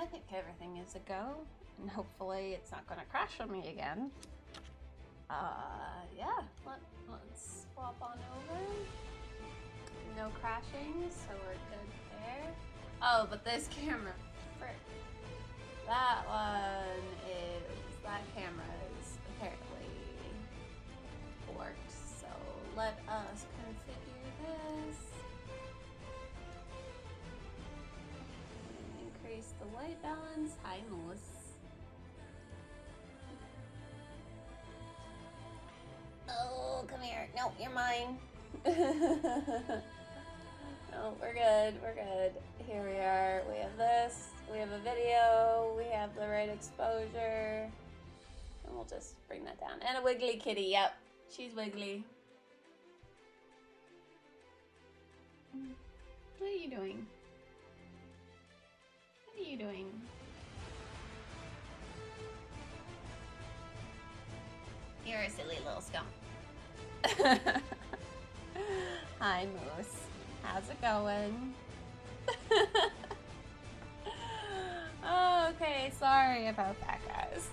I think everything is a go, and hopefully it's not going to crash on me again. Yeah, let's swap on over. No crashing, so we're good there. Oh, but this camera, frick. That camera is apparently forked, so let us configure this. Increase the white balance. Hi, Moose. Oh, come here. No, you're mine. No, we're good. We're good. Here we are. We have this. We have a video. We have the right exposure. And we'll just bring that down. And a wiggly kitty. Yep. She's wiggly. What are you doing? What are you doing? You're a silly little skunk. Hi, Moose. How's it going? Oh, okay, sorry about that, guys.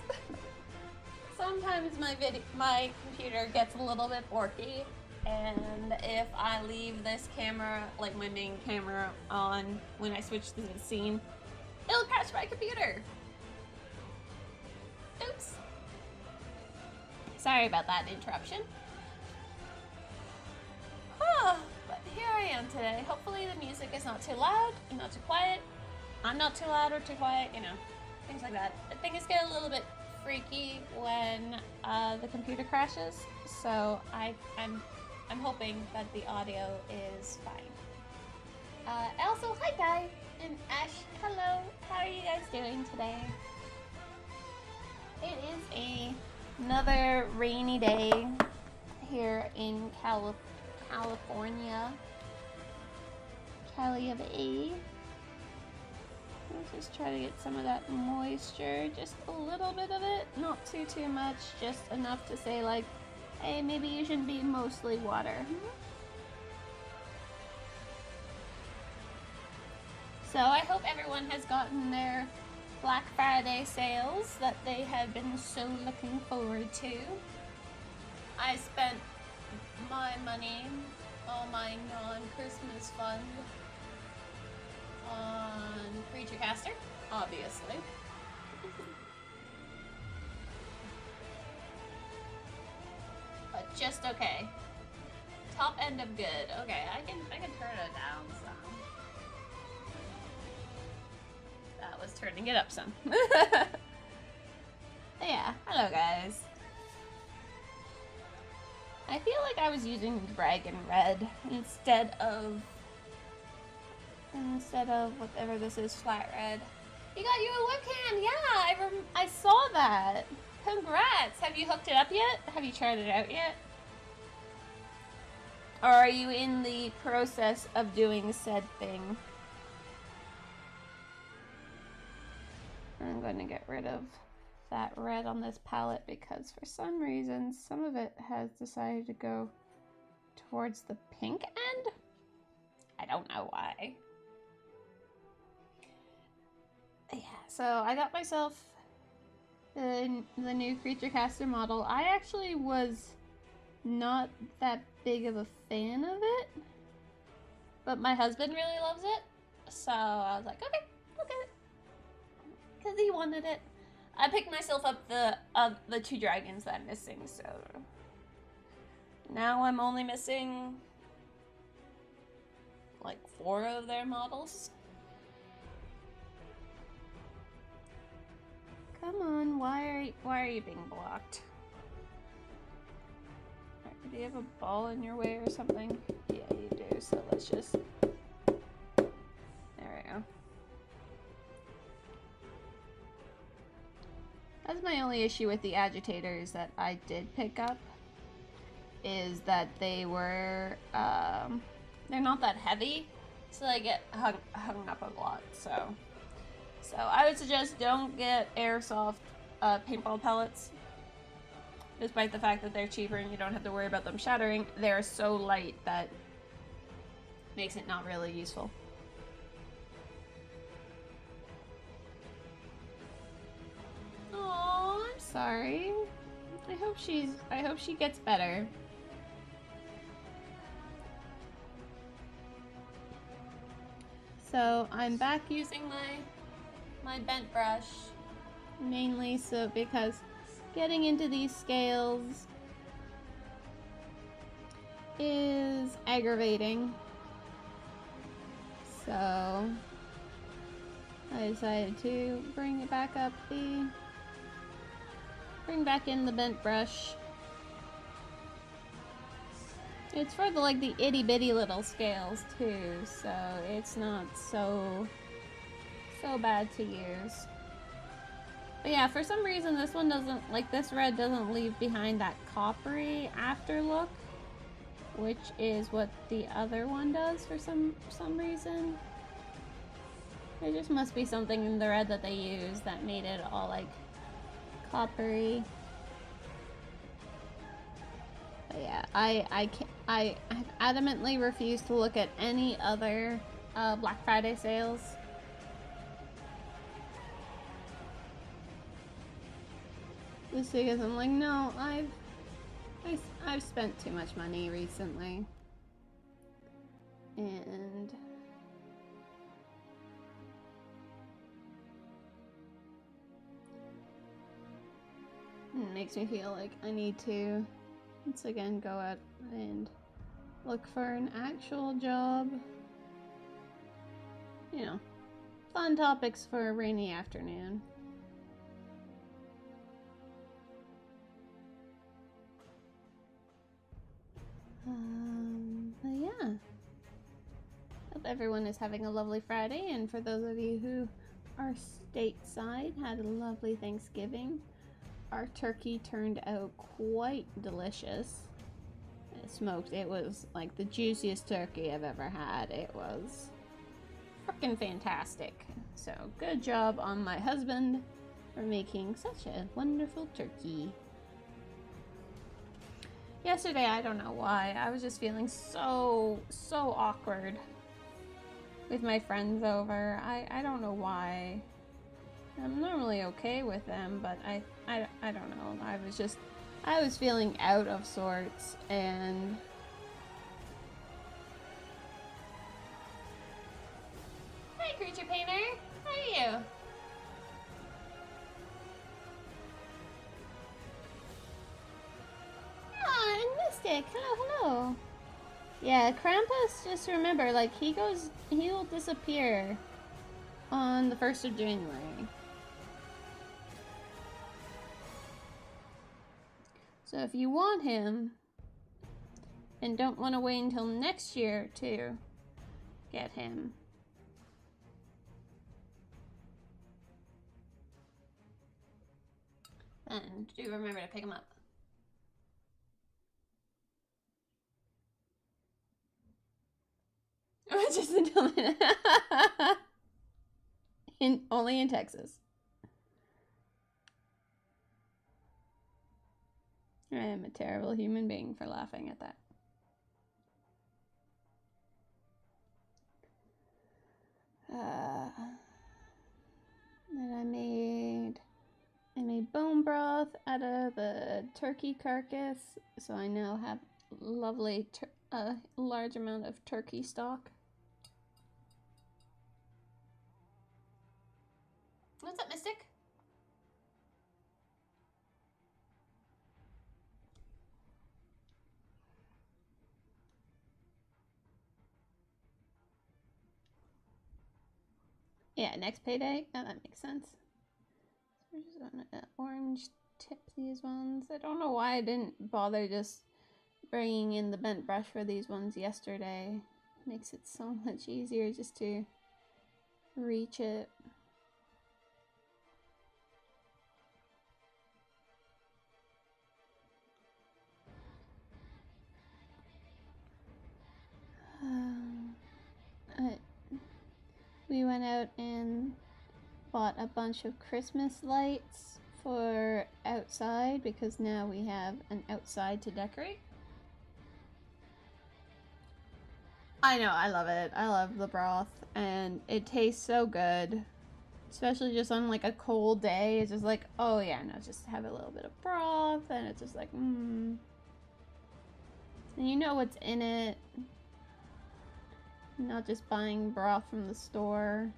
Sometimes my computer gets a little bit borky, and if I leave this camera, like my main camera, on when I switch to the scene, it'll crash my computer. Oops. Sorry about that interruption. But here I am today. Hopefully the music is not too loud and not too quiet. I'm not too loud or too quiet, you know, things like that. Things get a little bit freaky when the computer crashes, so I'm hoping that the audio is fine. Also, hi Guy and Ash, hello. How are you guys doing today? It is another rainy day here in California. Cali of A. Let's just try to get some of that moisture, just a little bit of it, not too much, just enough to say like, hey, maybe you shouldn't be mostly water. So I hope everyone has gotten their Black Friday sales that they have been so looking forward to. I spent my money, all my non-Christmas fund, on Creature Caster, obviously. But just okay. Top end of good. Okay, I can turn it down some. That was turning it up some. Yeah, hello guys. I feel like I was using Dragon Red instead of whatever this is, Flat Red. You got you a webcam, yeah, I saw that. Congrats! Have you hooked it up yet? Have you tried it out yet? Or are you in the process of doing said thing? I'm going to get rid of that red on this palette because for some reason some of it has decided to go towards the pink end. I don't know why. Yeah, so I got myself the new Creature Caster model. I actually was not that big of a fan of it, but my husband really loves it, so I was like, okay, I'll get it, because he wanted it. I picked myself up the two dragons that I'm missing, so now I'm only missing like 4 of their models. Come on, why are you being blocked? Do you have a ball in your way or something? Yeah, you do, so let's just... There we go. That's my only issue with the agitators that I did pick up, is that they were, they're not that heavy, so they get hung up a lot, so I would suggest don't get airsoft paintball pellets. Despite the fact that they're cheaper and you don't have to worry about them shattering, they're so light that makes it not really useful. sorry. I hope she gets better. So I'm back using my bent brush, mainly so because getting into these scales is aggravating. So I decided to bring back in the bent brush. It's for the itty bitty little scales too, so it's not so bad to use. But yeah, for some reason this one doesn't, this red doesn't leave behind that coppery after look, which is what the other one does for some reason. There just must be something in the red that they used that made it all coppery. But yeah, I adamantly refuse to look at any other Black Friday sales. Just because I'm like, no, I've spent too much money recently. And it makes me feel like I need to once again go out and look for an actual job. You know, fun topics for a rainy afternoon. But yeah. Hope everyone is having a lovely Friday, and for those of you who are stateside, had a lovely Thanksgiving. Our turkey turned out quite delicious. Smoked. It was like the juiciest turkey I've ever had. It was freaking fantastic. So good job on my husband for making such a wonderful turkey. Yesterday, I don't know why, I was just feeling so awkward with my friends over. I don't know why. I'm normally okay with them, but I don't know. I was feeling out of sorts, and hi, creature painter. How are you? Ah, and Mystic. Hello. Yeah, Krampus. Just remember, he'll disappear on the 1st of January. So if you want him and don't want to wait until next year to get him, then do remember to pick him up. Just until only in Texas. I am a terrible human being for laughing at that. Then I made bone broth out of the turkey carcass, so I now have lovely large amount of turkey stock. What's up, Mystic? Yeah, next payday. Oh, that makes sense. So we're just gonna orange tip these ones. I don't know why I didn't bother just bringing in the bent brush for these ones yesterday. Makes it so much easier just to reach it. We went out and bought a bunch of Christmas lights for outside because now we have an outside to decorate. I know, I love it. I love the broth and it tastes so good. Especially just on like a cold day. It's just like, oh yeah, no, just have a little bit of broth and it's just like, And you know what's in it. Not just buying broth from the store.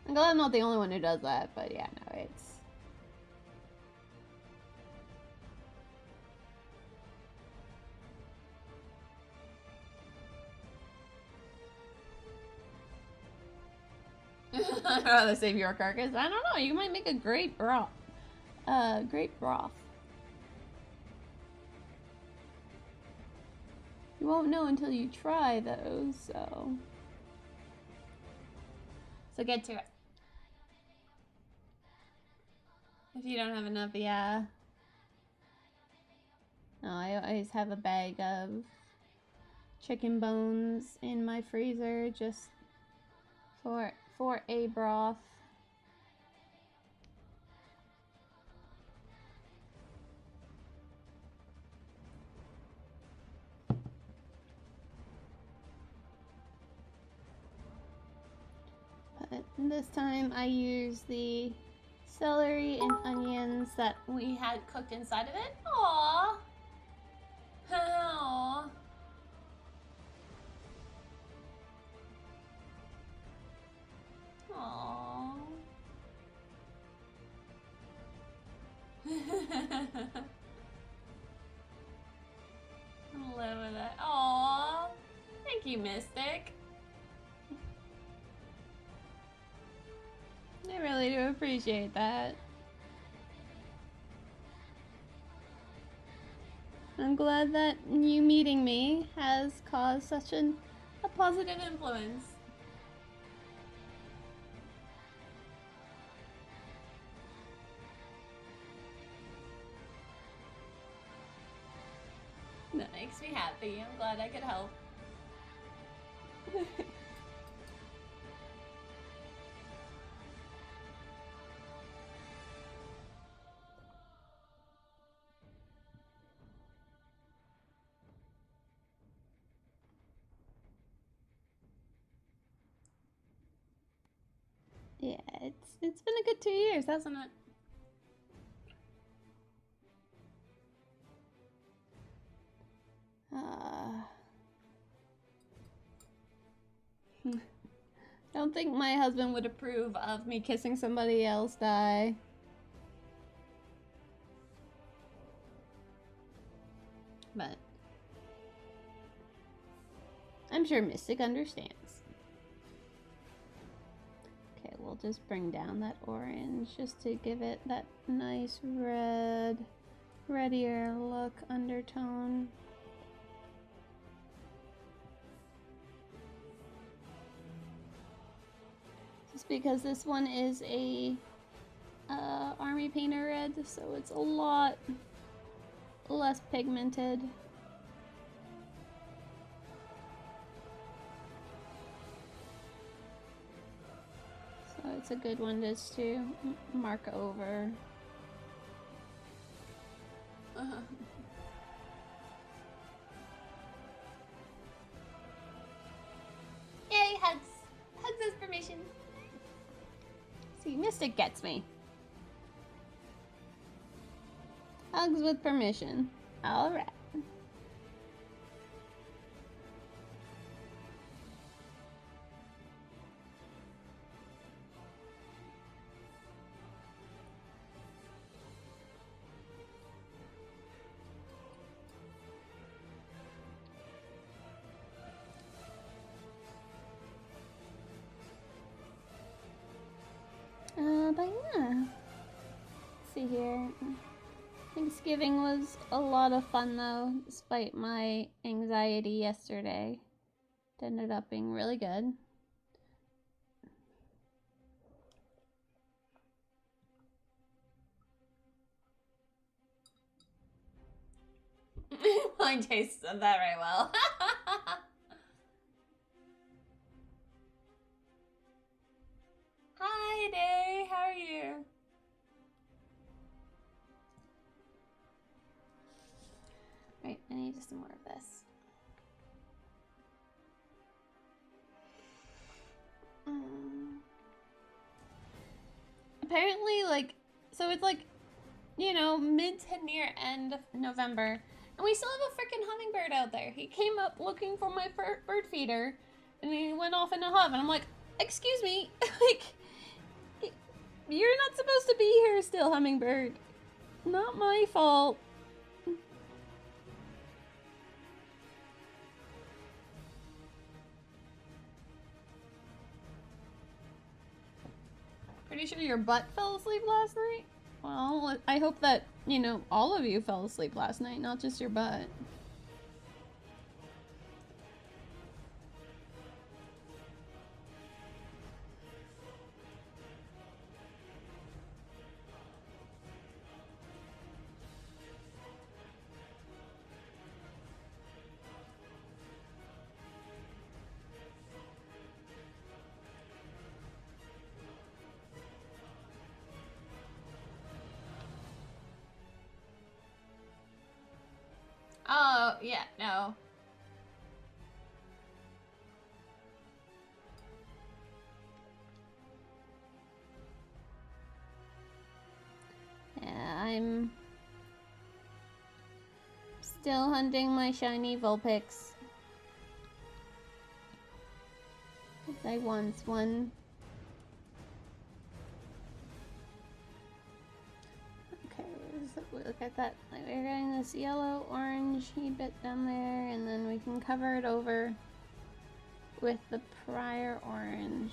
I'm glad I'm not the only one who does that, but yeah, no, it's... I'd rather save your carcass. I don't know, you might make a great broth. Great broth. You won't know until you try, though, so... So get to it. If you don't have enough, yeah. No, I always have a bag of chicken bones in my freezer just for a broth. But this time I use the celery and onions that we had cooked inside of it. Aww. Aww. Aww. I'm loving it. Aww. Thank you, Mystic. I really do appreciate that. I'm glad that you meeting me has caused such a positive influence. That makes me happy. I'm glad I could help. Yeah, it's been a good 2 years, hasn't it? Don't think my husband would approve of me kissing somebody else, Di. But I'm sure Mystic understands. Okay, we'll just bring down that orange just to give it that nice reddier look undertone. Just because this one is a army painter red, so it's a lot less pigmented. So it's a good one just to mark over. Yay, hugs! Hugs is permission. See, Mystic gets me. Hugs with permission. Alright. But yeah. Let's see here. Thanksgiving was a lot of fun though, despite my anxiety yesterday. It ended up being really good. Mine tastes very well. Hi, Day. How are you? Right, I need just some more of this. only like, so it's like, you know, mid to near end of November, and we still have a freaking hummingbird out there. He came up looking for my bird feeder, and he went off in a huff, and I'm like, excuse me, like, you're not supposed to be here still, hummingbird. Not my fault. Pretty sure your butt fell asleep last night? Well, I hope that, you know, all of you fell asleep last night, not just your butt. Oh, yeah, no. Yeah, I'm still hunting my shiny Vulpix. I once won. Okay, look at that. We're getting this yellow, orange bit down there, and then we can cover it over with the prior orange.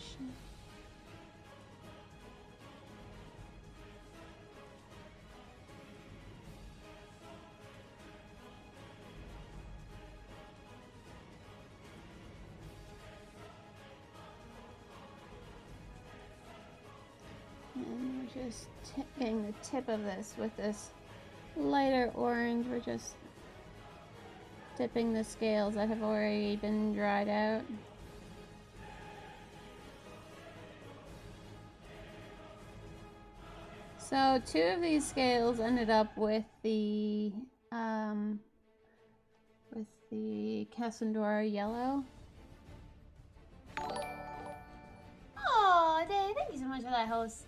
And we're just tipping the tip of this with this lighter orange. We're just dipping the scales that have already been dried out. So 2 of these scales ended up with the Cassandra yellow. Oh, Dave, thank you so much for that host.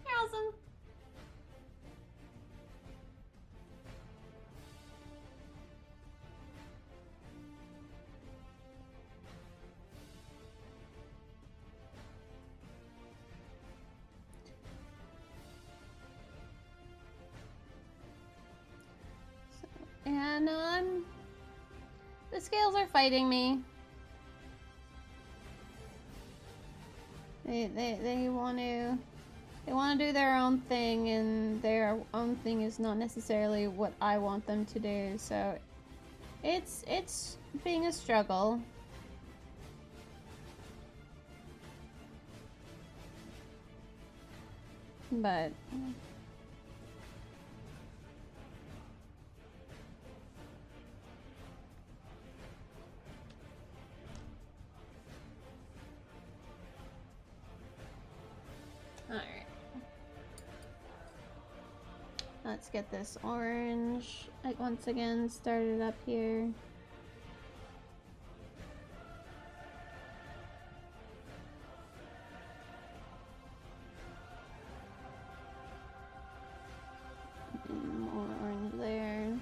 You're awesome. And the scales are fighting me. They want to do their own thing, and their own thing is not necessarily what I want them to do. So it's being a struggle. But all right. Let's get this orange like once again started up here. And more orange there.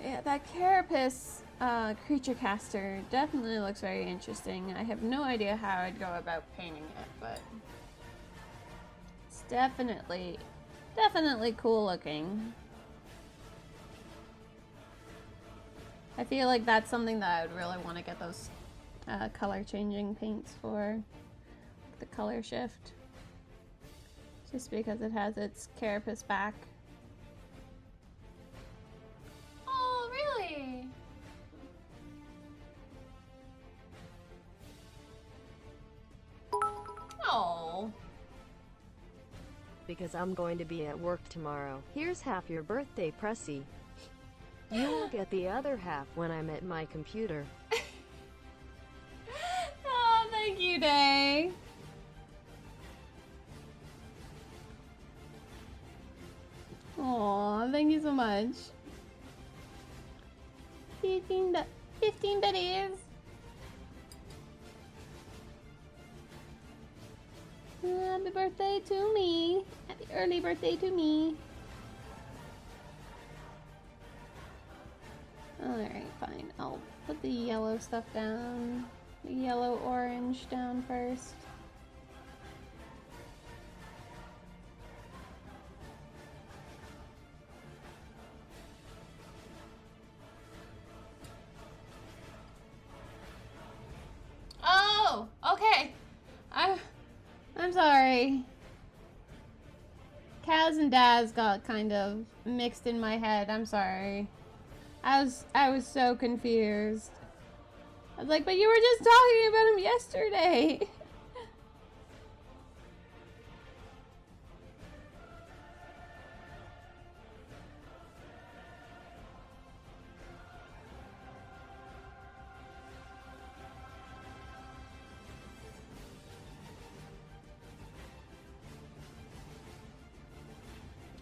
Yeah, that carapace creature caster definitely looks very interesting. I have no idea how I'd go about painting it, but it's definitely cool looking. I feel like that's something that I would really want to get those color changing paints for, the color shift, just because it has its carapace back. Oh, really? Oh. Because I'm going to be at work tomorrow. Here's half your birthday, Pressy. You will get the other half when I'm at my computer. Oh, thank you, Day. Aw, thank you so much. 15 biddies. Happy birthday to me. Happy early birthday to me. Alright, fine. I'll put the yellow stuff down. The yellow orange down first. Oh, okay. I'm sorry. Kaz and Daz got kind of mixed in my head. I'm sorry. I was so confused. I was like, but you were just talking about him yesterday.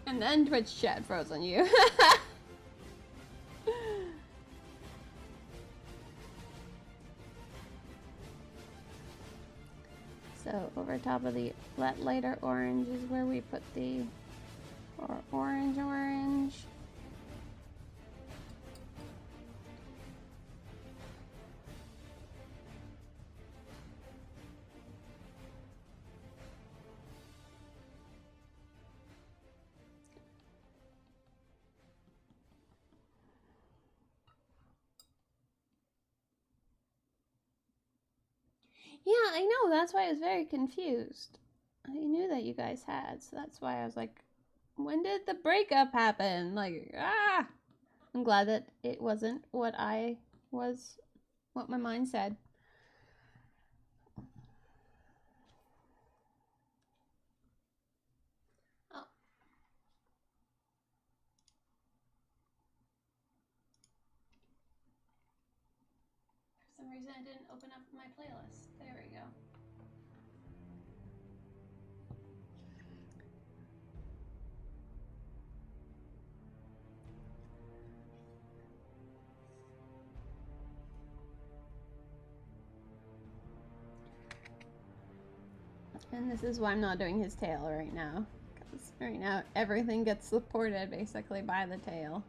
And then Twitch chat froze on you. So over top of the lighter orange is where we put the orange. Yeah, I know. That's why I was very confused. I knew that you guys had, so that's why I was like, when did the breakup happen? Like, ah! I'm glad that it wasn't what my mind said. Oh. For some reason, I didn't open up my playlist. There we go. And this is why I'm not doing his tail right now. Because right now, everything gets supported basically by the tail.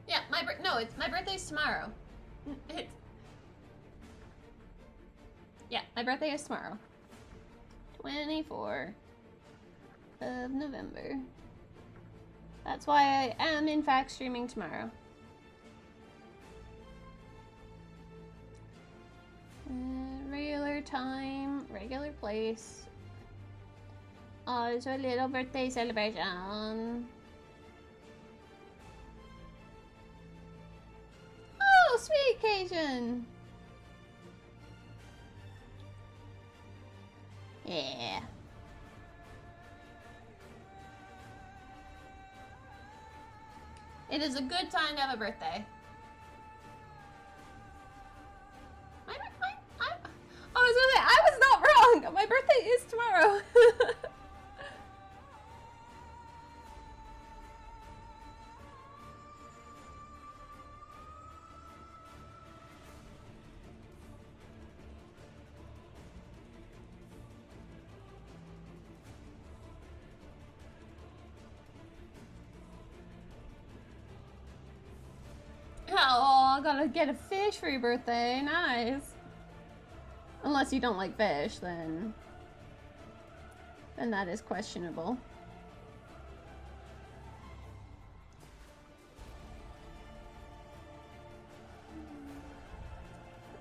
Yeah, my birthday's tomorrow. Yeah, my birthday is tomorrow. 24 of November. That's why I am in fact streaming tomorrow. Regular time, regular place. Also a little birthday celebration. Oh, sweet occasion. Yeah. It is a good time to have a birthday. I was gonna say, I was not wrong. My birthday is tomorrow. Oh, I gotta get a fish for your birthday. Nice. Unless you don't like fish, then that is questionable.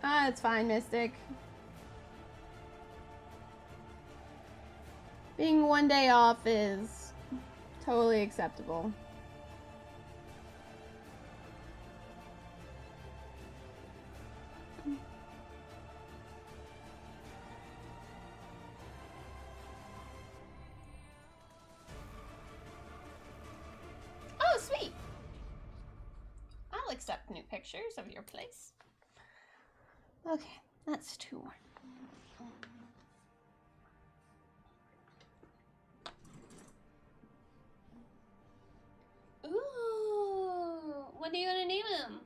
Ah, it's fine, Mystic. Being one day off is totally acceptable. pictures of your place. Okay, that's 2. Ooh, what are you gonna name him?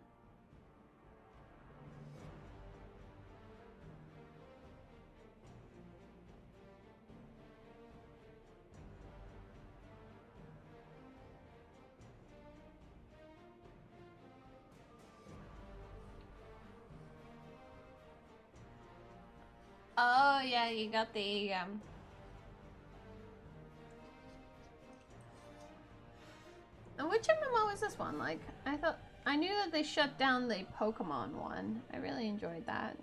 Oh yeah, you got the And which MMO is this one? Like, I knew that they shut down the Pokemon one. I really enjoyed that.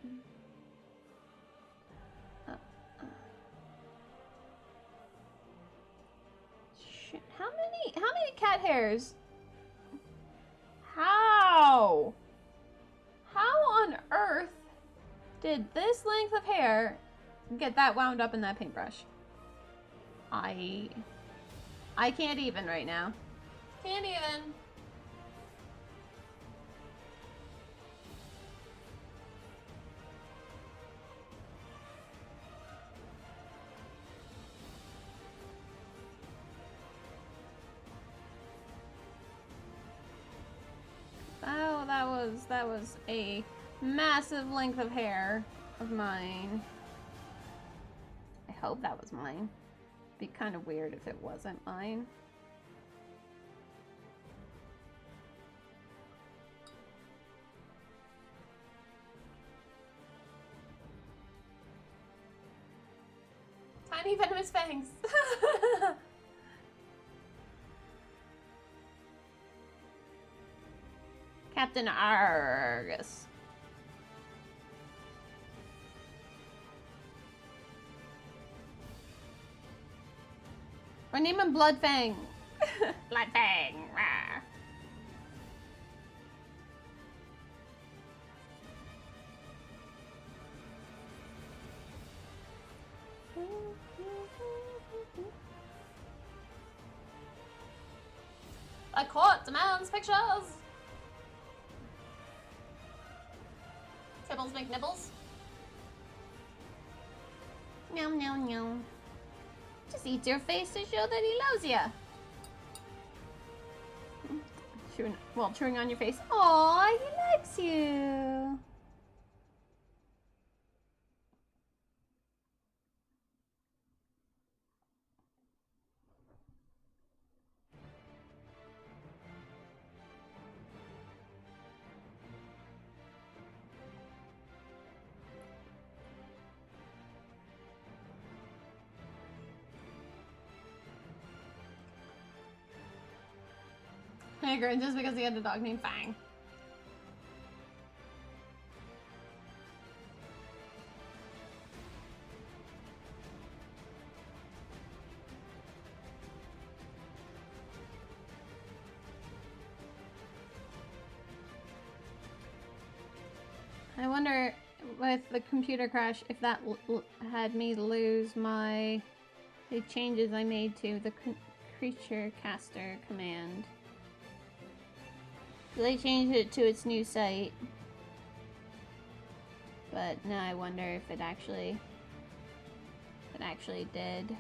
Shit, how many cat hairs? How on earth did this length of hair get that wound up in that paintbrush? I can't even right now. Can't even. Oh, that was a massive length of hair of mine. I hope that was mine. It'd be kind of weird if it wasn't mine. Tiny venomous fangs. Captain Argus. Or name him Bloodfang. Bloodfang. Rawr. I caught demands pictures. Tibbles make nibbles. Meow meow meow. Just eats your face to show that he loves you. Chewing on your face. Aw, he likes you. I agree, just because he had a dog named Fang. I wonder, with the computer crash, if that had me lose the changes I made to the creature caster command. They changed it to its new site, but now I wonder if it actually did.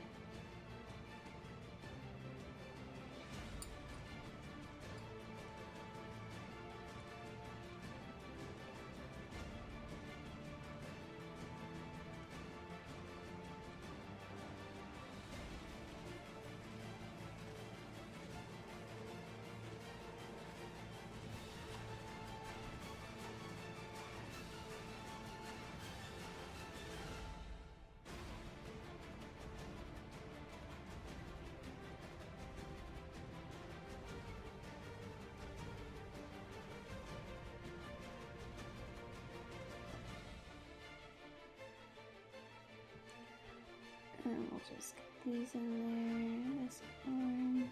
And we'll just get these in there, this one.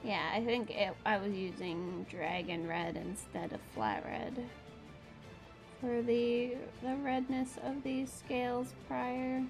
Yeah, I think I was using Dragon Red instead of Flat Red for the redness of these scales prior.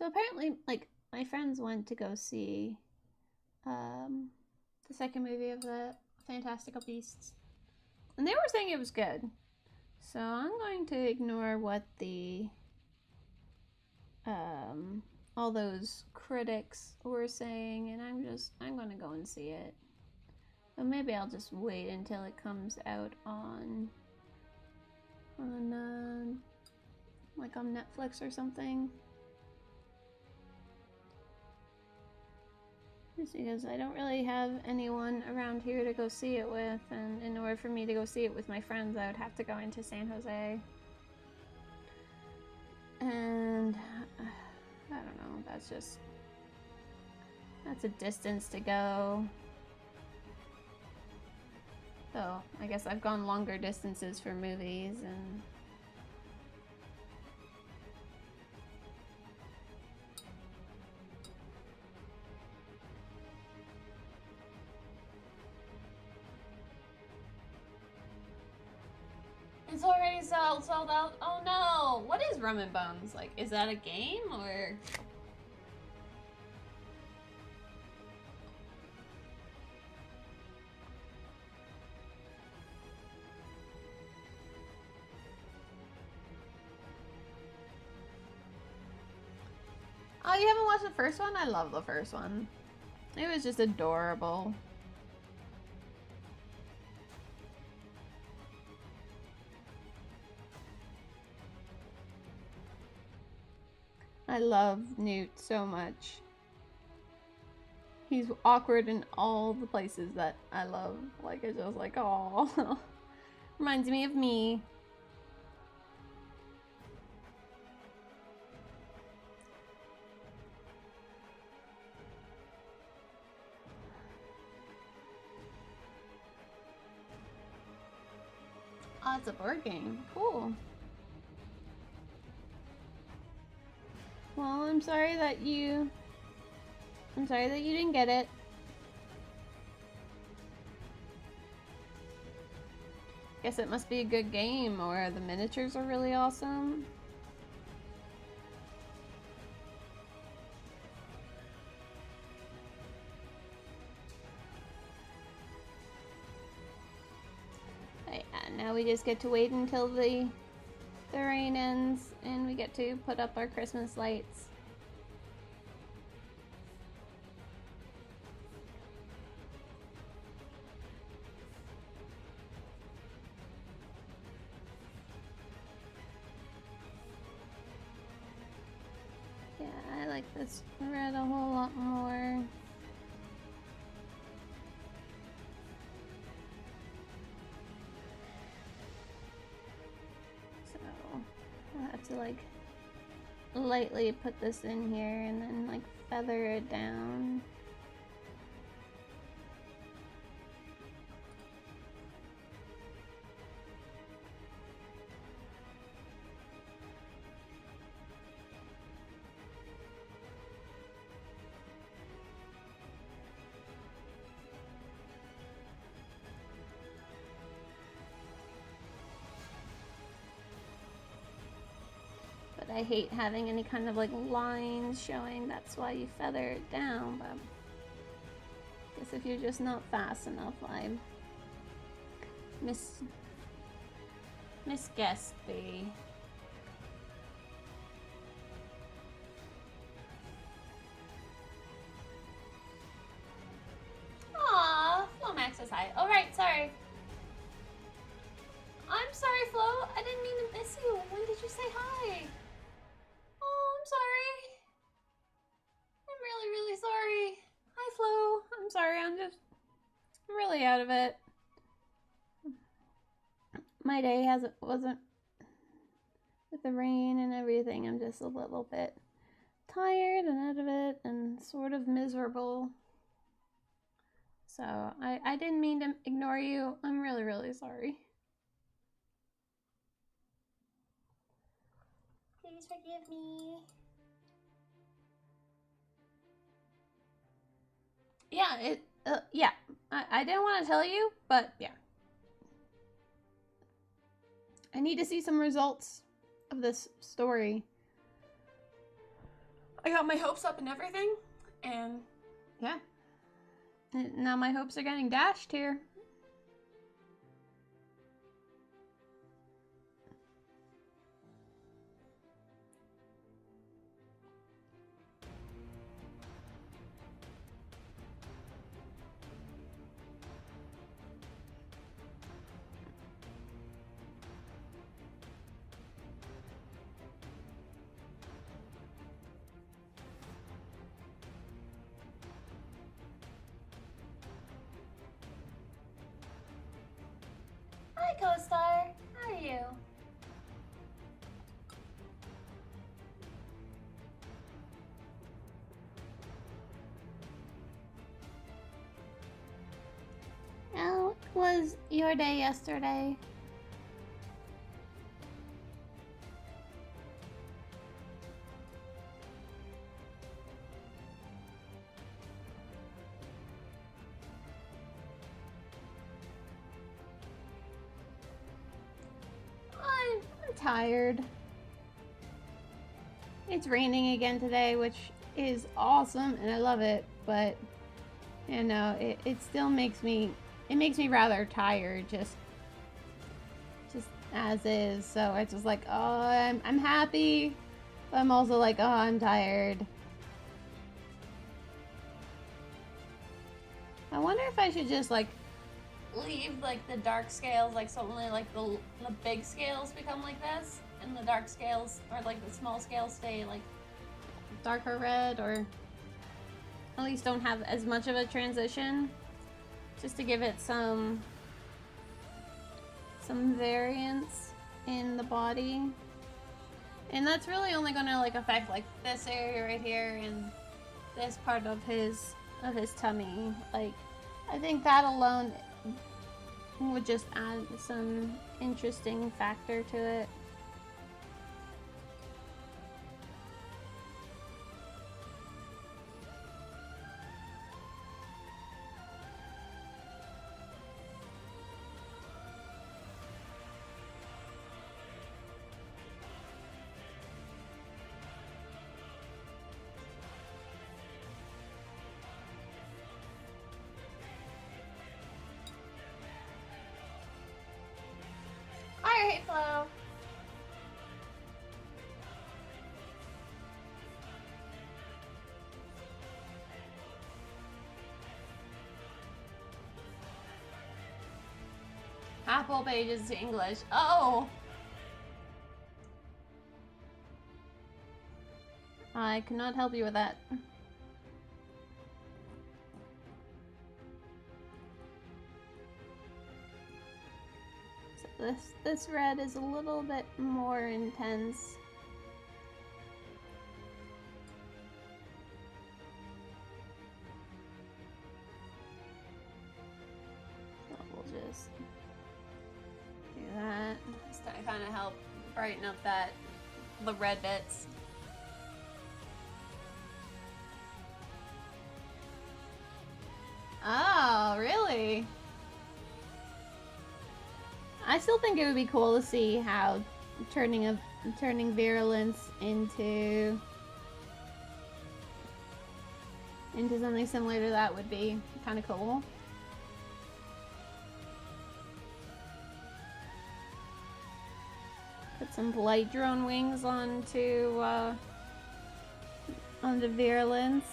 So apparently, like, my friends went to go see the second movie of the Fantastical Beasts, and they were saying it was good. So I'm going to ignore what the all those critics were saying, and I'm gonna go and see it. But maybe I'll just wait until it comes out on like on Netflix or something. Just because I don't really have anyone around here to go see it with, and in order for me to go see it with my friends, I would have to go into San Jose. And I don't know, that's a distance to go. So I guess I've gone longer distances for movies, and it's already sold out. Oh no! What is Rum and Bones? Like, is that a game or? Oh, you haven't watched the first one? I love the first one. It was just adorable. I love Newt so much. He's awkward in all the places that I love. Like, it's just like, oh, reminds me of me. Oh, it's a board game. Cool. Well, I'm sorry that you didn't get it. Guess it must be a good game, or the miniatures are really awesome. Now we just get to wait until the rain ends and we get to put up our Christmas lights. Yeah, I like this red a whole lot more. I'll have to like lightly put this in here and then like feather it down. I hate having any kind of like lines showing. That's why you feather it down, but I guess if you're just not fast enough, I misguessed the Aw, Flomax is high. Oh right, sorry. I'm sorry, Flo. I didn't mean to miss you. When did you say hi? Oh, I'm sorry. I'm really, really sorry. Hi, Flo. I'm sorry. I'm really out of it. My day wasn't with the rain and everything. I'm just a little bit tired and out of it and sort of miserable. So I didn't mean to ignore you. I'm really, really sorry. Please forgive me. Yeah, yeah. I didn't want to tell you, but yeah. I need to see some results of this story. I got my hopes up and everything, and yeah. Now my hopes are getting dashed here. Hi, co-star. How are you? How was your day yesterday? I'm tired. It's raining again today, which is awesome, and I love it, but you know, it still makes me rather tired just as is. So it's just like, oh, I'm happy, but I'm also like, oh, I'm tired. I wonder if I should just like leave like the dark scales, like so only like the big scales become like this, and the dark scales or like the small scales stay like darker red, or at least don't have as much of a transition, just to give it some variance in the body. And that's really only gonna like affect like this area right here and this part of his tummy. Like, I think that alone would just add some interesting factor to it. Alright, Flo. Apple pages to English. Oh! I cannot help you with that. So this red is a little bit more intense. So we'll just do that. Just to kind of help brighten up the red bits. Oh, really? I still think it would be cool to see how turning virulence into something similar to that would be kind of cool. Put some blight drone wings onto virulence.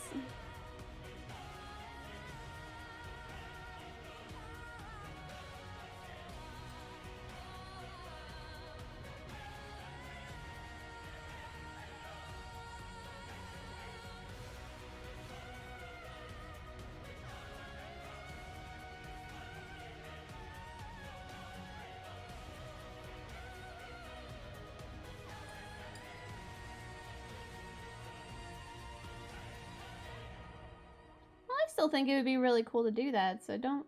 I still think it would be really cool to do that, so don't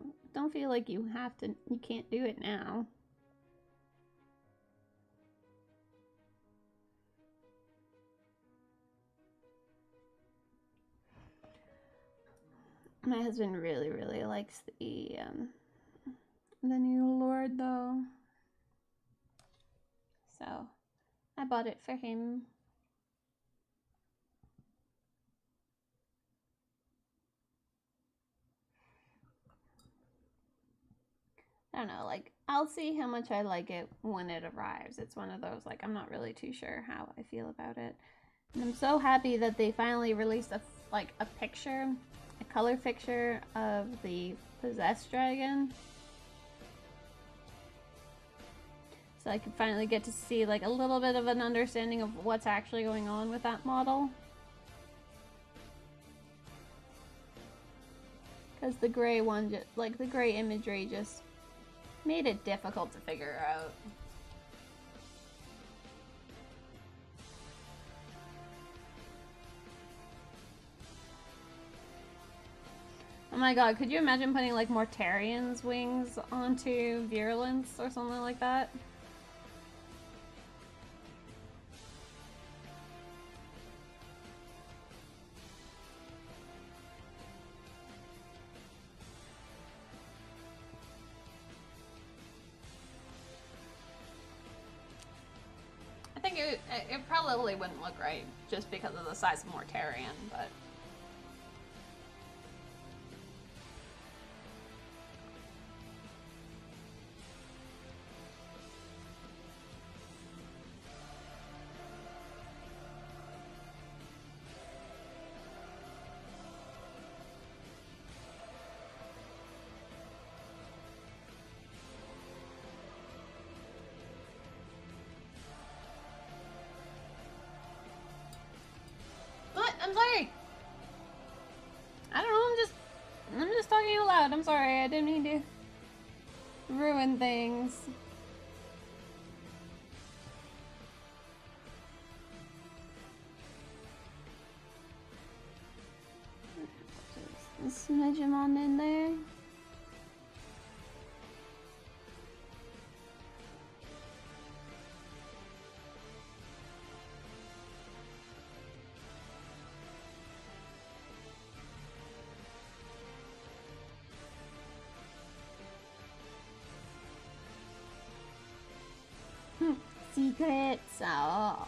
feel like you can't do it now. My husband really, really likes the new Lord though. So I bought it for him. I don't know, like, I'll see how much I like it when it arrives. It's one of those, like, I'm not really too sure how I feel about it. And I'm so happy that they finally released a picture, a color picture of the possessed dragon. So I can finally get to see, like, a little bit of an understanding of what's actually going on with that model. Because the gray one, like, the gray imagery just made it difficult to figure out. Oh my god, could you imagine putting, like, Mortarian's wings onto Virulence or something like that? I think it probably wouldn't look right just because of the size of Mortarian, but... What? I'm sorry! I don't know, I'm just talking out loud. I'm sorry, I didn't mean to ruin things. Just smudge him on in there. Secrets. Oh.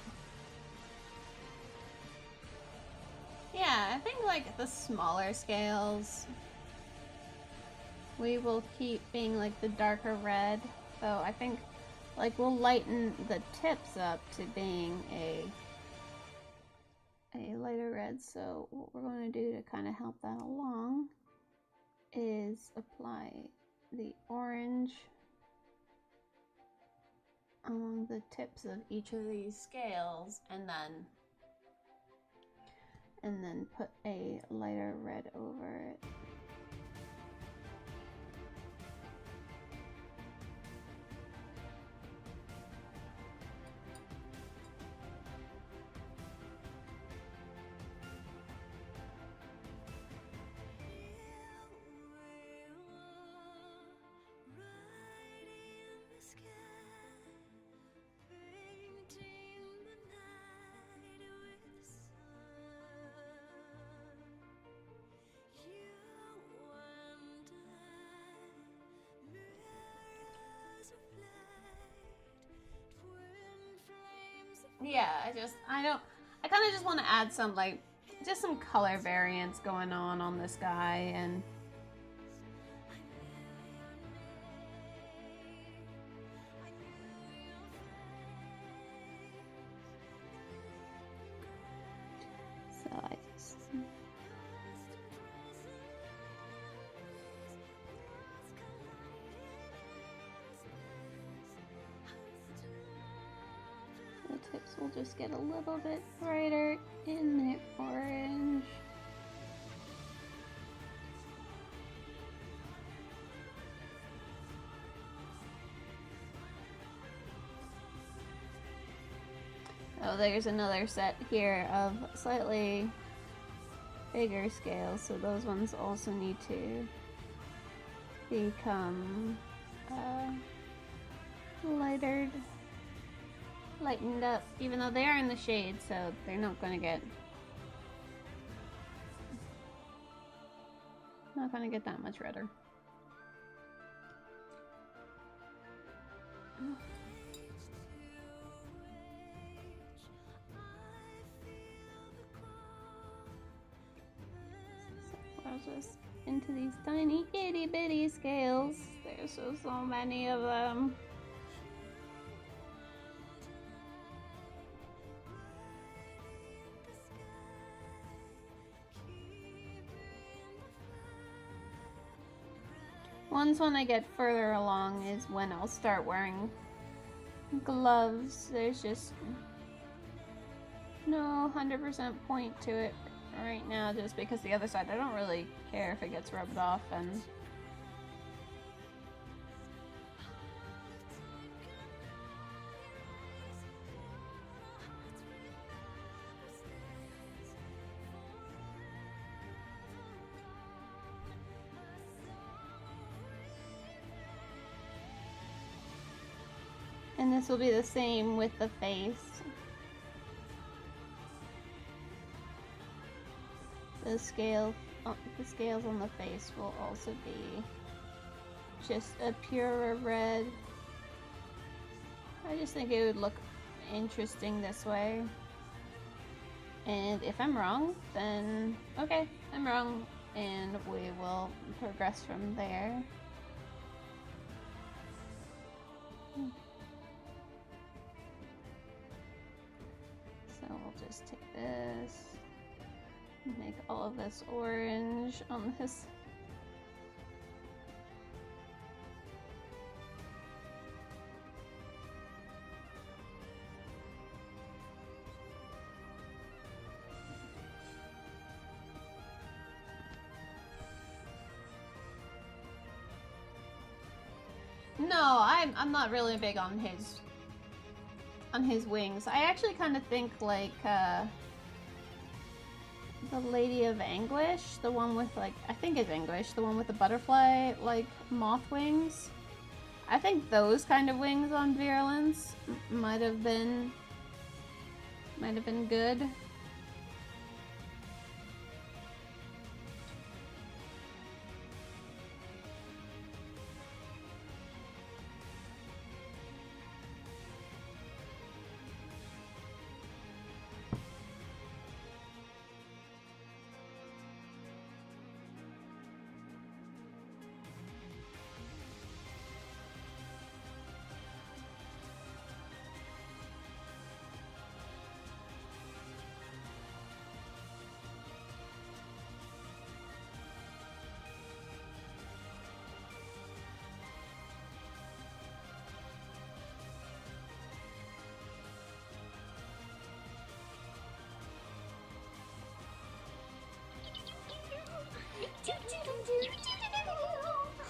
Yeah, I think like the smaller scales we will keep being like the darker red. So I think like we'll lighten the tips up to being a lighter red. So what we're going to do to kind of help that along is apply the orange along the tips of each of these scales, and then put a lighter red over it. Yeah, I kind of just want to add some, like, just some color variants going on this guy, and so I just... the tips will just get a little bit brighter in the orange. Oh, there's another set here of slightly bigger scales, so those ones also need to become lightened up, even though they are in the shade, so they're not going to get that much redder. So I'll just into these tiny itty bitty scales. There There's so many of them. Once when I get further along is when I'll start wearing gloves. There's just no 100% point to it right now, just because the other side I don't really care if it gets rubbed off. And this will be the same with the face. The scales on the face will also be just a purer red. I just think it would look interesting this way. And if I'm wrong, then okay, I'm wrong, and we will progress from there. So we'll just take this, make all of this orange on this. No, I'm not really big on his wings. I actually kind of think like the Lady of Anguish, the one with like, I think it's Anguish, the one with the butterfly like moth wings. I think those kind of wings on Virulence might have been good.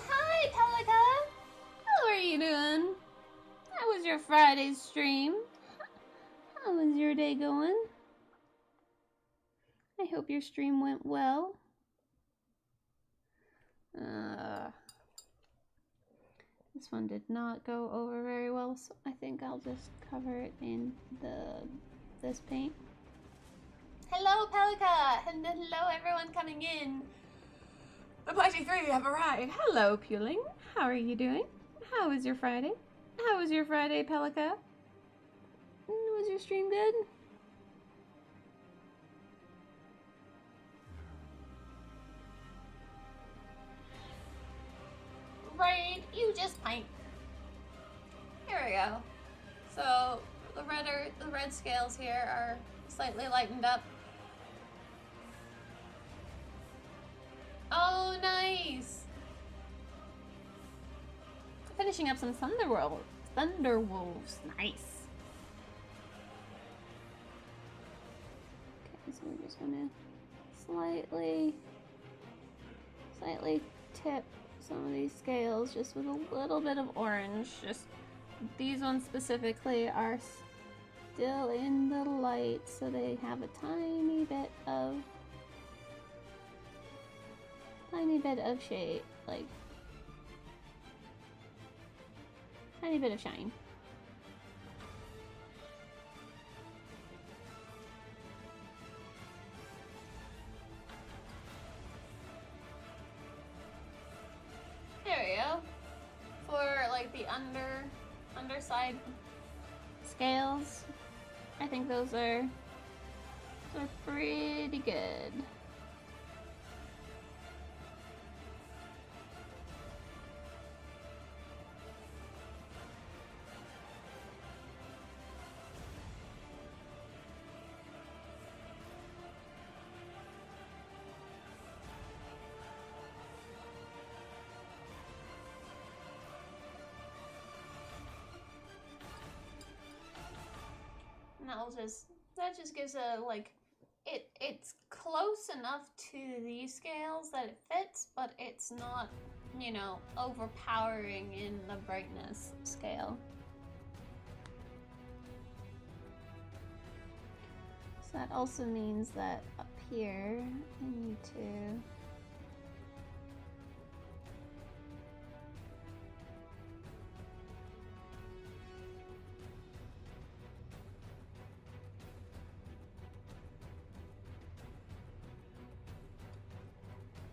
Hi, Pelica! How are you doing? How was your Friday stream? How was your day going? I hope your stream went well. This one did not go over very well, so I think I'll just cover it in this paint. Hello, Pelica! And hello, everyone coming in. The Mighty Three have arrived. Hello, Puling. How are you doing? How was your Friday? How was your Friday, Pelica? Was your stream good? Right, you just paint. Here we go. So the red scales here are slightly lightened up. Oh, nice! Finishing up some Thunderwolves. Nice. Okay, so we're just gonna slightly tip some of these scales just with a little bit of orange. Just these ones specifically are still in the light, so they have a tiny bit of shade, like tiny bit of shine. There we go. For like the underside scales, I think those are pretty good. And that just gives a, like, it's close enough to these scales that it fits, but it's not, you know, overpowering in the brightness scale. So that also means that up here I need to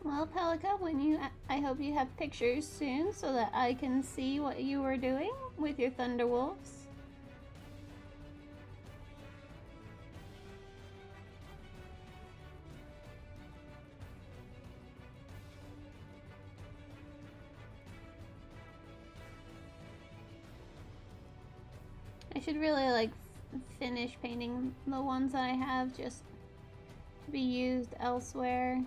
Well, Pelika, I hope you have pictures soon so that I can see what you were doing with your Thunderwolves. I should really like finish painting the ones that I have just to be used elsewhere.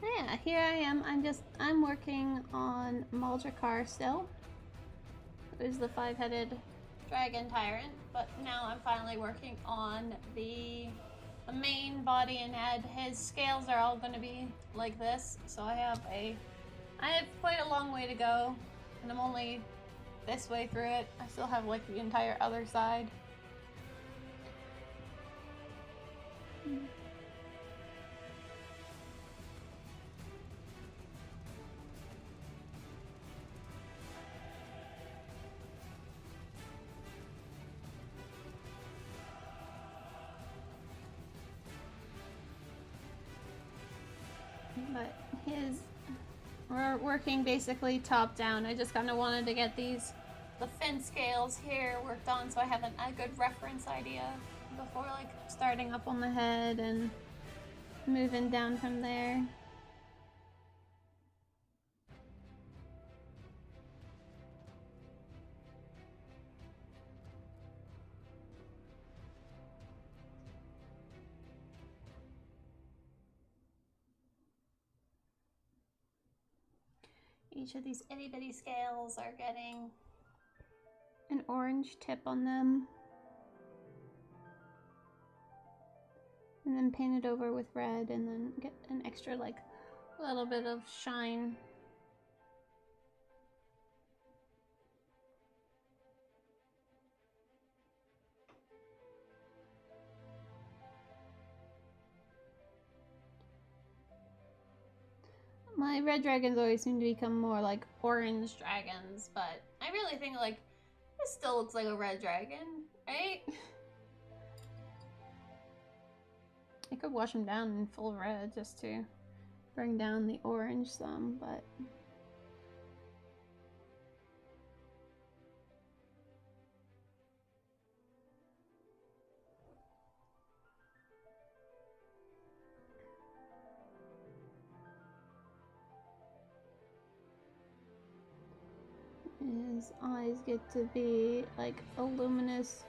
Yeah, here I am. I'm working on Ma'al Drakar still. Who's the 5-headed dragon tyrant, but now I'm finally working on the main body and head. His scales are all going to be like this, so I have quite a long way to go, and I'm only this way through it. I still have like the entire other side. But we're working basically top down. I just kind of wanted to get the fin scales here worked on so I have a good reference idea before like starting up on the head and moving down from there. Each of these itty bitty scales are getting an orange tip on them. And then paint it over with red and then get an extra like little bit of shine. My red dragons always seem to become more like orange dragons, but I really think like this still looks like a red dragon, right? I could wash them down in full red just to bring down the orange some, but his eyes get to be like a luminous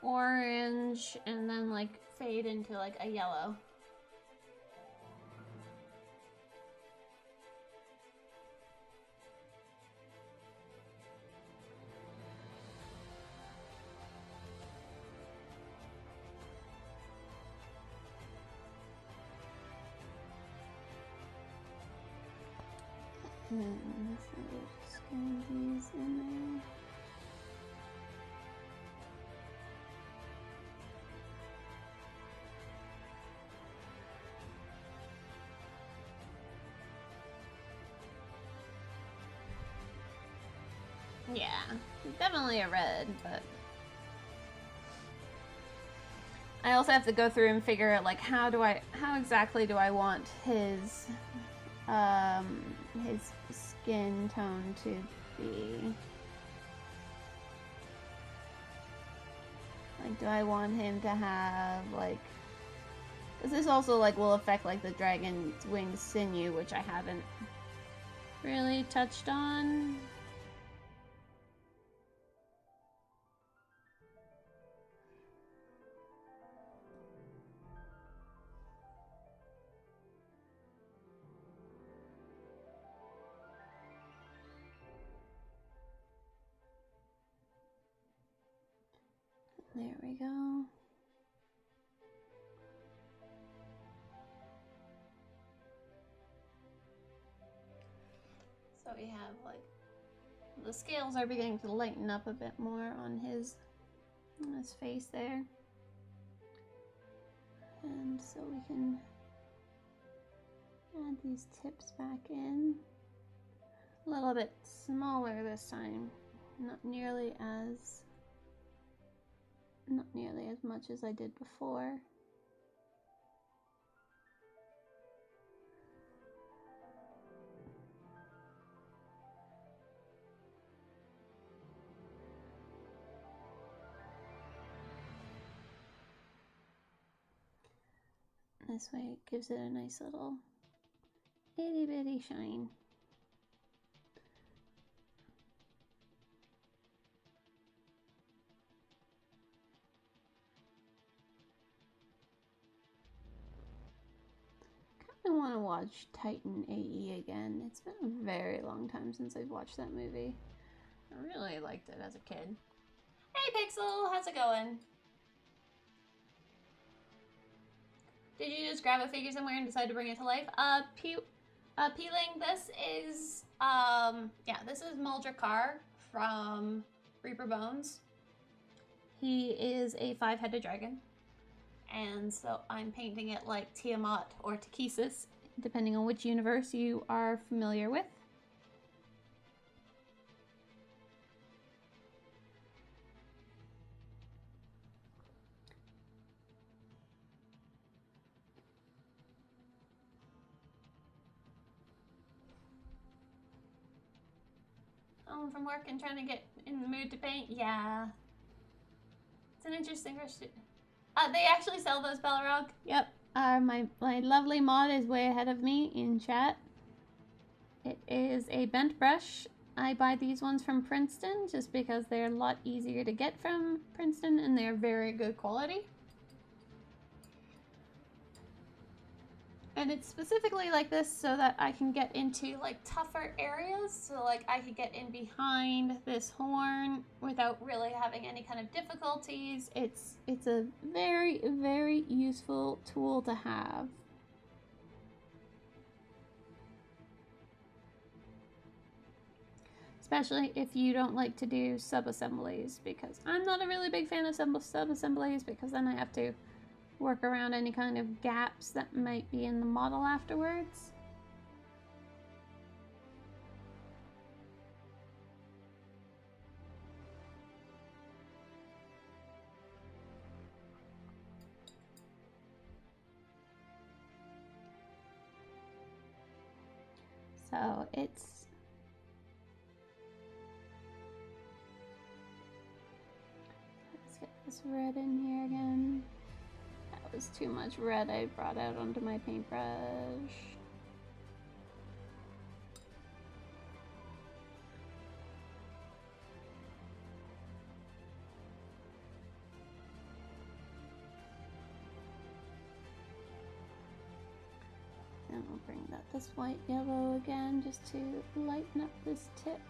orange and then like fade into like a yellow. And so just get these in there. Yeah, definitely a red, but I also have to go through and figure out like how exactly do I want his skin tone to be. Like, do I want him to have like, because this also like will affect like the dragon's wing sinew, which I haven't really touched on. There we go. So we have like the scales are beginning to lighten up a bit more on his face there. And so we can add these tips back in. A little bit smaller this time. Not nearly as much as I did before. This way it gives it a nice little itty bitty shine. I want to watch Titan AE again. It's been a very long time since I've watched that movie. I really liked it as a kid. Hey Pixel, how's it going? Did you just grab a figure somewhere and decide to bring it to life? Peeling, this is, this is Ma'al Drakar from Reaper Bones. He is a 5-headed dragon. And so I'm painting it like Tiamat or Takesis, depending on which universe you are familiar with. Home from work and trying to get in the mood to paint? Yeah. It's an interesting question. They actually sell those, Balrog. Yep. My lovely mod is way ahead of me in chat. It is a bent brush. I buy these ones from Princeton just because they're a lot easier to get from Princeton and they're very good quality. And it's specifically like this so that I can get into like tougher areas. So like I could get in behind this horn without really having any kind of difficulties. It's a very, very useful tool to have. Especially if you don't like to do sub-assemblies, because I'm not a really big fan of sub-assemblies because then I have to work around any kind of gaps that might be in the model afterwards. So let's get this red in here again. That was too much red I brought out onto my paintbrush. And we'll bring that this white yellow again just to lighten up this tip.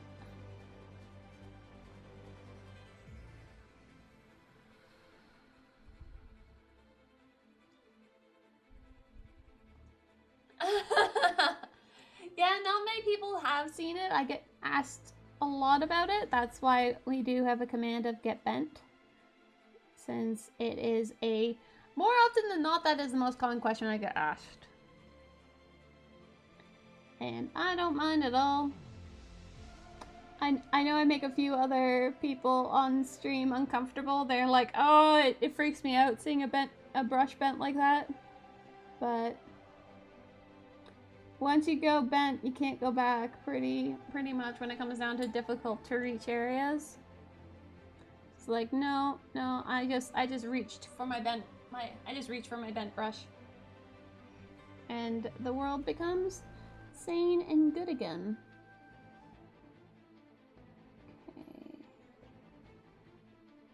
Yeah, not many people have seen it. I get asked a lot about it. That's why we do have a command of get bent. Since it is more often than not, that is the most common question I get asked. And I don't mind at all. I know I make a few other people on stream uncomfortable. They're like, oh, it freaks me out seeing a brush bent like that. But once you go bent, you can't go back pretty much when it comes down to difficult to reach areas. It's like, no, I just reached for my bent brush. And the world becomes sane and good again. Okay.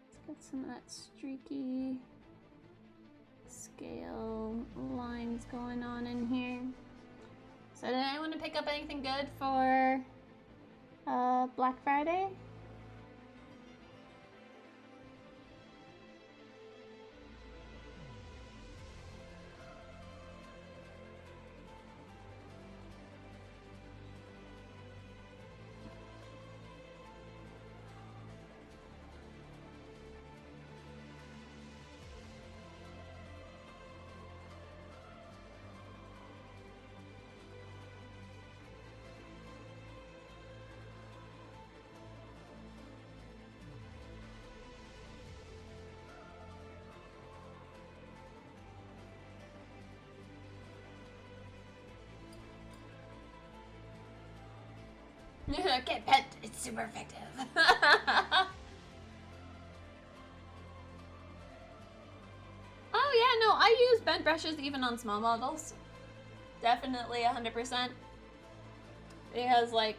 Let's get some of that streaky scale lines going on in here. So did anyone pick up anything good for Black Friday? Get pet, it's super effective. Oh yeah, no, I use bent brushes even on small models. Definitely 100%. Because like,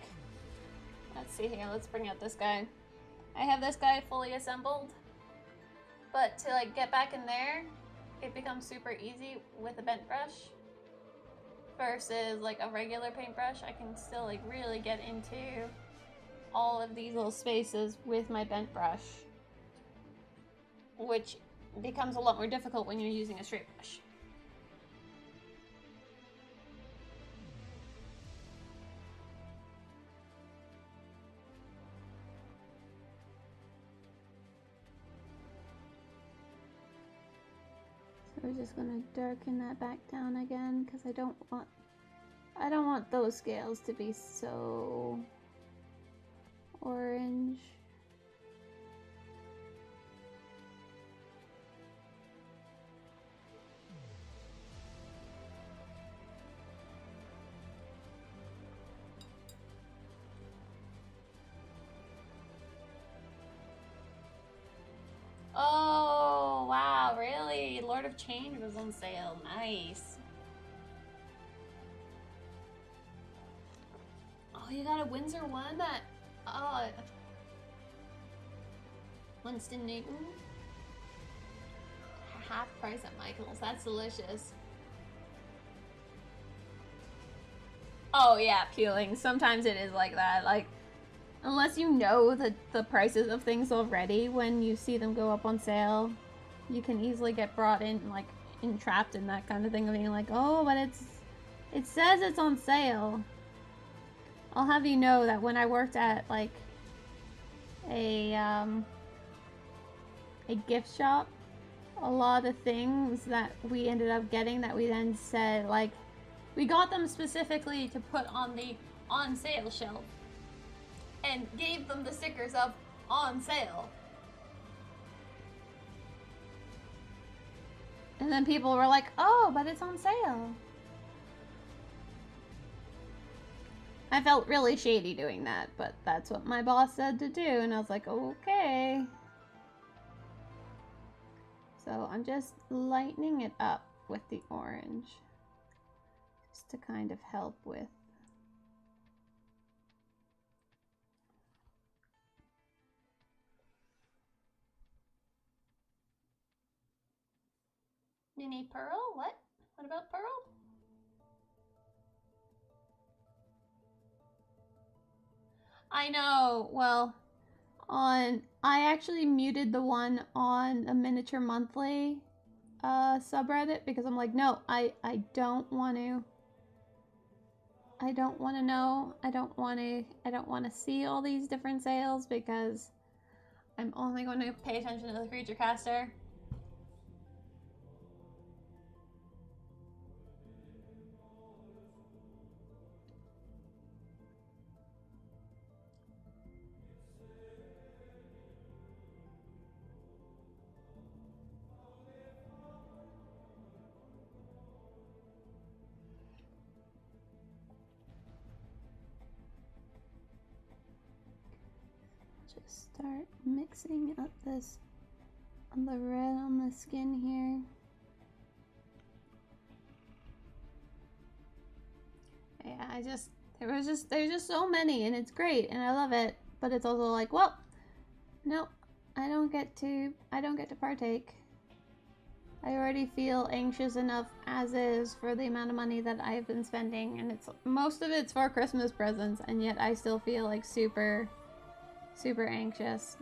let's see here, let's bring out this guy. I have this guy fully assembled, but to like get back in there, it becomes super easy with a bent brush versus like a regular paintbrush. I can still like really get into all of these little spaces with my bent brush, which becomes a lot more difficult when you're using a straight brush. So we're just gonna darken that back down again because I don't want those scales to be so orange. Oh, wow, really? Lord of Change was on sale. Nice. Oh, you got a Windsor one that... Oh. Winston Newton? Half price at Michael's. That's delicious. Oh, yeah, peeling. Sometimes it is like that. Like, unless you know the prices of things already when you see them go up on sale, you can easily get brought in, like, entrapped in that kind of thing of being like, oh, but it says it's on sale. I'll have you know that when I worked at, like, a gift shop, a lot of things that we ended up getting that we then said, like, we got them specifically to put on the on sale shelf and gave them the stickers of on sale. And then people were like, oh, but it's on sale. I felt really shady doing that, but that's what my boss said to do, and I was like, okay. So I'm just lightening it up with the orange, just to kind of help with. You need pearl? What? What about pearl? I know, well, I actually muted the one on a Miniature Monthly subreddit because I'm like, no, I don't want to. I don't want to know. I don't want to see all these different sales because I'm only going to pay attention to the creature caster. Just start mixing up the red on the skin here. Yeah, there's just so many and it's great and I love it, but it's also like, well, no, I don't get to partake. I already feel anxious enough as is for the amount of money that I've been spending, and most of it's for Christmas presents, and yet I still feel like super anxious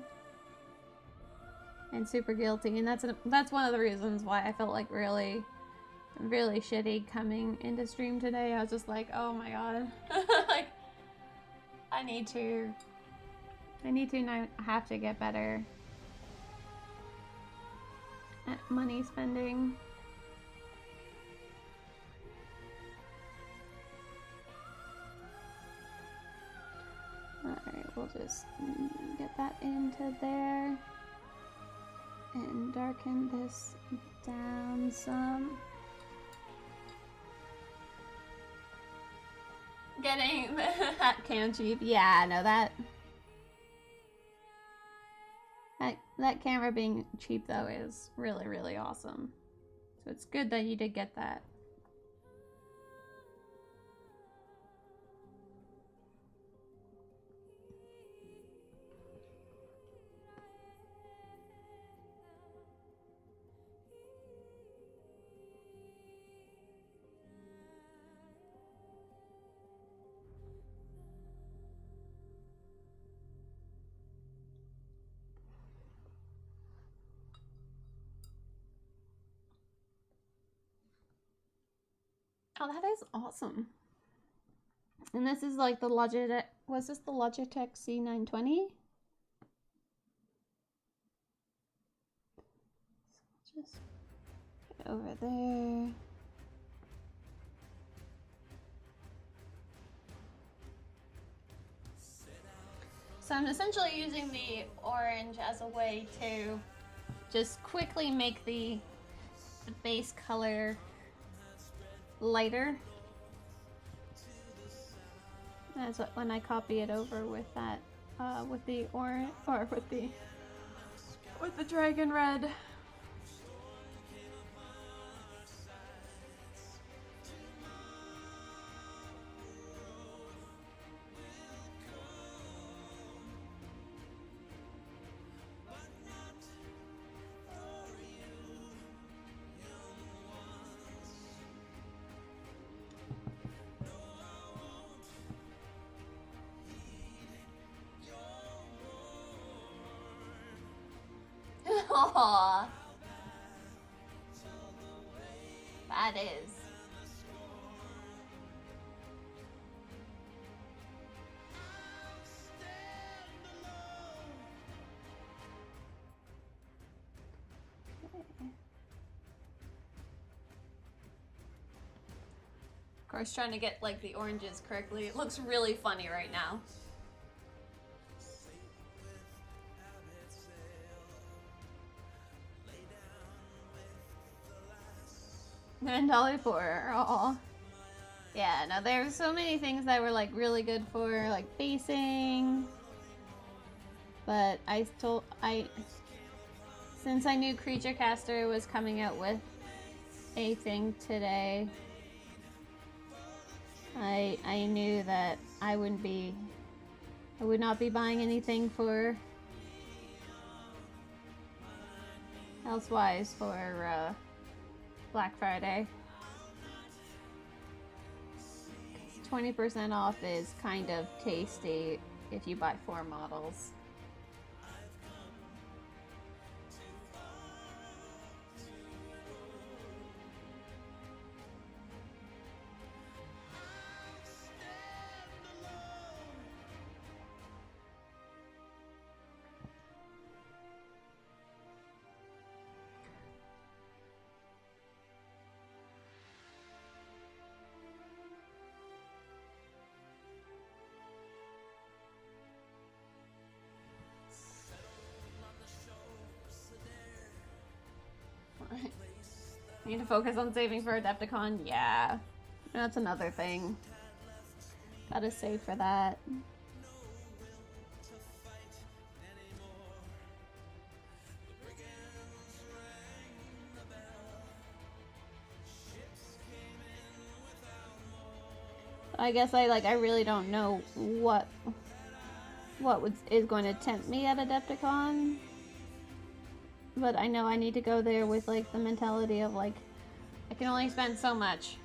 and super guilty, and that's one of the reasons why I felt like really shitty coming into stream today. I was just like, oh my god. Like, I need to not have to get better at money spending. Alright, we'll just get that into there and darken this down some. Getting that cam cheap. Yeah, no, that camera being cheap though is really, really awesome. So it's good that you did get that. Oh, that is awesome. And this is like the Logitech, was this the Logitech C920? Just get over there. So I'm essentially using the orange as a way to just quickly make the base color lighter. That's what, when I copy it over with that, with the orange, or with the dragon red. Aww. That is. Of course, trying to get like the oranges correctly. It looks really funny right now. And $1.04. Oh, yeah. No, there were so many things that were like really good for like basing, but since I knew Creature Caster was coming out with a thing today, I knew that I would not be buying anything for elsewise for Black Friday. 20% off is kind of tasty if you buy 4 models. Need to focus on saving for Adepticon? Yeah. That's another thing. Gotta save for that. I guess I really don't know what is going to tempt me at Adepticon. But I know I need to go there with like the mentality of like, I can only spend so much.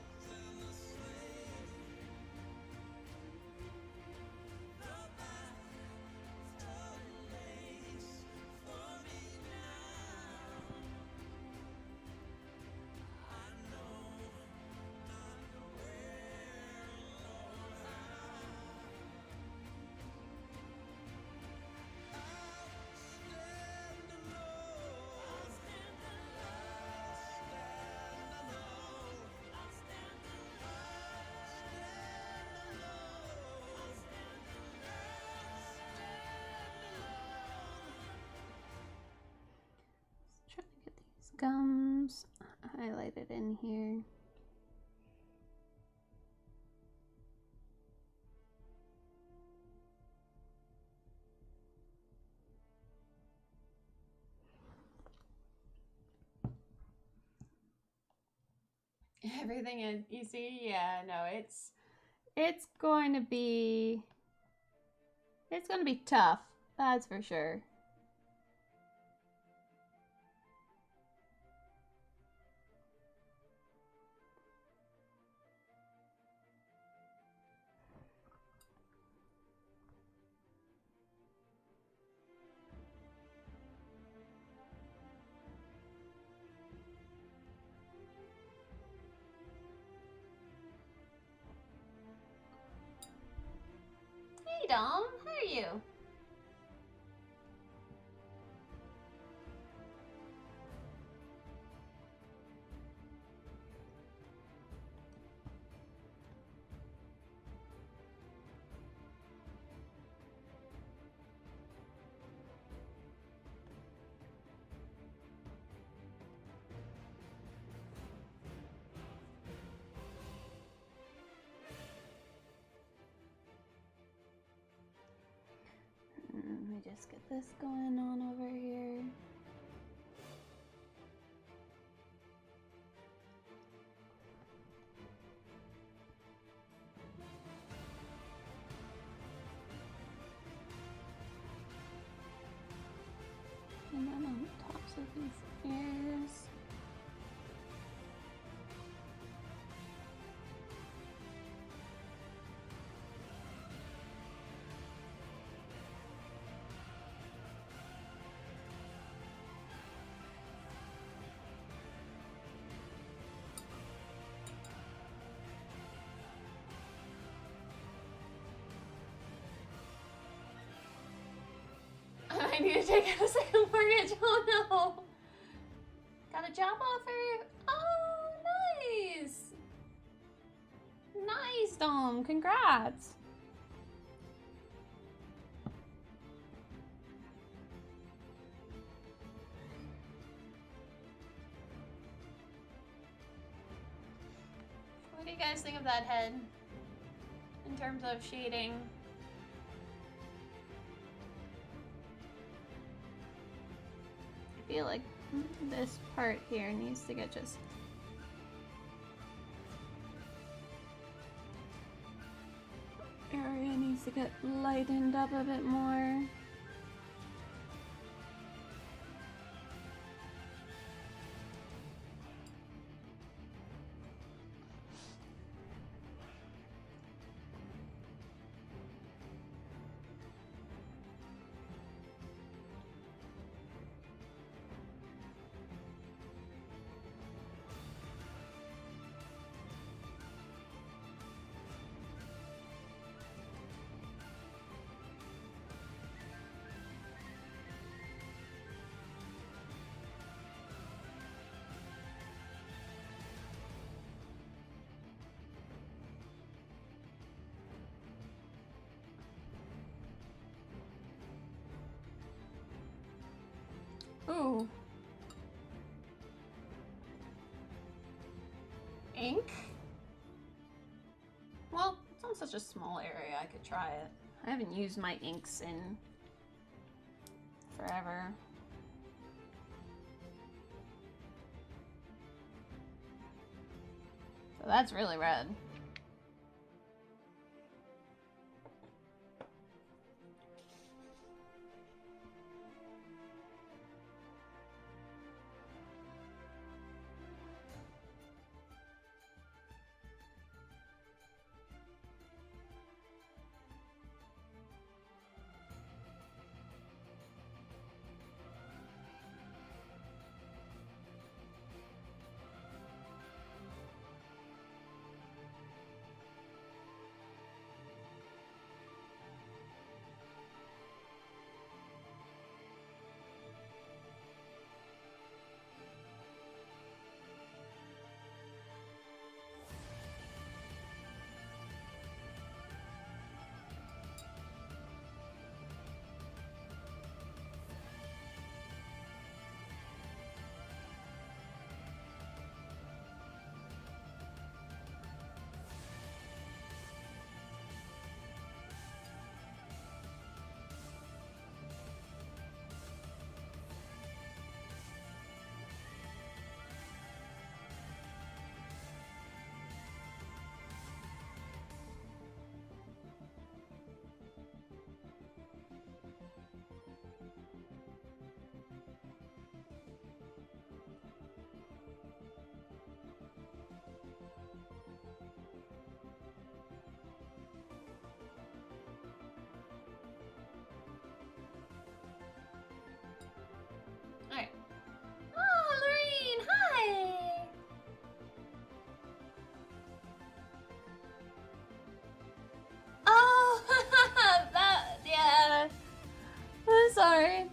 Trying to get these gums highlighted in here. everything in. You see? Yeah, no, it's going to be tough. That's for sure. Hey Dom, how are you? Let me just get this going on over here. And then on the tops of these ears. I need to take out a second mortgage. Oh no. Got a job offer? Oh, nice. Nice, Dom. Congrats. What do you guys think of that head in terms of shading? I feel like this part here needs to get just area needs to get lightened up a bit more. Ooh. Ink? Well, it's on such a small area, I could try it. I haven't used my inks in forever. So that's really red. sorry.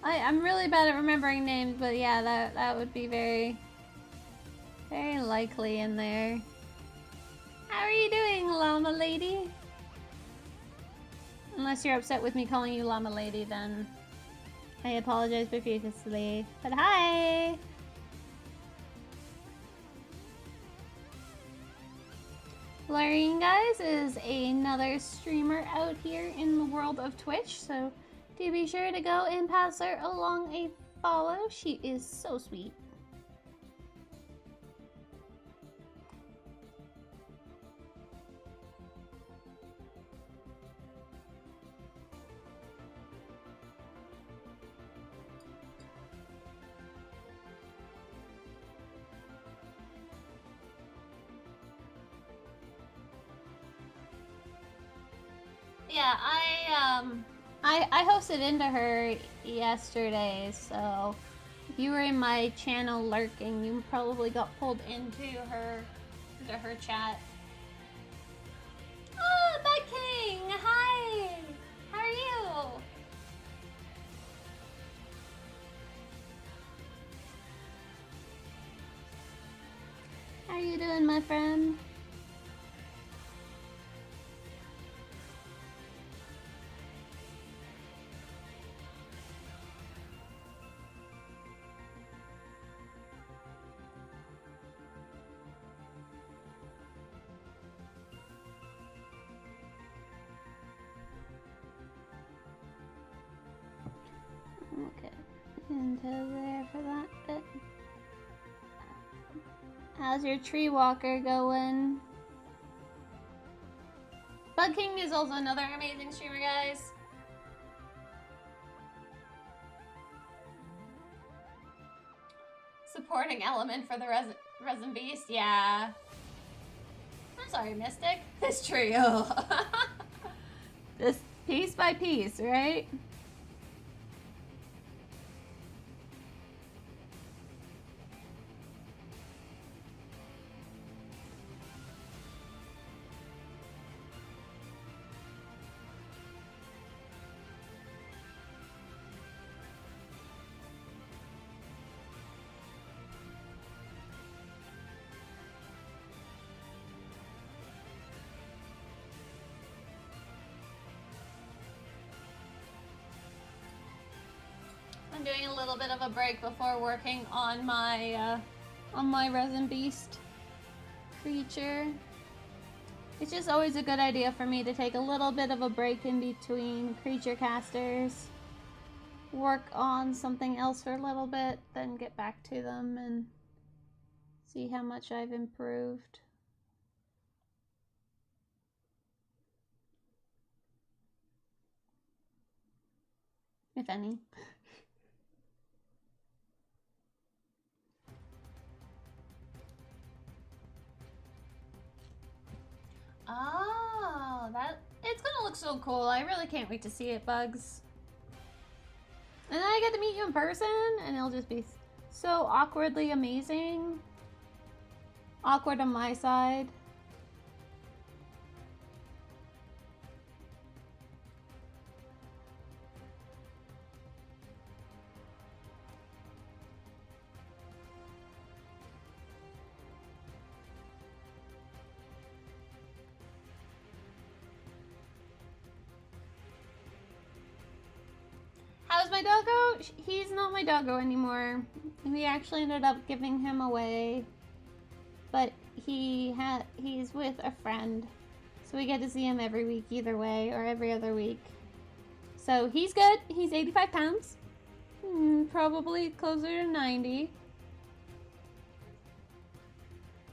I'm really bad at remembering names, but yeah, that would be very, very likely in there. How are you doing, Llama Lady? Unless you're upset with me calling you Llama Lady, then I apologize profusely. But hi! Lorraine, guys, is another streamer out here in the world of Twitch, so do be sure to go and pass her along a follow. She is so sweet. Yeah, I hosted into her yesterday, so if you were in my channel lurking, you probably got pulled into her chat. Oh, Bud King! Hi! How are you? How are you doing, my friend? Okay, into there for that bit. How's your tree walker going? Bug King is also another amazing streamer, guys. Supporting element for the resin beast, yeah. I'm sorry, Mystic. This trio. Just piece by piece, right? I'm doing a little bit of a break before working on my resin beast creature. It's just always a good idea for me to take a little bit of a break in between creature casters, work on something else for a little bit, then get back to them and see how much I've improved. If any. Oh, it's gonna look so cool. I really can't wait to see it, Bugs. And then I get to meet you in person, and it'll just be so awkwardly amazing. Awkward on my side. How's my doggo? He's not my doggo anymore. We actually ended up giving him away. But he's with a friend. So we get to see him every week either way, or every other week. So he's good. He's 85 pounds. Probably closer to 90.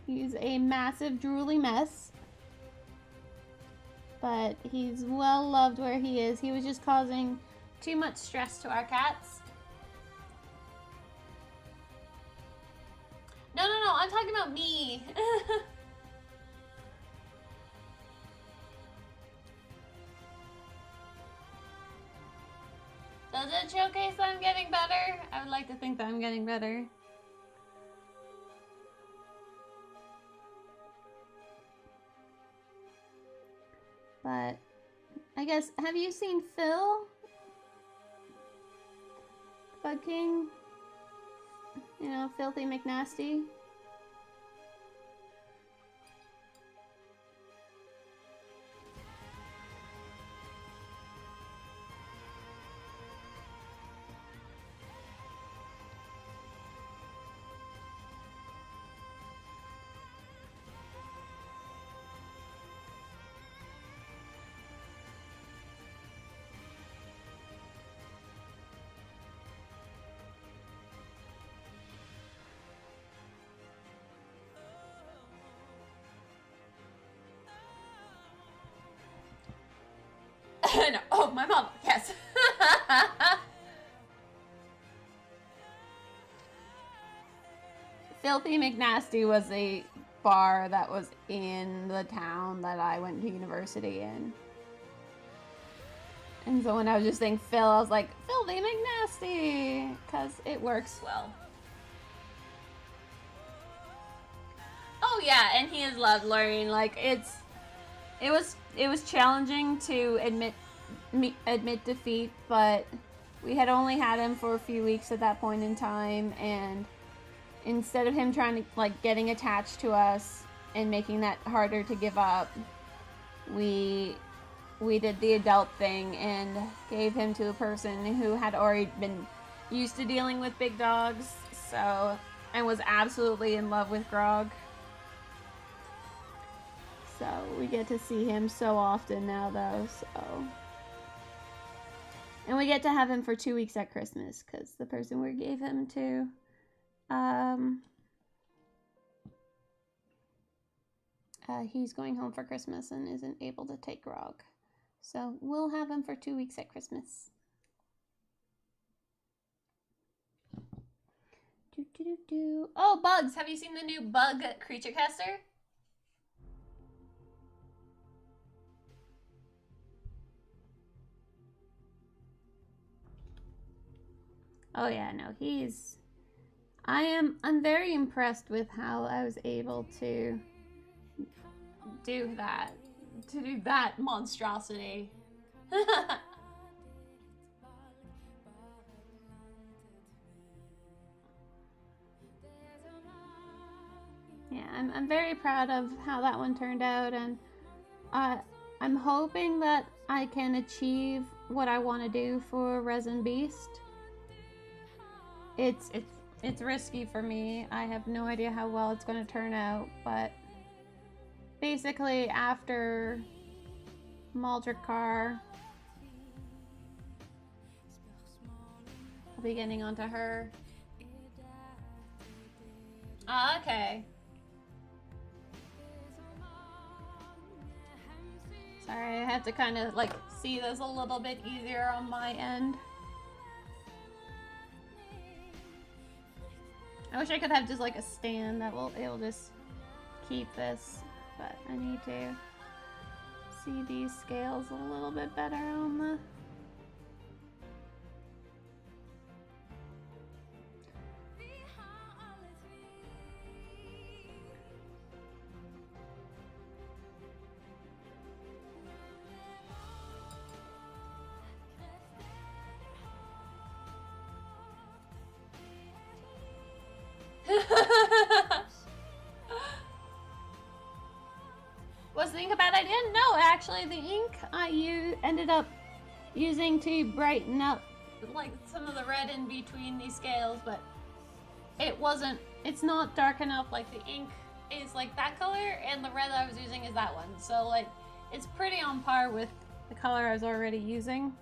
He's a massive drooly mess. But he's well loved where he is. He was just causing too much stress to our cats. No, I'm talking about me. Does it showcase that I'm getting better? I would like to think that I'm getting better. But I I guess, have you seen Phil? Bug King? You know, Filthy McNasty? No. Oh, my mom. Yes. Filthy McNasty was a bar that was in the town that I went to university in. And so when I was just saying Phil, I was like, Filthy McNasty! Because it works well. Oh yeah, and he has loved learning. Like, it was challenging to admit defeat, but we had only had him for a few weeks at that point in time, and instead of him trying to, like, getting attached to us and making that harder to give up, we did the adult thing and gave him to a person who had already been used to dealing with big dogs, so I was absolutely in love with Grog. So we get to see him so often now, though, so. And we get to have him for 2 weeks at Christmas, because the person we gave him to, he's going home for Christmas and isn't able to take Grog. So we'll have him for 2 weeks at Christmas. Oh, Bugs! Have you seen the new Bug Creature Caster? Oh yeah, no, I'm very impressed with how I was able to do that monstrosity. Yeah, I'm very proud of how that one turned out, and I'm hoping that I can achieve what I want to do for Resin Beast. It's risky for me. I have no idea how well it's going to turn out, but basically after Ma'al Drakar, I'll be getting onto her. Ah, okay. Sorry, I have to kind of like see this a little bit easier on my end. I wish I could have just like a stand that it'll just keep this, but I need to see these scales a little bit better on the... What's the ink about? I didn't know actually. The ink I ended up using to brighten up like some of the red in between these scales, but it's not dark enough. Like the ink is like that color and the red I was using is that one, so like it's pretty on par with the color I was already using.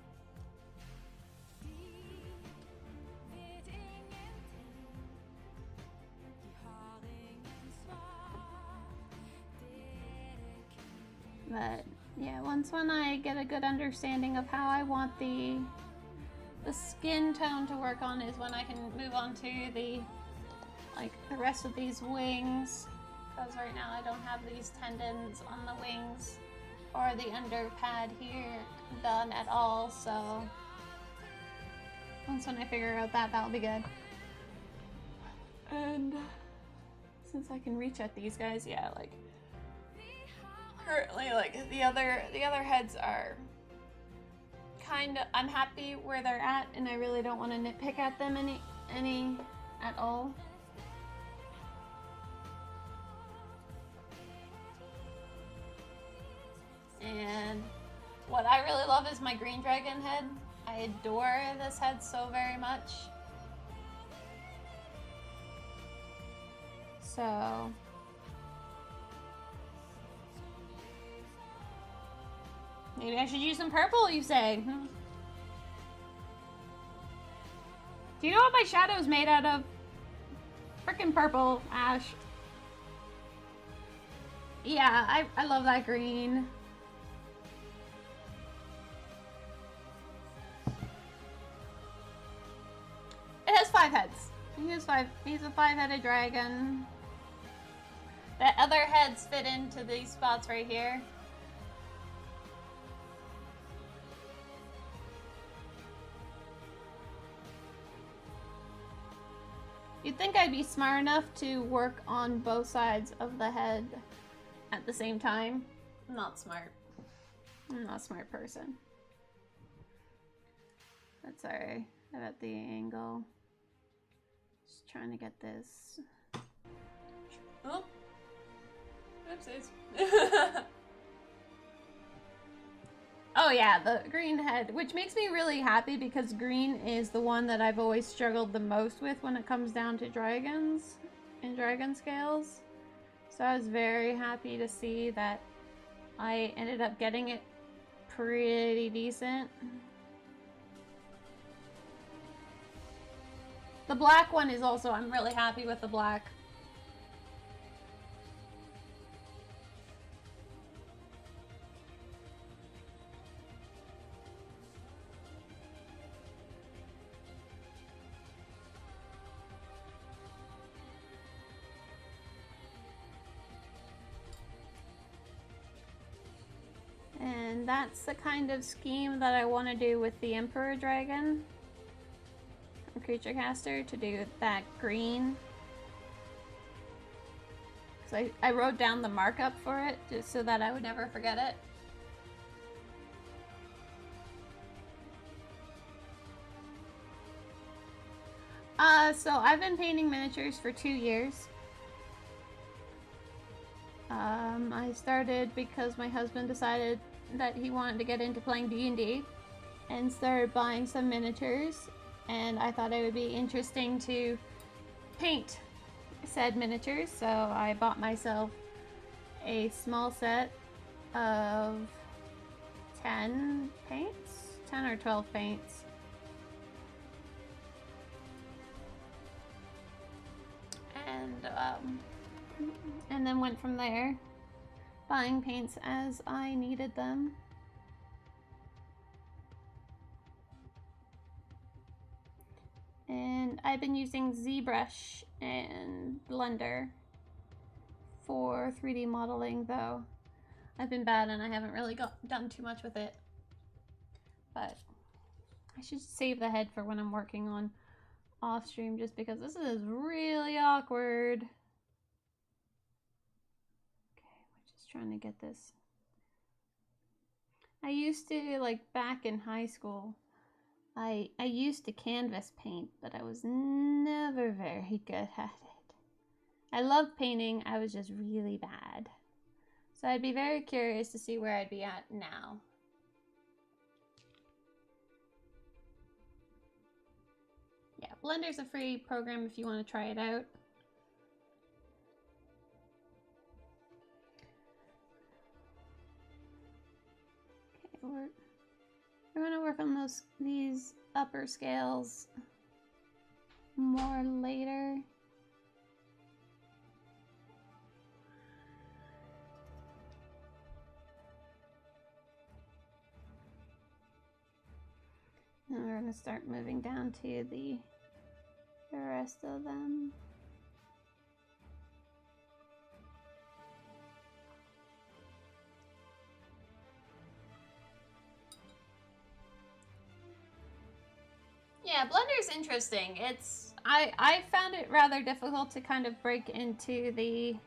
But yeah, when I get a good understanding of how I want the skin tone to work on is when I can move on to the rest of these wings, because right now I don't have these tendons on the wings or the under pad here done at all, so when I figure out that'll be good. And since I can reach at these guys, yeah, like currently, like the other heads are I'm happy where they're at, and I really don't want to nitpick at them any at all. And what I really love is my green dragon head. I adore this head so very much. So maybe I should use some purple, you say? Do you know what my shadow's made out of? Frickin' purple, Ash. Yeah, I love that green. It has 5 heads. He's a 5-headed dragon. The other heads fit into these spots right here. You'd think I'd be smart enough to work on both sides of the head at the same time. I'm not smart. I'm not a smart person. But sorry about the angle. Just trying to get this. Oh. Oopsies. Oh yeah, the green head, which makes me really happy because green is the one that I've always struggled the most with when it comes down to dragons and dragon scales. So I was very happy to see that I ended up getting it pretty decent. The black one is also, I'm really happy with the black. And that's the kind of scheme that I want to do with the Emperor Dragon from Creature Caster, to do that green. Because I wrote down the markup for it just so that I would never forget it. So I've been painting miniatures for 2 years. I started because my husband decided that he wanted to get into playing D&D and started buying some miniatures, and I thought it would be interesting to paint said miniatures, so I bought myself a small set of 10 paints, 10 or 12 paints. And then went from there, buying paints as I needed them. And I've been using ZBrush and Blender for 3D modeling, though I've been bad and I haven't really done too much with it. But I should save the head for when I'm working on off stream, just because this is really awkward. Trying to get this. I used to, like, back in high school, I used to canvas paint, but I was never very good at it. I love painting, I was just really bad. So I'd be very curious to see where I'd be at now. Yeah, Blender's a free program if you want to try it out. We're gonna work on these upper scales more later. And we're gonna start moving down to the rest of them. Yeah, Blender's interesting. I found it rather difficult to kind of break into the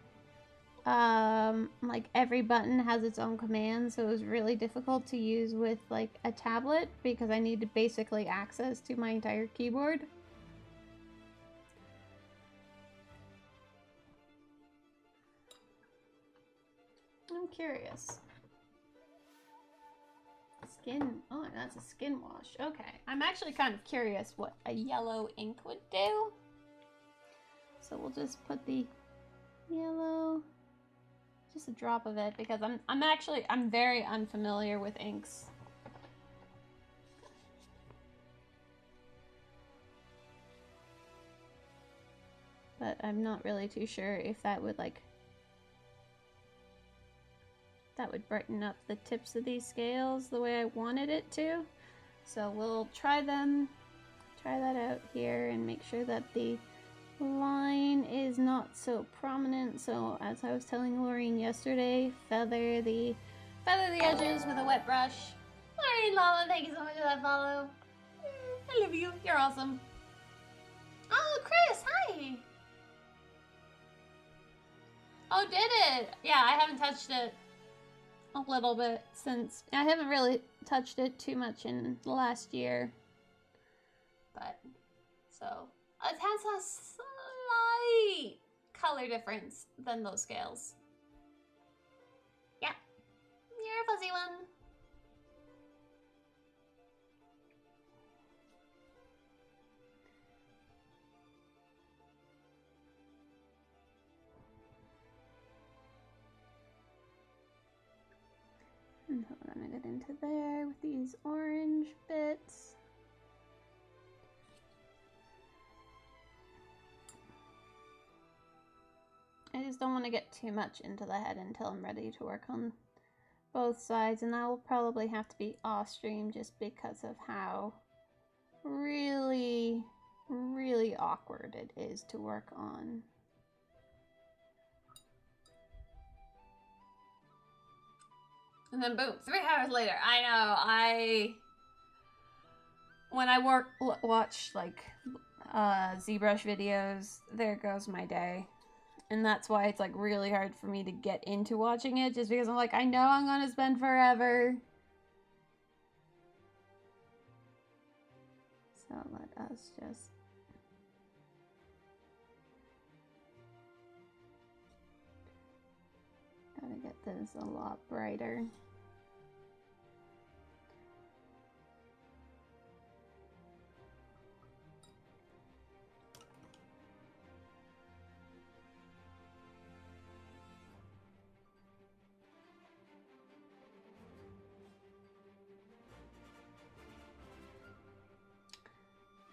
like every button has its own command, so it was really difficult to use with like a tablet because I needed basically access to my entire keyboard. I'm curious. Skin, oh, that's a skin wash. Okay, I'm actually kind of curious what a yellow ink would do. So we'll just put the yellow, just a drop of it, because I'm very unfamiliar with inks. But I'm not really too sure if that would brighten up the tips of these scales the way I wanted it to. So we'll try that out here and make sure that the line is not so prominent. So as I was telling Laureen yesterday, feather the edges with a wet brush. Laureen Lala, thank you so much for that follow. I love you. You're awesome. Oh, Chris, hi. Oh, did it? Yeah, I haven't touched it a little bit since. I haven't really touched it too much in the last year. But, so, it has a slight color difference than those scales. Yeah, you're a fuzzy one. And I'm gonna get into there with these orange bits. I just don't want to get too much into the head until I'm ready to work on both sides, and that will probably have to be off stream just because of how really, really awkward it is to work on. And then boom, 3 hours later. I know, when I watch like ZBrush videos, there goes my day. And that's why it's like really hard for me to get into watching it, just because I'm like, I know I'm gonna spend forever. So let us just gotta get this a lot brighter.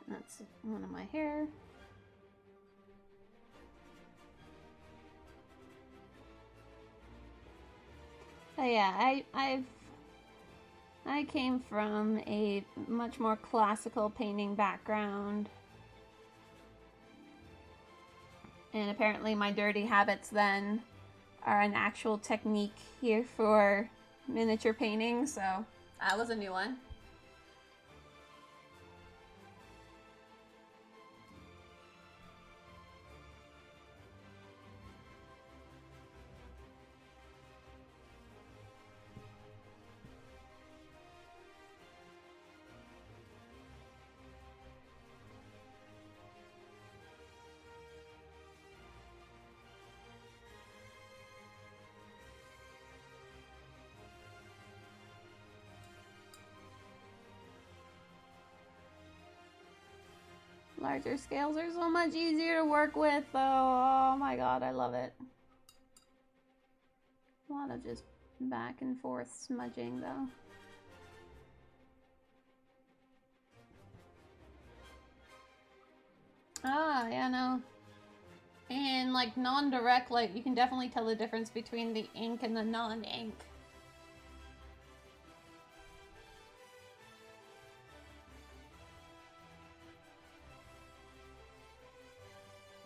That's one of my hair. Oh yeah, I came from a much more classical painting background. And apparently my dirty habits then are an actual technique here for miniature painting, so that was a new one. Larger scales are so much easier to work with, though. Oh my god, I love it. A lot of just back and forth smudging, though. Ah, yeah, no. And like non-direct light, you can definitely tell the difference between the ink and the non-ink.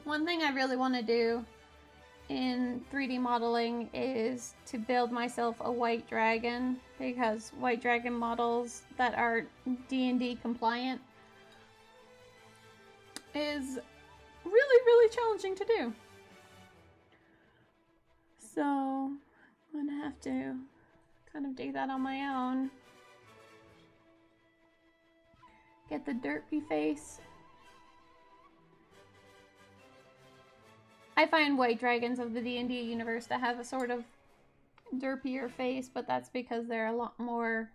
One thing I really want to do in 3D modeling is to build myself a white dragon, because white dragon models that are D&D compliant is really, really challenging to do. So I'm gonna have to kind of do that on my own. Get the derpy face. I find white dragons of the D&D universe to have a sort of derpier face, but that's because they're a lot more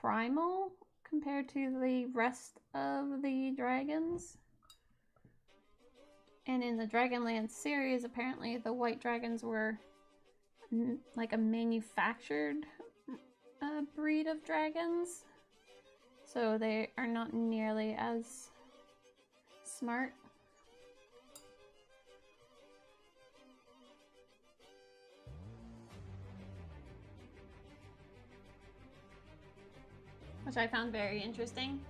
primal compared to the rest of the dragons. And in the Dragonlance series, apparently the white dragons were like a manufactured breed of dragons. So they are not nearly as smart. Which I found very interesting.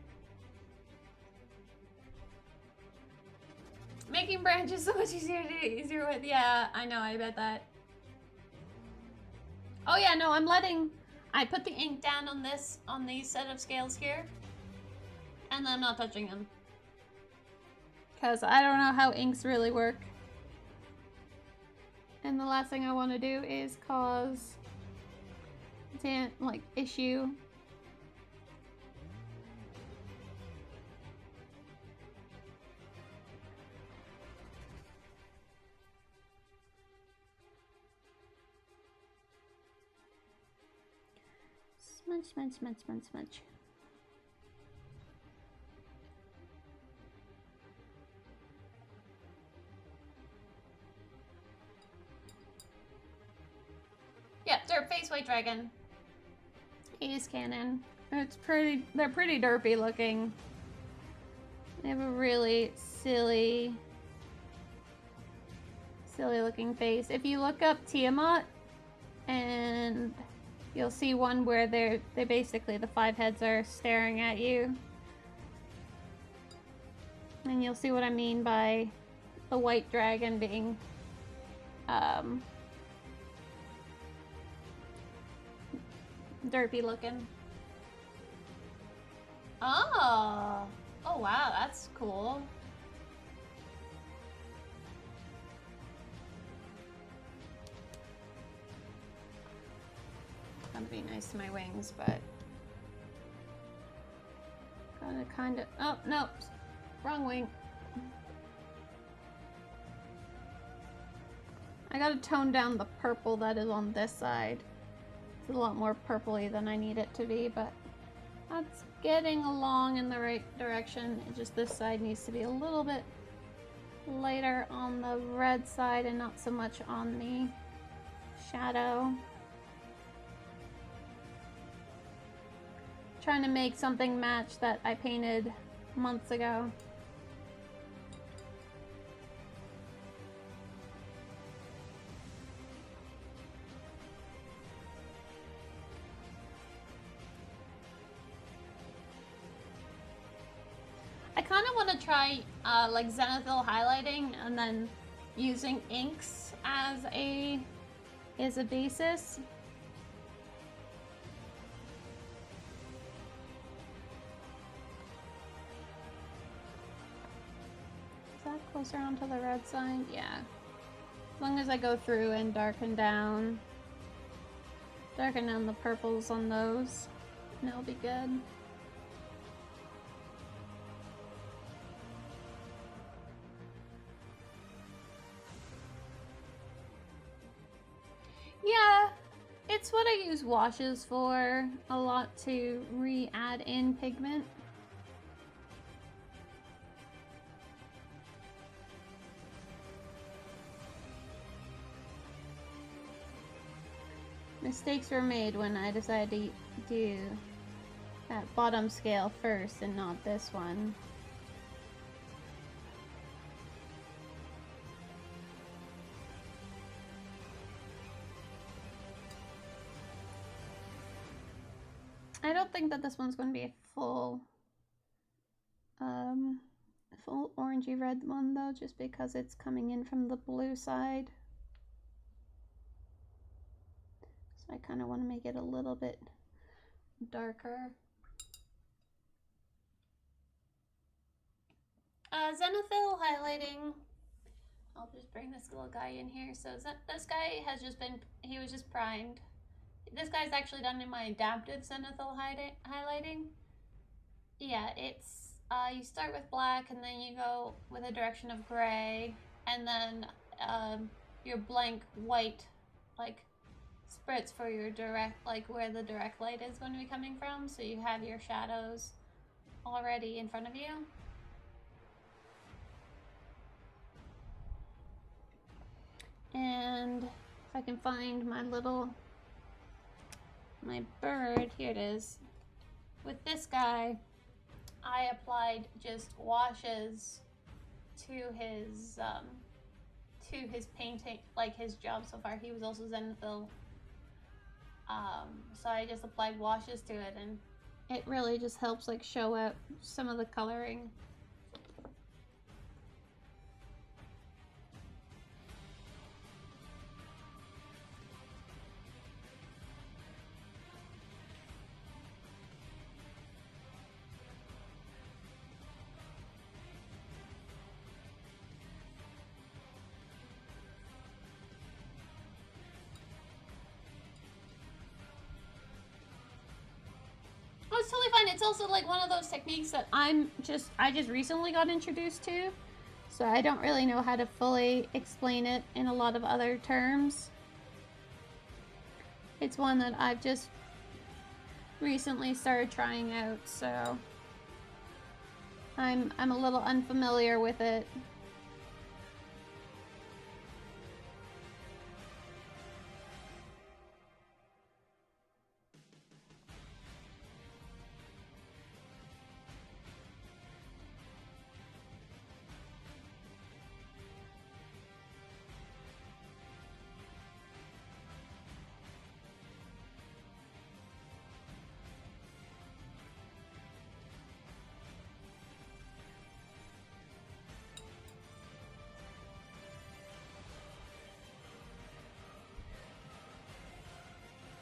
Making branches so much easier to do, easier with. Yeah, I know, I bet that. Oh yeah, no, I put the ink down on these set of scales here. And I'm not touching them. Because I don't know how inks really work. And the last thing I want to do is cause like issue. Smudge, smudge, smudge, smudge, smudge. Yeah, derp face white dragon. He's canon. They're pretty derpy looking. They have a really silly looking face. If you look up Tiamat, and you'll see one where they basically, the 5 heads are staring at you. And you'll see what I mean by the white dragon being derpy looking. Oh wow, that's cool. That'd be nice to my wings, but gotta kind of, oh no, wrong wing. I gotta tone down the purple that is on this side. It's a lot more purpley than I need it to be, but that's getting along in the right direction. It just, this side needs to be a little bit lighter on the red side and not so much on the shadow. Trying to make something match that I painted months ago. I kind of want to try like zenithal highlighting and then using inks as a basis. Is that closer onto the red side? Yeah. As long as I go through and darken down the purples on those, and it'll be good. Yeah, it's what I use washes for a lot, to re-add in pigment. Mistakes were made when I decided to do that bottom scale first and not this one. I don't think that this one's going to be a full orangey red one though, just because it's coming in from the blue side. So I kind of want to make it a little bit darker. Zenithal highlighting I'll just bring this little guy in here. So this guy has just been, he was just primed. This guy's actually done in my adaptive zenithal highlighting. Yeah, it's, you start with black and then you go with a direction of gray, and then your blank white, like, spritz for your direct, like where the direct light is going to be coming from, so you have your shadows already in front of you. And if I can find my bird, here it is. With this guy, I applied just washes to his painting, like his job so far. He was also zenithal. So I just applied washes to it, and it really just helps like show out some of the coloring. Oh, it's totally fine. It's also like one of those techniques that I just recently got introduced to, so I don't really know how to fully explain it in a lot of other terms. It's one that I've just recently started trying out, so I'm a little unfamiliar with it.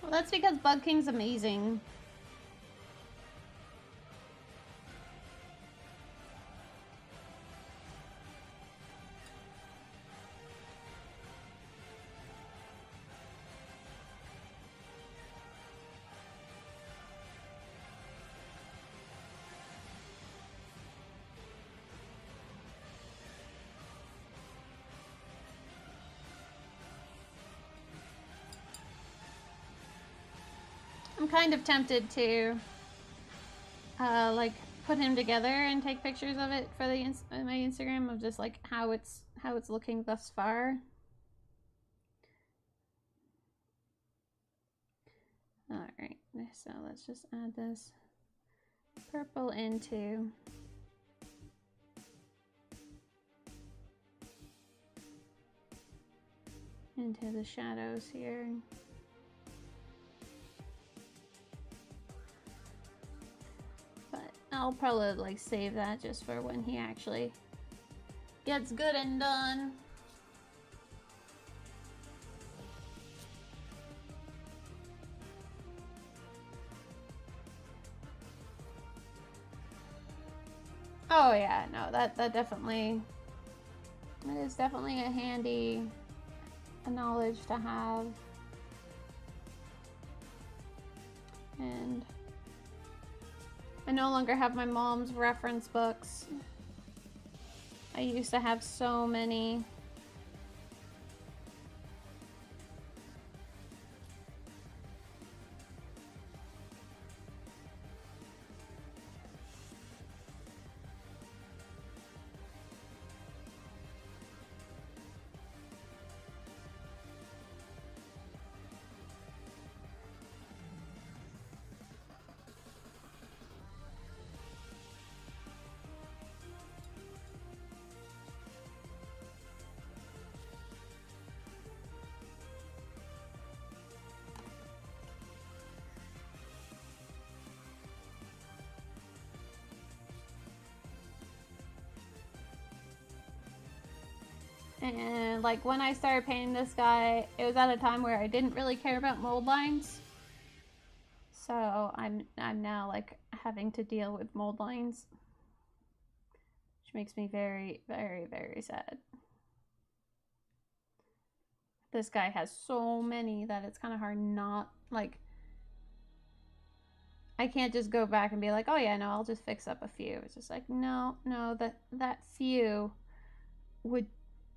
Well, that's because Bug King's amazing. I'm kind of tempted to like put him together and take pictures of it for the my Instagram of just like how it's looking thus far. All right, so let's just add this purple into the shadows here. I'll probably like save that just for when he actually gets good and done. Oh yeah, no, that definitely, it is definitely a handy knowledge to have. And I no longer have my mom's reference books. I used to have so many. And like when I started painting this guy, it was at a time where I didn't really care about mold lines. So I'm now like having to deal with mold lines, which makes me very, very, very sad. this guy has so many that it's kind of hard not, like, I can't just go back and be like, oh yeah, no, I'll just fix up a few. It's just like, no, that few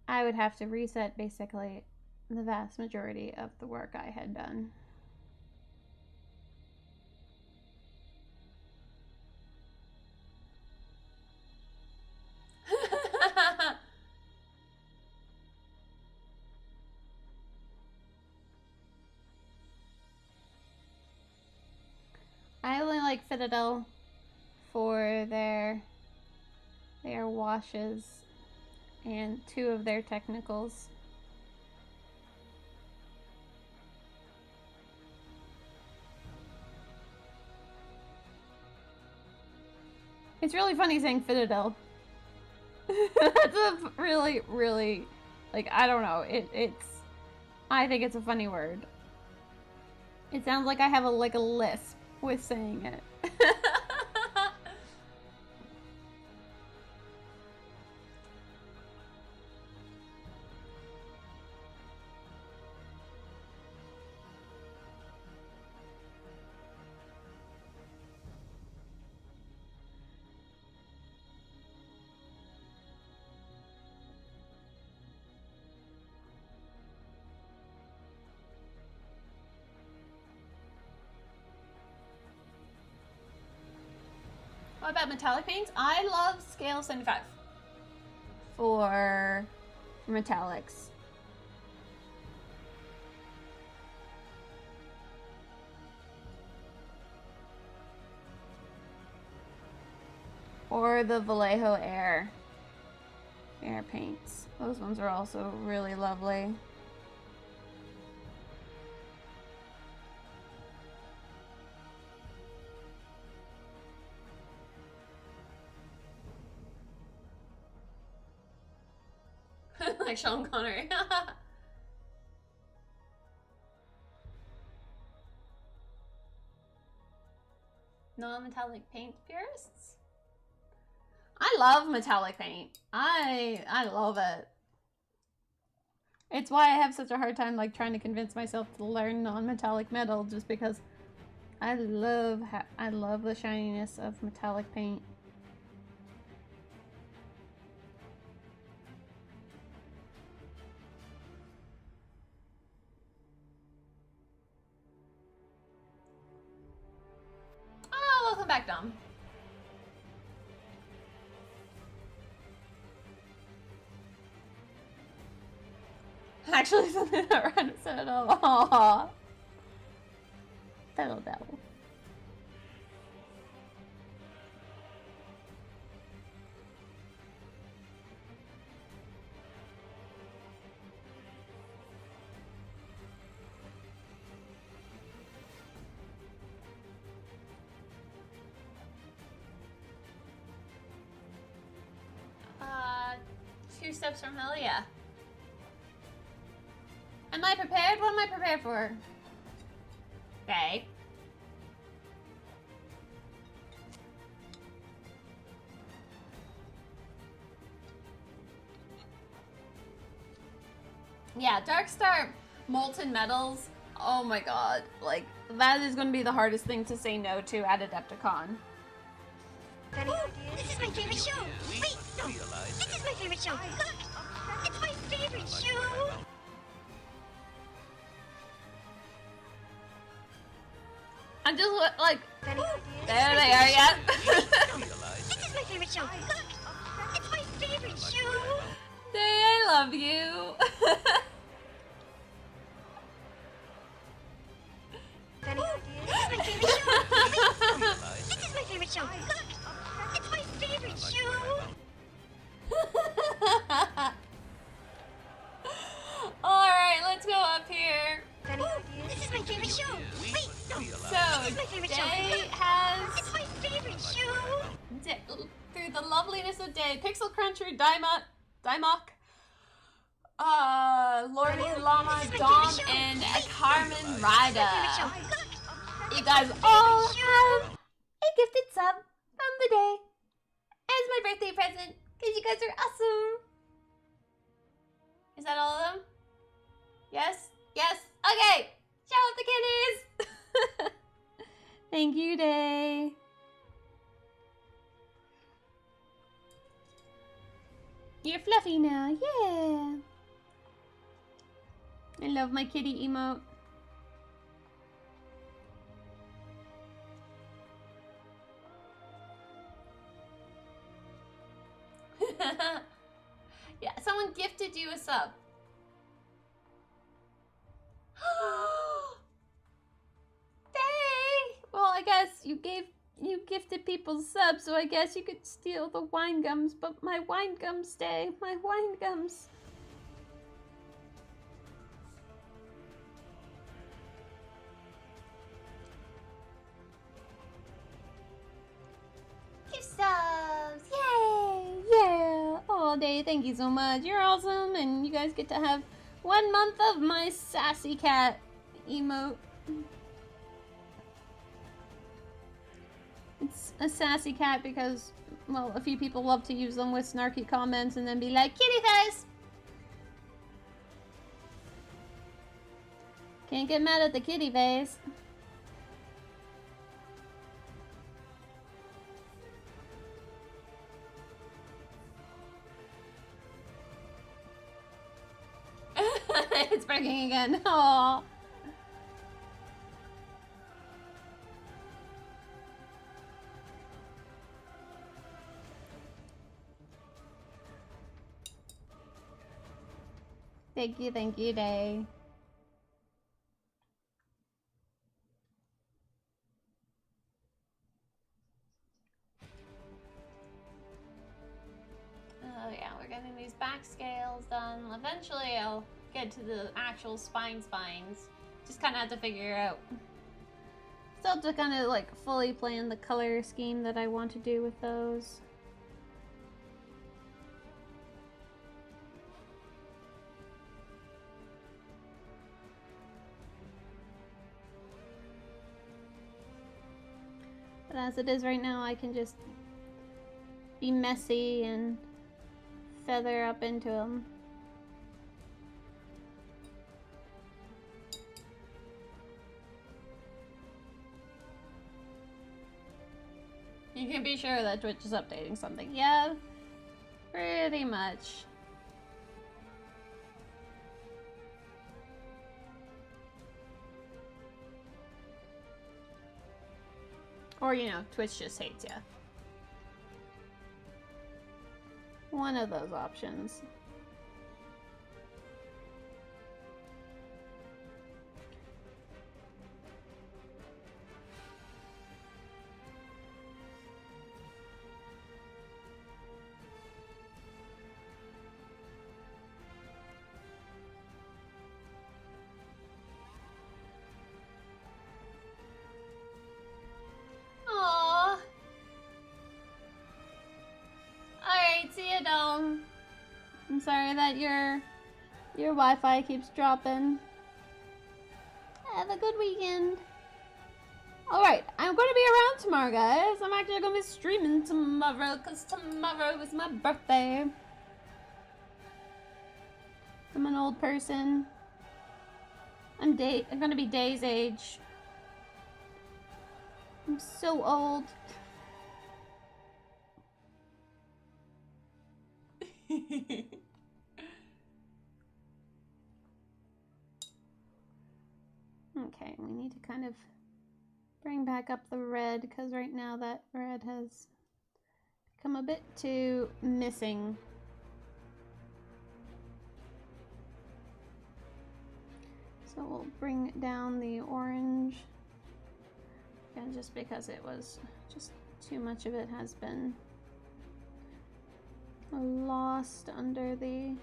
I would have to reset basically the vast majority of the work I had done. I only like Citadel for their washes and 2 of their technicals. It's really funny saying Citadel. That's a really, really, like, I don't know. I think it's a funny word. It sounds like I have a lisp with saying it. What about metallic paints? I love scale 75 for metallics. Or the Vallejo air paints. Those ones are also really lovely. Like Sean Connery. Non-metallic paint purists? I love metallic paint. I love it. It's why I have such a hard time like trying to convince myself to learn non-metallic metal, just because I love the shininess of metallic paint. Oh, welcome back, Dom. Actually, something that Ren said. Oh, that'll devil. Two steps from hell, yeah. Am I prepared? What am I prepared for? Okay. Yeah, Darkstar Molten Metals. Oh my god. Like, that is going to be the hardest thing to say no to at Adepticon. This is my favorite show! Wait, no! This is my favorite show! Look! It's my favorite show! I'm just like, there they are, yeah. This is my favorite show! Look! It's my favorite show! Day, I love you. This is my favorite show! Wait, no! This is my favorite show! Look! It's my favorite show! Alright, let's go up here. This is my favorite show! Wait, no! So, This is my favorite show! Day Look! has, It's my favorite show! through the loveliness of Day, Pixel Cruncher, Dimok, Lordy Llama, Dom, and Carmen Ryder. You guys all have a gifted sub from the Day as my birthday present, because you guys are awesome. Is that all of them? Yes? Yes? Okay! Show off the kitties! Thank you, Day. You're fluffy now, yeah! I love my kitty emote. Yeah, someone gifted you a sub. Day! Well, I guess you gifted people subs, so I guess you could steal the wine gums, but my wine gums, Day. My wine gums. Gift subs! Yay! Yeah! Oh, Day, thank you so much. You're awesome, and you guys get to have 1 month of my sassy cat emote. It's a sassy cat because, well, a few people love to use them with snarky comments and then be like, kitty face! Can't get mad at the kitty face. It's breaking again. Aww. Thank you, Day. Oh yeah, we're getting these back scales done. Eventually I'll get to the actual spines. Just kind of have to figure out. Still have to kind of like fully plan the color scheme that I want to do with those. But as it is right now, I can just be messy and feather up into them. You can be sure that Twitch is updating something. Yeah, pretty much. Or, you know, Twitch just hates you. One of those options. Aww. Alright, see you, Dome. I'm sorry that your Wi-Fi keeps dropping. Have a good weekend. Alright, I'm going to be around tomorrow, guys. I'm actually going to be streaming tomorrow because tomorrow is my birthday. I'm an old person. I'm going to be Day's age. I'm so old. Okay, we need to kind of bring back up the red because right now that red has become a bit too missing. So we'll bring down the orange. And just because it was just too much of it has been lost under the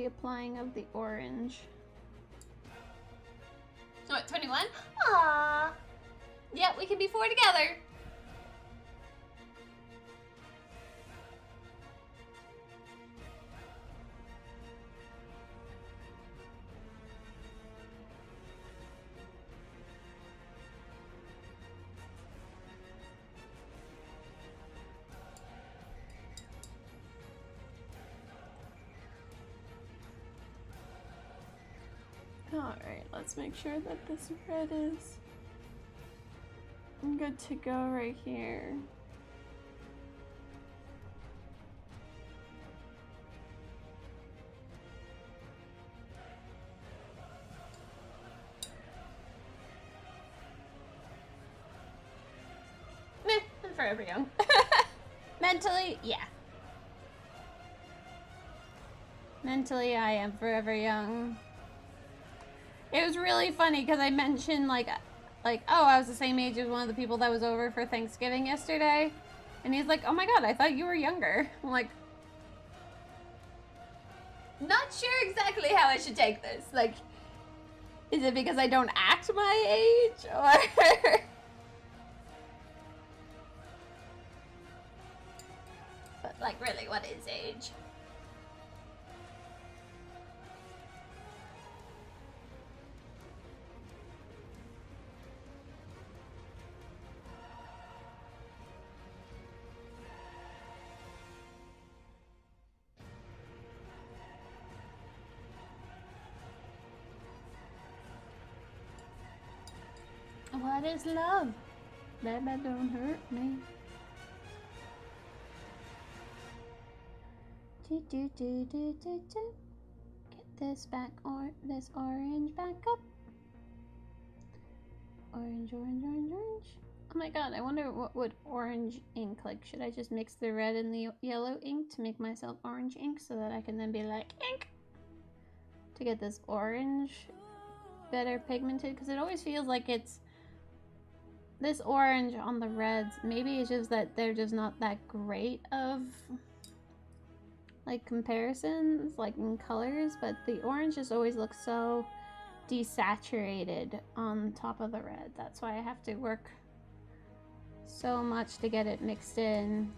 applying of the orange. So at 21? Aww. Yeah, we can be 4 together. Alright, let's make sure that this red is good to go right here. Meh, I'm forever young. Mentally, yeah. Mentally, I am forever young. It was really funny because I mentioned like, oh, I was the same age as one of the people that was over for Thanksgiving yesterday. And he's like, oh my god, I thought you were younger. I'm like, not sure exactly how I should take this. Like, is it because I don't act my age? Or... But like, really, what is age? What is love? Baby, don't hurt me. Get this back, or this orange back up. Orange, orange, orange, orange. Oh my god, I wonder what would orange ink like. Should I just mix the red and the yellow ink to make myself orange ink so that I can then be like ink to get this orange better pigmented? Because it always feels like it's this orange on the reds. Maybe it's just that they're just not that great of like comparisons like in colors, but the orange just always looks so desaturated on top of the red. That's why I have to work so much to get it mixed in.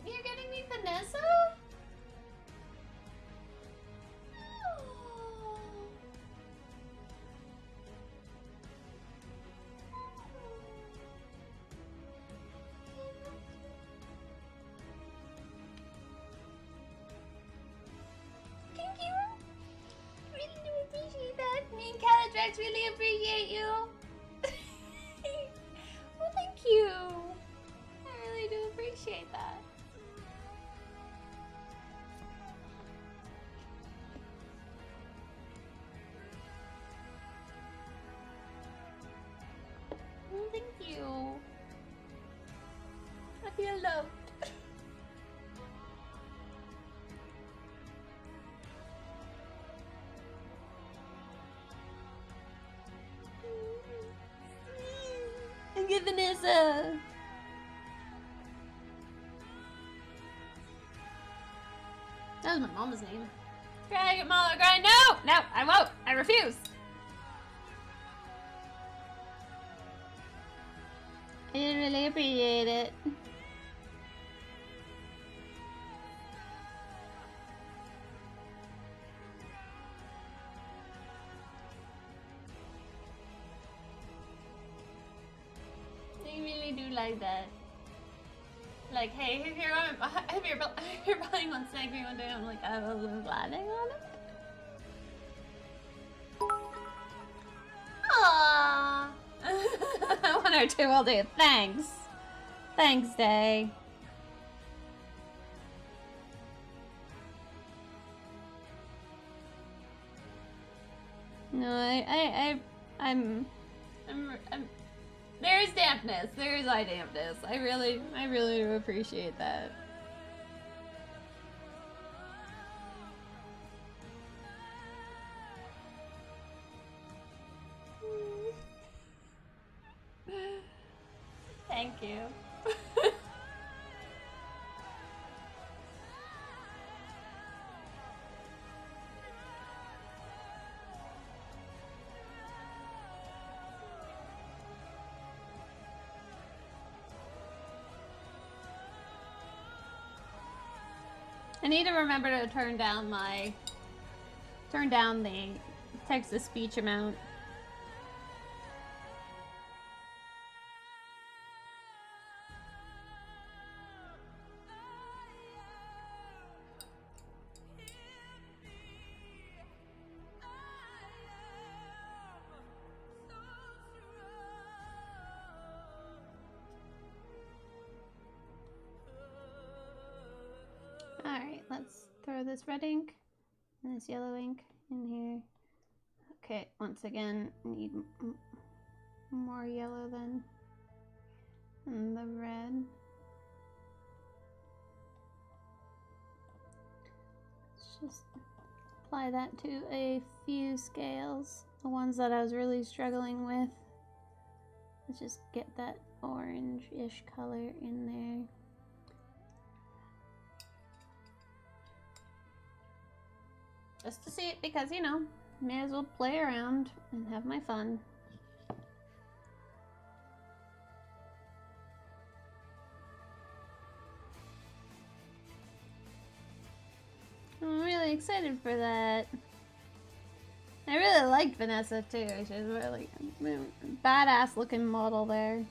You're getting me Vanessa? Oh. Thank you. Really do appreciate that. Me and Caladrax really appreciate you. Well, thank you. I really do appreciate that. Well, thank you. I feel loved. Thank you, Vanessa. That was my mama's name. Dragon Mall Grind. No! No, I won't. I refuse. I didn't really appreciate it. I really do like that. Like, hey, if you're buying one snack me one day, I'm like, I wasn't planning on it. Aww. One or two will do. Thanks. Thanks, Day. No, I'm there is dampness. There is eye dampness. I really do appreciate that. Thank you. I need to remember to turn down the text-to-speech amount. Alright, let's throw this red ink and this yellow ink in here. Okay, once again, need more yellow then. And the red. Let's just apply that to a few scales. The ones that I was really struggling with. Let's just get that orange-ish color in there. Just to see it, because, you know, may as well play around and have my fun. I'm really excited for that. I really liked Vanessa too. She's a really badass looking model there.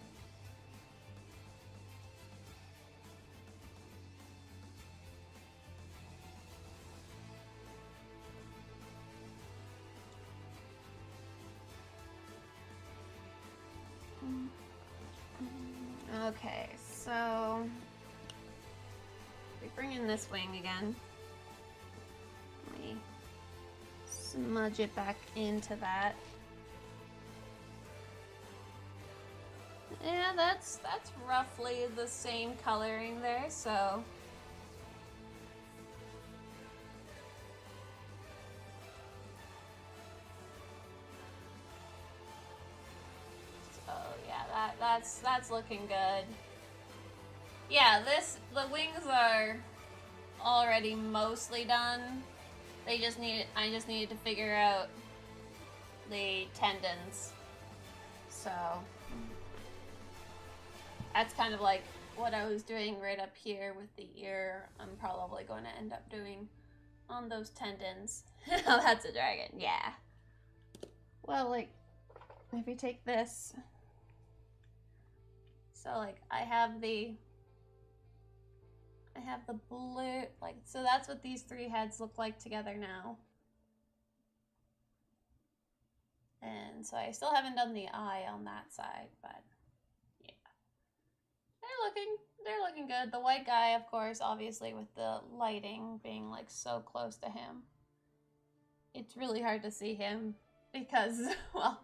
Okay, so we bring in this wing again. We smudge it back into that. Yeah, that's roughly the same coloring there, so yeah, that's looking good. Yeah, the wings are already mostly done. I just needed to figure out the tendons. So that's kind of like what I was doing right up here with the ear. I'm probably going to end up doing on those tendons. Oh, that's a dragon, yeah. Well, like, if you take this, so like I have the blue, like, so that's what these three heads look like together now. And so I still haven't done the eye on that side, but yeah. They're looking good. The white guy, of course, obviously with the lighting being like so close to him, it's really hard to see him because, well,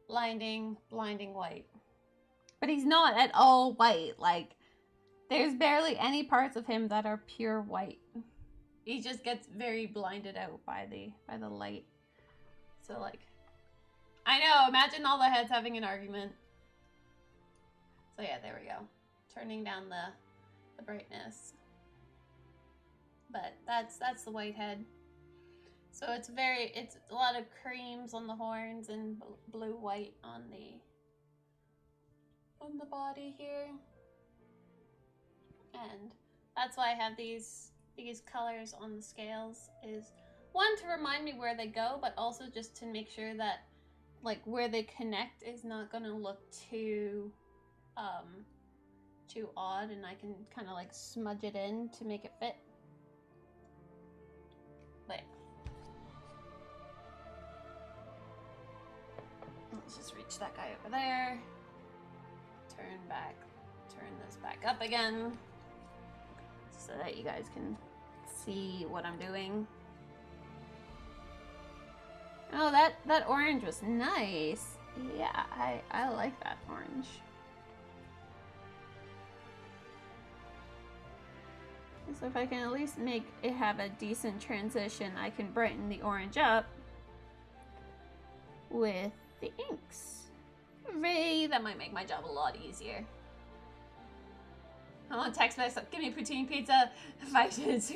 blinding white. But he's not at all white. Like, there's barely any parts of him that are pure white. He just gets very blinded out by the light. So like, I know, imagine all the heads having an argument. So yeah, there we go. Turning down the brightness. But that's the white head. So it's a lot of creams on the horns and blue white on the body here. And that's why I have these colors on the scales, is one, to remind me where they go, but also just to make sure that like where they connect is not gonna look too odd, and I can kind of like smudge it in to make it fit. But let's just reach that guy over there. Turn this back up again so that you guys can see what I'm doing. Oh, that orange was nice. Yeah, I like that orange. So if I can at least make it have a decent transition, I can brighten the orange up with the inks. Hooray, that might make my job a lot easier. I want text message, give me poutine pizza, 5 minutes.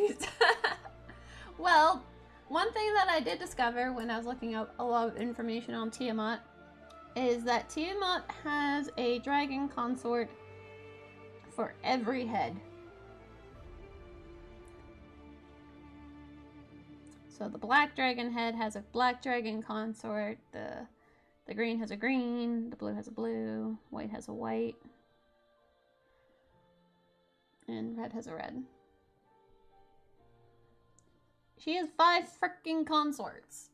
Well, one thing that I did discover when I was looking up a lot of information on Tiamat is that Tiamat has a dragon consort for every head. So the black dragon head has a black dragon consort, the green has a green, the blue has a blue, white has a white, and red has a red. She has 5 freaking consorts.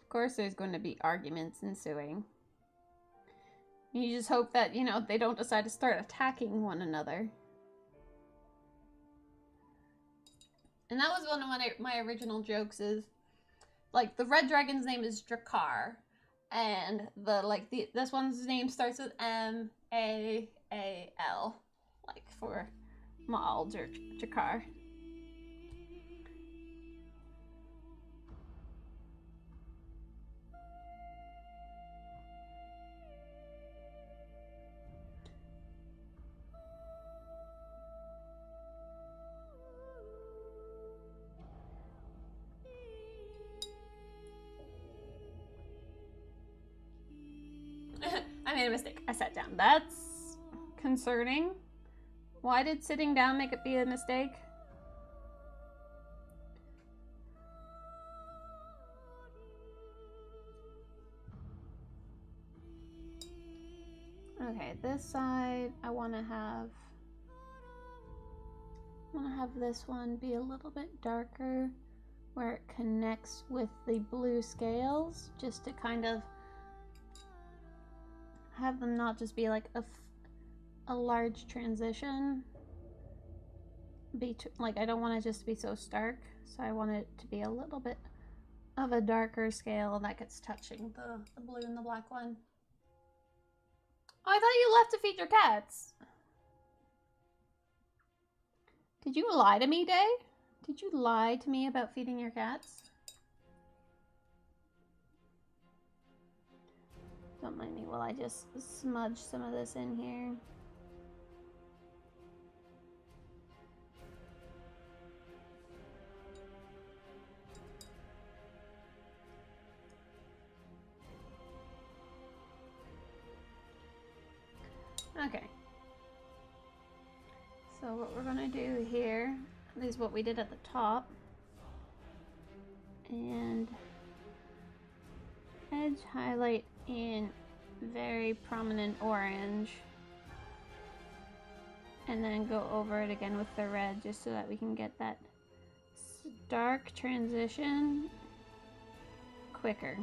Of course there's going to be arguments ensuing. You just hope that, you know, they don't decide to start attacking one another. And that was one of my original jokes is, like, the red dragon's name is Drakar. And this one's name starts with M-A-A-L. Like, for Ma'al Drakar. I made a mistake. I sat down. That's concerning. Why did sitting down make it be a mistake? Okay, this side I want to have this one be a little bit darker where it connects with the blue scales, just to kind of have them not just be like a large transition. Like, I don't want it just to be so stark, so I want it to be a little bit of a darker scale that gets touching the blue and the black one. Oh, I thought you left to feed your cats. Did you lie to me, Day? Did you lie to me about feeding your cats? Don't mind me while I just smudge some of this in here. Okay. So what we're gonna do here is what we did at the top. And edge highlight in very prominent orange. And then go over it again with the red just so that we can get that dark transition quicker.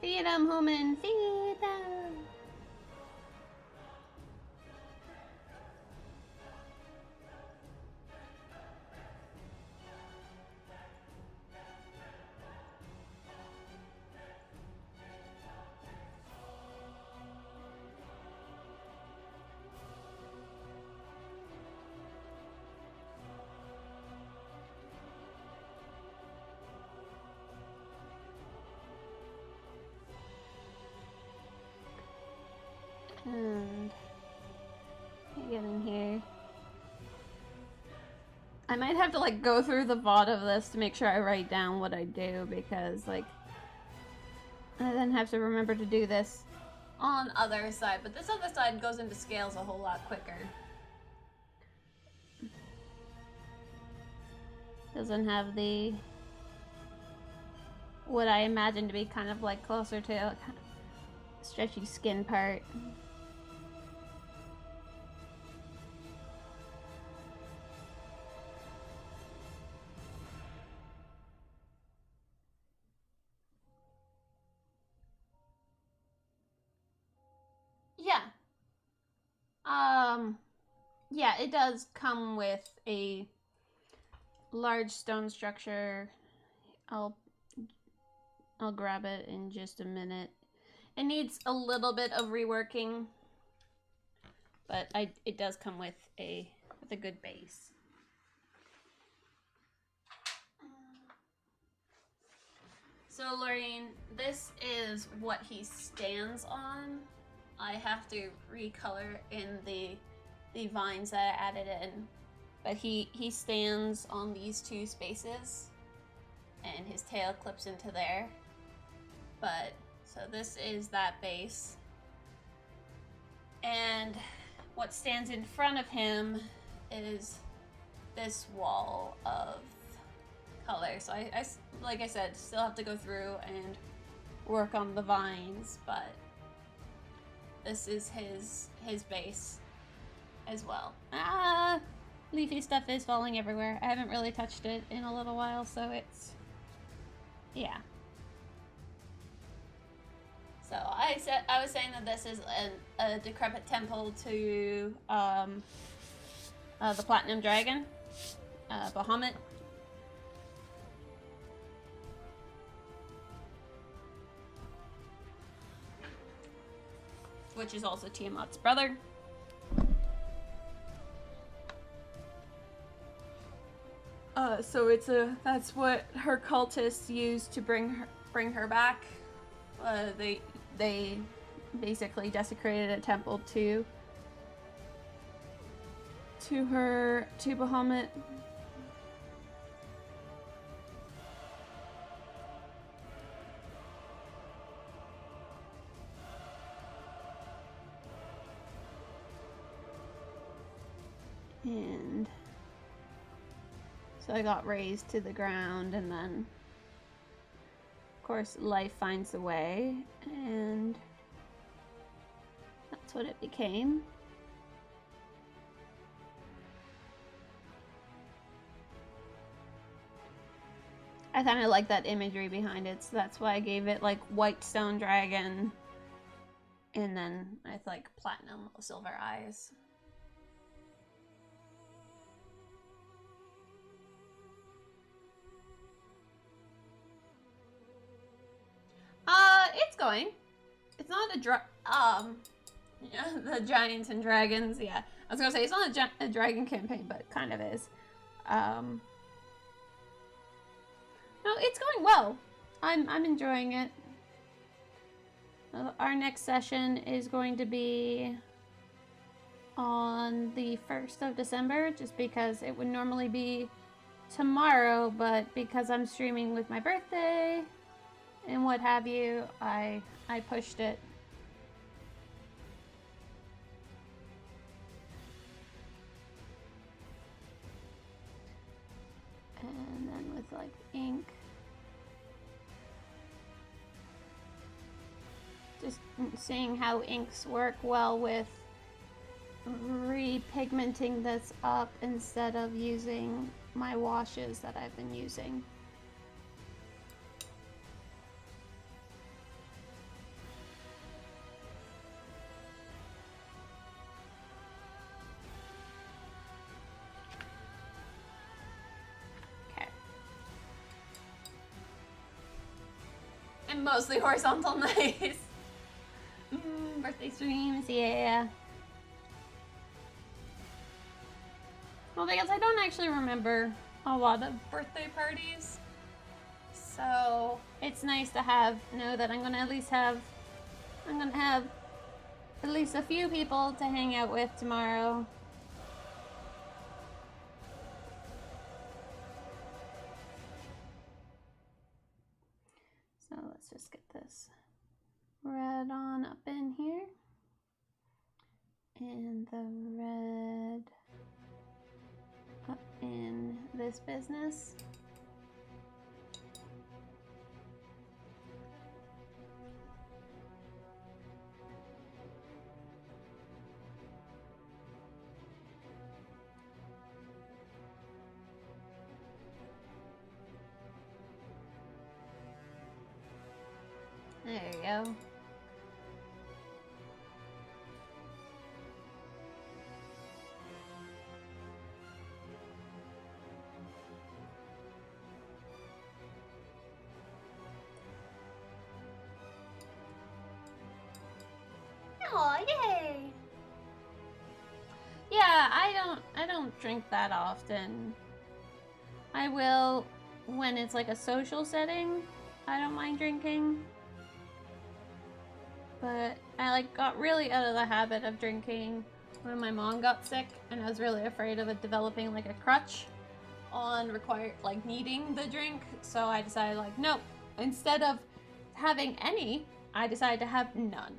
Feed them, human! Feed them! And get in here. I might have to like go through the VOD of this to make sure I write down what I do, because like I then have to remember to do this on other side, but this other side goes into scales a whole lot quicker. Doesn't have the what I imagine to be kind of like closer to a stretchy skin part. Yeah, it does come with a large stone structure. I'll grab it in just a minute. It needs a little bit of reworking, but it does come with a good base. So Lorraine, this is what he stands on. I have to recolor in the vines that I added in, but he stands on these two spaces and his tail clips into there. But So this is that base. And what stands in front of him is this wall of color. So I like I said, still have to go through and work on the vines, but this is his base as well. Ah, leafy stuff is falling everywhere. I haven't really touched it in a little while, so it's, yeah. So I was saying that this is a decrepit temple to the Platinum Dragon, Bahamut. Which is also Tiamat's brother. So that's what her cultists used to bring her back. They basically desecrated a temple to Bahamut. And so I got razed to the ground, and then of course life finds a way, and that's what it became. I kind of like that imagery behind it, so that's why I gave it like white stone dragon, and then with like platinum silver eyes. It's going. It's not yeah, the Giants and Dragons, yeah. I was gonna say, it's not a dragon campaign, but it kind of is. No, it's going well. I'm enjoying it. Our next session is going to be on the 1st of December, just because it would normally be tomorrow, but because I'm streaming with my birthday and what have you, I pushed it. And then with like ink, just seeing how inks work well with repigmenting this up instead of using my washes that I've been using. Mostly horizontal nice. Birthday streams, yeah. Well, because I don't actually remember a lot of birthday parties, so it's nice to know that I'm gonna have at least a few people to hang out with tomorrow. So let's just get this red on up in here. And the red up in this business. There you go. Oh, yay! Yeah, I don't drink that often. I will when it's like a social setting. I don't mind drinking. But I got really out of the habit of drinking when my mom got sick, and I was really afraid of it developing like a crutch on needing the drink. So I decided nope, instead of having any I decided to have none.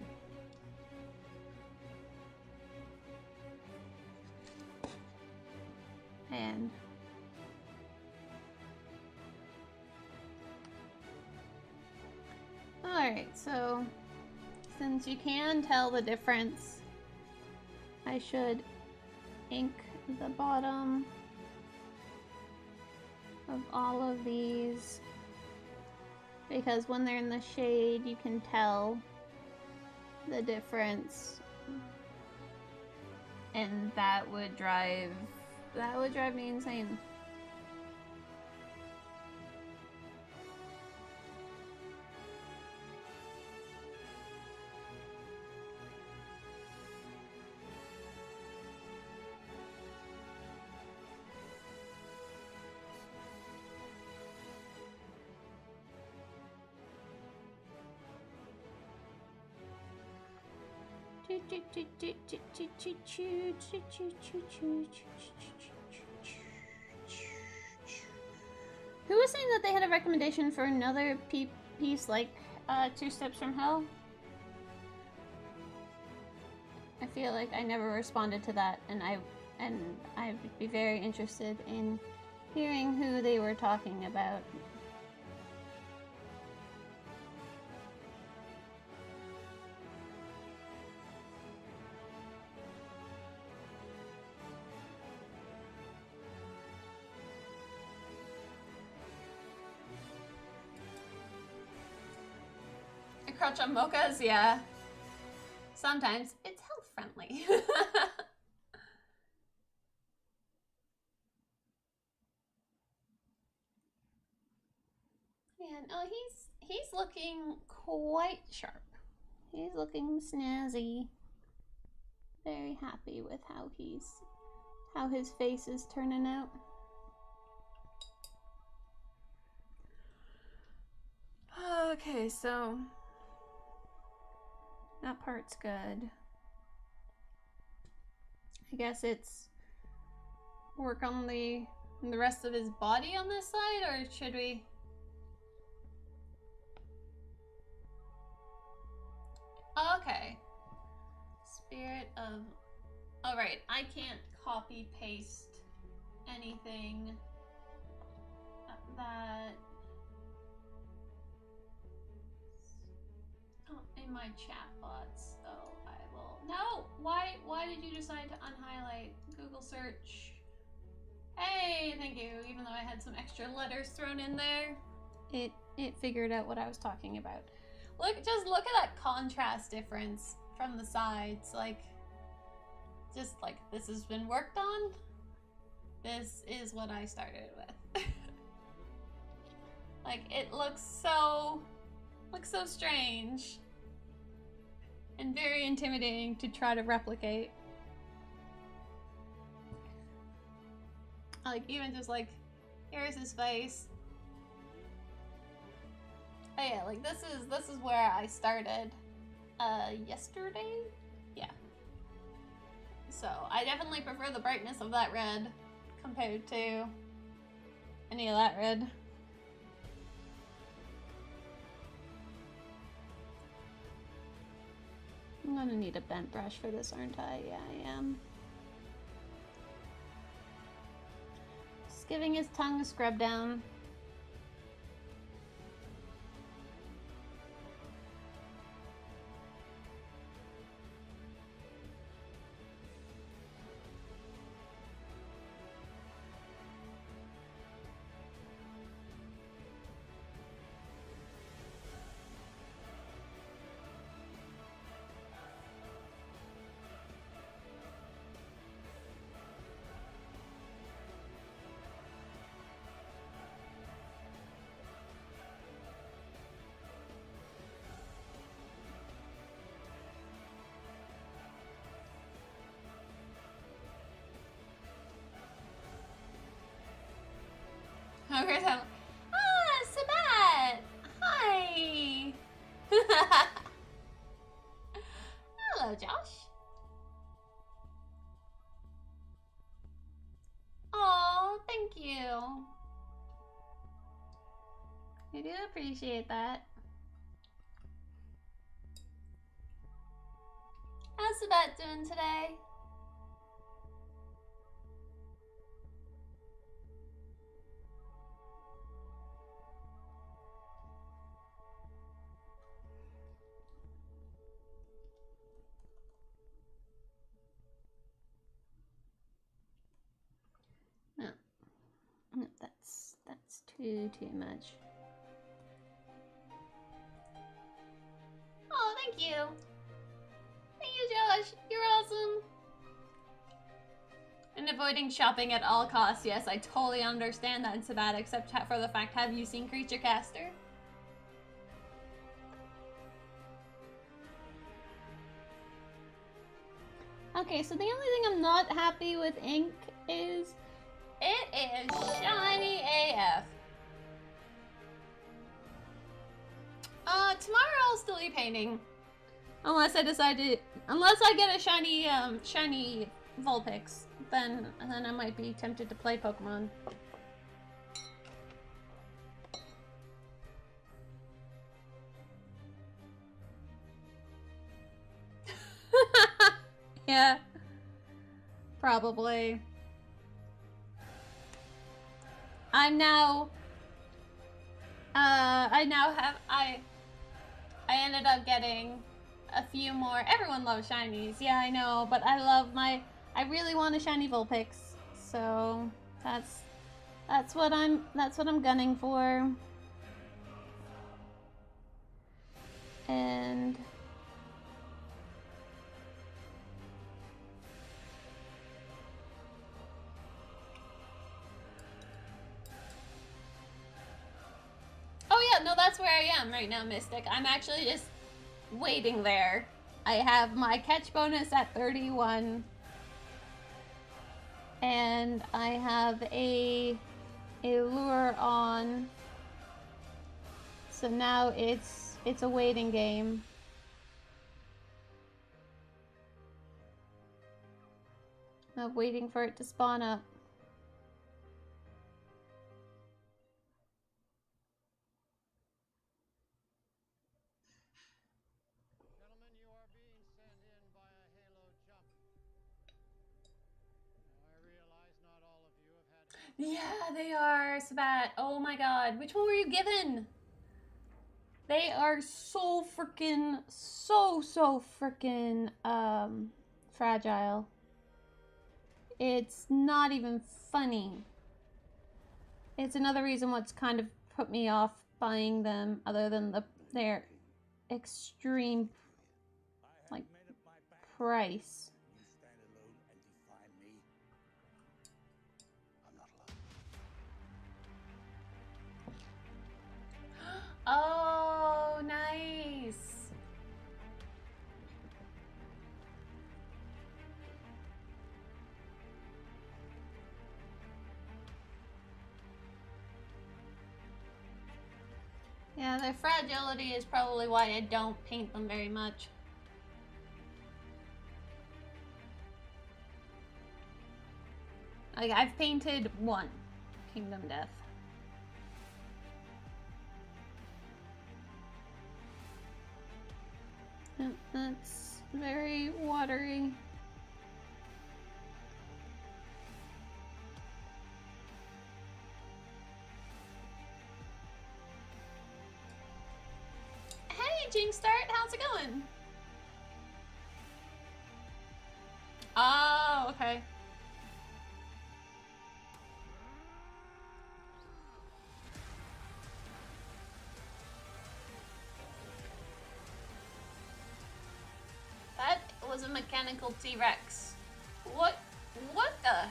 And alright, so since you can tell the difference, I should ink the bottom of all of these, because when they're in the shade you can tell the difference, and that would drive me insane. Who was saying that they had a recommendation for another piece like Two Steps from Hell? I feel like I never responded to that, and I would be very interested in hearing who they were talking about. Crouch on mochas, yeah. Sometimes it's health friendly. Man, oh, he's looking quite sharp. He's looking snazzy. Very happy with how his face is turning out. Okay, so that part's good. I guess it's work on the rest of his body on this side, or should we? Okay. Spirit of... Oh, right. I can't copy paste anything that... in my chat box, so I will... No! Why did you decide to unhighlight Google search? Hey, thank you. Even though I had some extra letters thrown in there, it figured out what I was talking about. Just look at that contrast difference from the sides. Just like this has been worked on. This is what I started with. Like, it looks so strange and very intimidating to try to replicate. Like, even just like, here's his face. Oh yeah, like this is where I started yesterday? Yeah. So I definitely prefer the brightness of that red compared to any of that red. I'm gonna need a bent brush for this, aren't I? Yeah, I am. Just giving his tongue a scrub down. Okay, so Sabat! Hi! Hello, Josh. Oh, thank you. I do appreciate that. How's Sabat doing today? No. No, that's too much. Oh, thank you. Thank you, Josh. You're awesome. And avoiding shopping at all costs. Yes, I totally understand that, Sabat, except for the fact, have you seen Creature Caster? Okay, so the only thing I'm not happy with ink is it is shiny AF. Tomorrow I'll still be painting. Unless I decide to, unless I get a shiny Vulpix, then I might be tempted to play Pokemon. Yeah, probably. I ended up getting a few more. Everyone loves shinies. Yeah, I know, but I really want a shiny Vulpix. So that's what I'm gunning for. And oh yeah, no, that's where I am right now, Mystic. I'm actually just waiting there. I have my catch bonus at 31. And I have a lure on. So now it's a waiting game. I'm waiting for it to spawn up. Gentlemen, you are being sent in by a Halo jump. Now, I realize not all of you have had... Yeah, they are, Sabat. Oh my god. Which one were you given? They are so freaking, so freaking, fragile. It's not even funny. It's another reason what's kind of put me off buying them, other than their extreme, like, price. You stand alone and defy me. I'm not alone. Oh, nice. Yeah, their fragility is probably why I don't paint them very much. Like, I've painted one, Kingdom Death. Yep, that's very watery. Hey, Jinkstart, how's it going? Oh, okay. That was a mechanical T-Rex. What the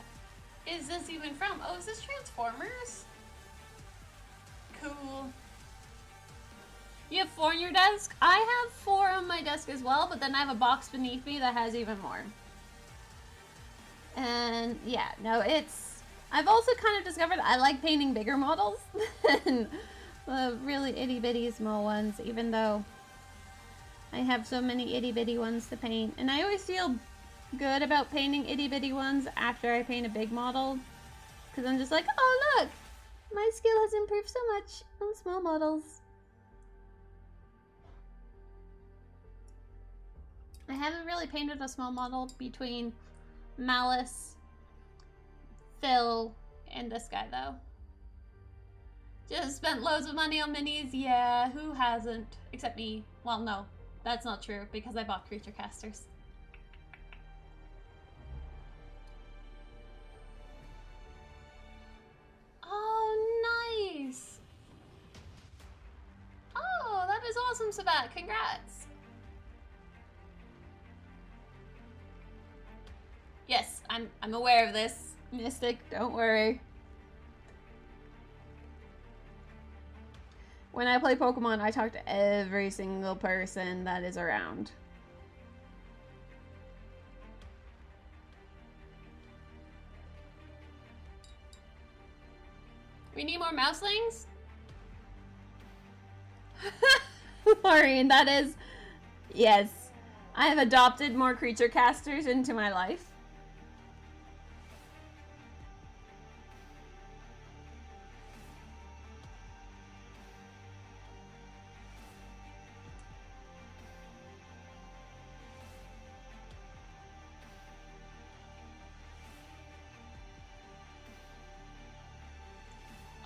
is this even from? Oh, is this Transformers? Cool. You have 4 on your desk? I have 4 on my desk as well, but then I have a box beneath me that has even more. And yeah, no, I've also kind of discovered I like painting bigger models than the really itty bitty small ones, even though I have so many itty bitty ones to paint. And I always feel good about painting itty bitty ones after I paint a big model, because I'm just like, oh look, my skill has improved so much on small models. I haven't really painted a small model between Malice, Phil, and this guy though. Just spent loads of money on minis. Yeah, who hasn't? Except me. Well, no, that's not true because I bought creature casters. Oh, nice. Oh, that is awesome, Sabat. Congrats. Yes, I'm aware of this, Mystic. Don't worry. When I play Pokemon, I talk to every single person that is around. We need more mouselings? Maureen, that is... Yes. I have adopted more creature casters into my life.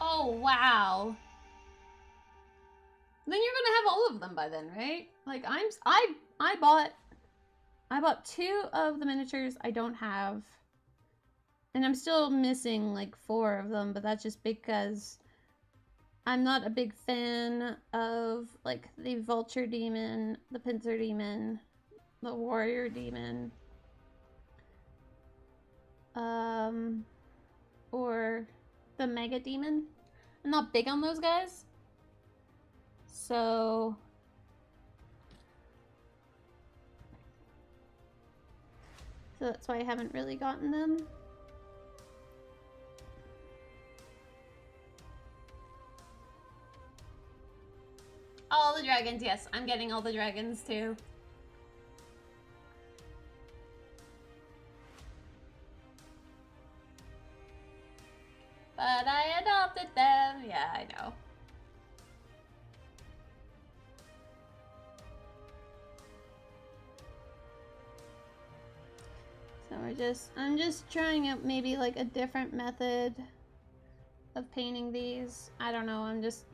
Oh, wow. Then you're gonna have all of them by then, right? Like I bought 2 of the miniatures I don't have. And I'm still missing like 4 of them, but that's just because I'm not a big fan of like the Vulture Demon, the Pincer Demon, the Warrior Demon. Or the Mega Demon. I'm not big on those guys. So that's why I haven't really gotten them. All the dragons, yes. I'm getting all the dragons too. But I adopted them. Yeah, I know. So I'm just trying out maybe like a different method of painting these. I don't know, I'm just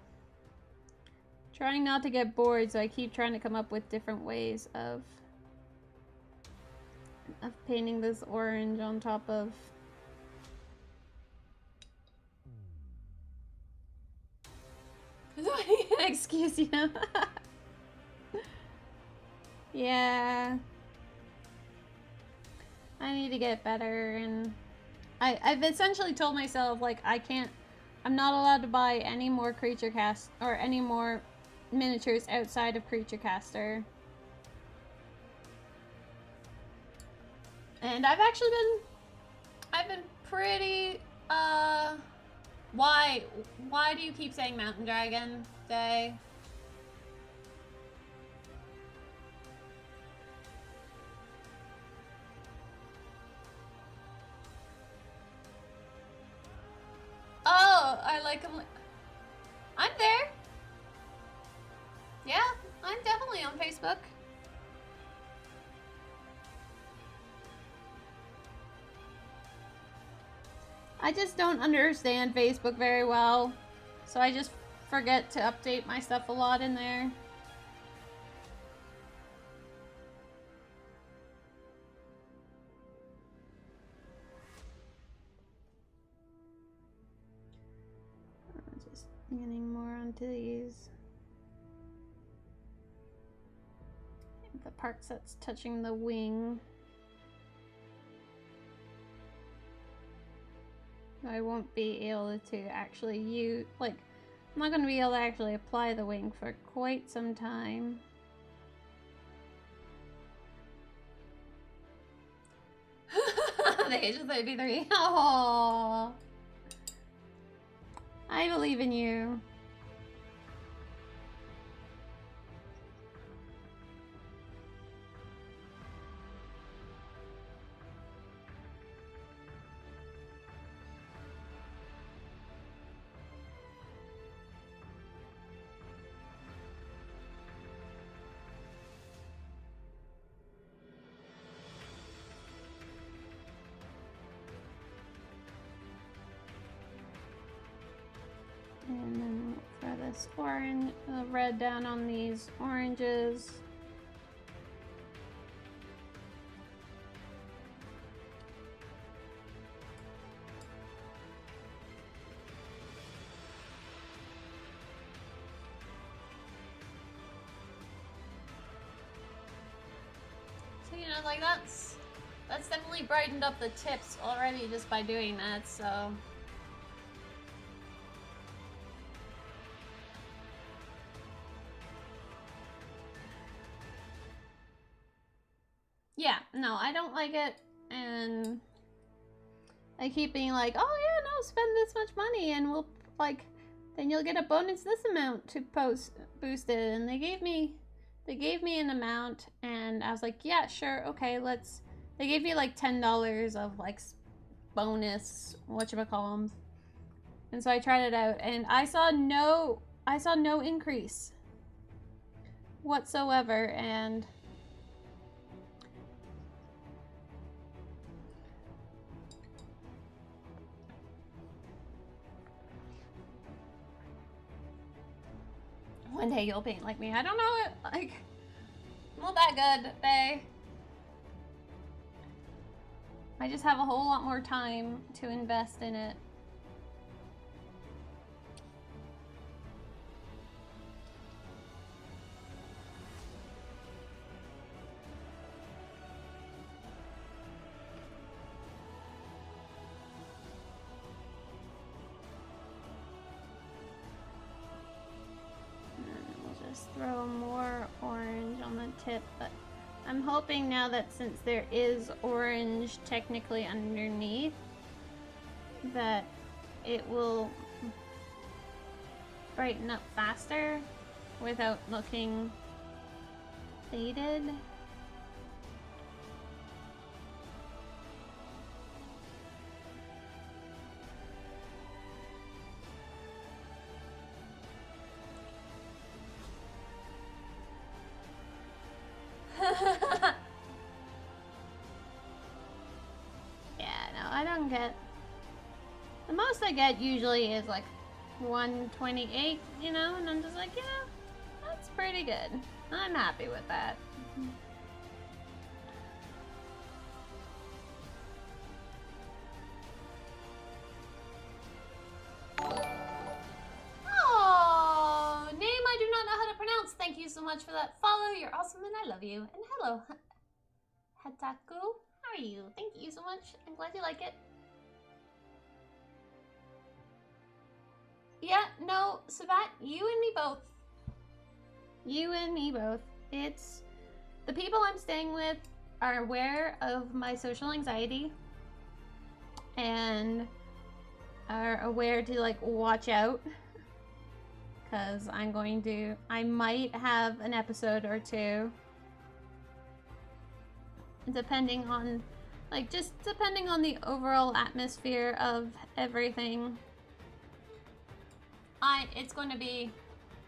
trying not to get bored, so I keep trying to come up with different ways of painting this orange on top of... Excuse you. Yeah. I need to get better, and I've essentially told myself, like, I'm not allowed to buy any more creature cast, or any more miniatures outside of creature caster. And I've been pretty, why do you keep saying Mountain Dragon Day? Oh, I like him. I'm there. Yeah, I'm definitely on Facebook. I just don't understand Facebook very well, so I just forget to update my stuff a lot in there. Just getting more onto these. The part that's touching the wing. I won't be able to actually use, like, I'm not going to be able to actually apply the wing for quite some time. The age of 33. Oh, I believe in you. And then we'll throw this orange, red down on these oranges. So, you know, like that's definitely brightened up the tips already just by doing that, so. Yeah, no, I don't like it, and I keep being like, oh yeah, no, spend this much money and we'll, like, then you'll get a bonus this amount to boost it, and they gave me an amount, and I was like, yeah, sure, okay, they gave me like $10 of like bonus, whatchamacallem, and so I tried it out, and I saw no increase whatsoever, and one day you'll paint like me. I don't know it, like, I'm not that good, Faye. I just have a whole lot more time to invest in it. Throw more orange on the tip, but I'm hoping now that since there is orange technically underneath, that it will brighten up faster without looking faded. Yeah, no, I don't get... The most I get usually is like 128, you know, and I'm just like, yeah, that's pretty good. I'm happy with that. Oh, name I do not know how to pronounce. Thank you so much for that follow. You're awesome and I love you. And hello, Hataku. How are you? Thank you so much. I'm glad you like it. Yeah, no, Sabat, you and me both. You and me both. It's... The people I'm staying with are aware of my social anxiety and are aware to, like, watch out. Because I might have an episode or two. Depending on, like, just depending on the overall atmosphere of everything. It's going to be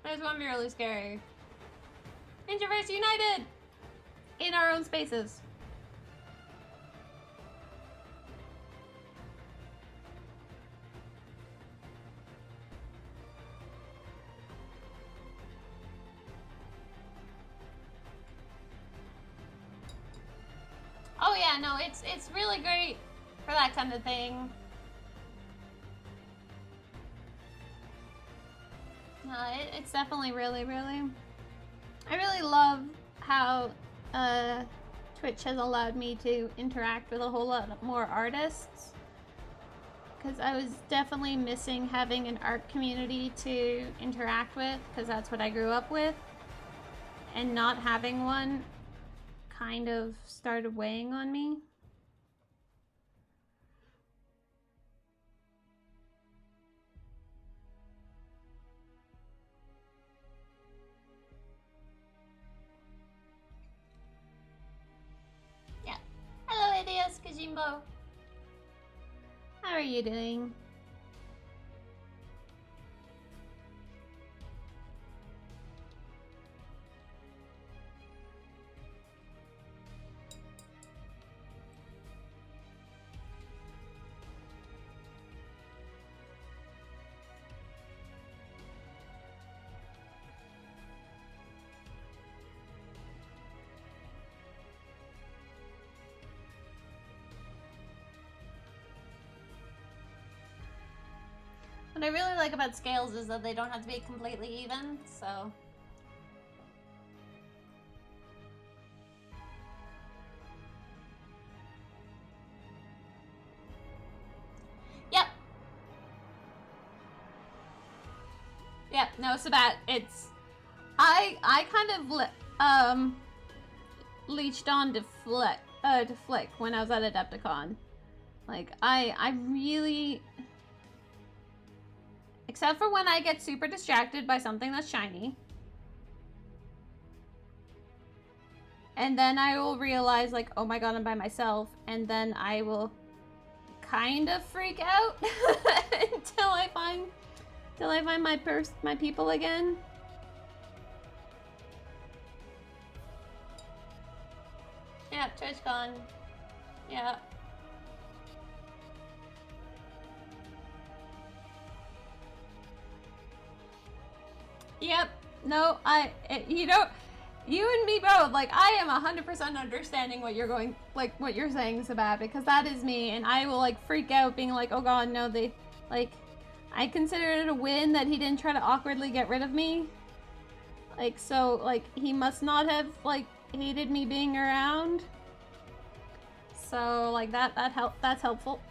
really scary. Introverts united! In our own spaces. Oh yeah, no, it's really great for that kind of thing. No, it's definitely really, really... I really love how Twitch has allowed me to interact with a whole lot more artists. Because I was definitely missing having an art community to interact with, because that's what I grew up with. And not having one kind of started weighing on me. Yeah. Hello, Ideas Kajimbo. How are you doing? What I really like about scales is that they don't have to be completely even, so... Yep. Yep, no, Sabat, it's... I kind of leached on to Flick when I was at Adepticon. Like, I really... Except for when I get super distracted by something that's shiny. And then I will realize, like, oh my god, I'm by myself. And then I will kind of freak out until I find my people again. Yeah, TwitchCon. Yeah. Yep. No, you know, you and me both, like, I am 100% understanding what you're going, like, what you're saying, Sabat, because that is me, and I will, like, freak out being like, oh god, no, they, like, I consider it a win that he didn't try to awkwardly get rid of me. Like, so, like, he must not have, like, hated me being around. So, like, that's helpful.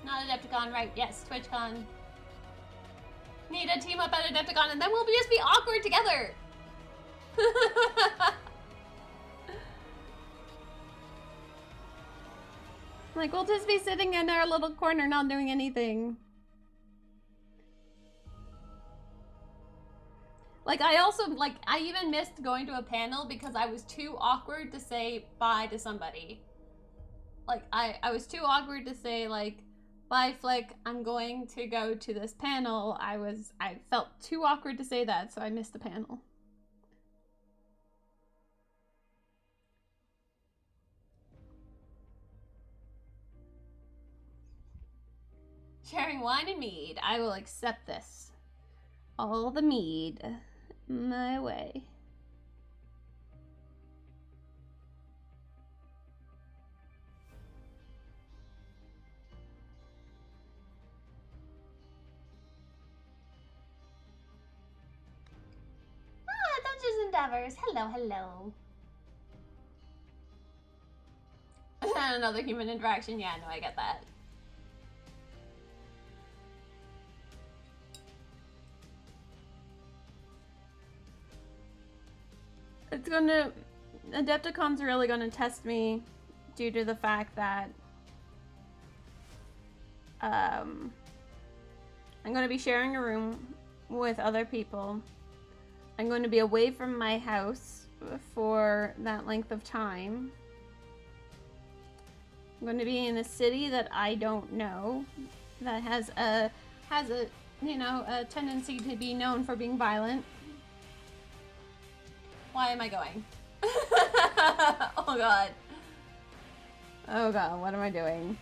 Not Adepticon, right? Yes, TwitchCon. Need a team up at Adepticon, and then we'll just be awkward together. Like, we'll just be sitting in our little corner not doing anything. Like, I also, like, I even missed going to a panel because I was too awkward to say bye to somebody. Like, I was too awkward to say, like, bye, Flick, I'm going to go to this panel. I felt too awkward to say that, so I missed the panel. Sharing wine and mead. I will accept this. All the mead my way. Dungeons Endeavors. Hello, hello. Another human interaction. Yeah, no, I get that. It's gonna... Adepticon's really gonna test me due to the fact that I'm gonna be sharing a room with other people. I'm going to be away from my house for that length of time. I'm going to be in a city that I don't know, that has a you know, a tendency to be known for being violent. Why am I going? Oh god. Oh god, what am I doing?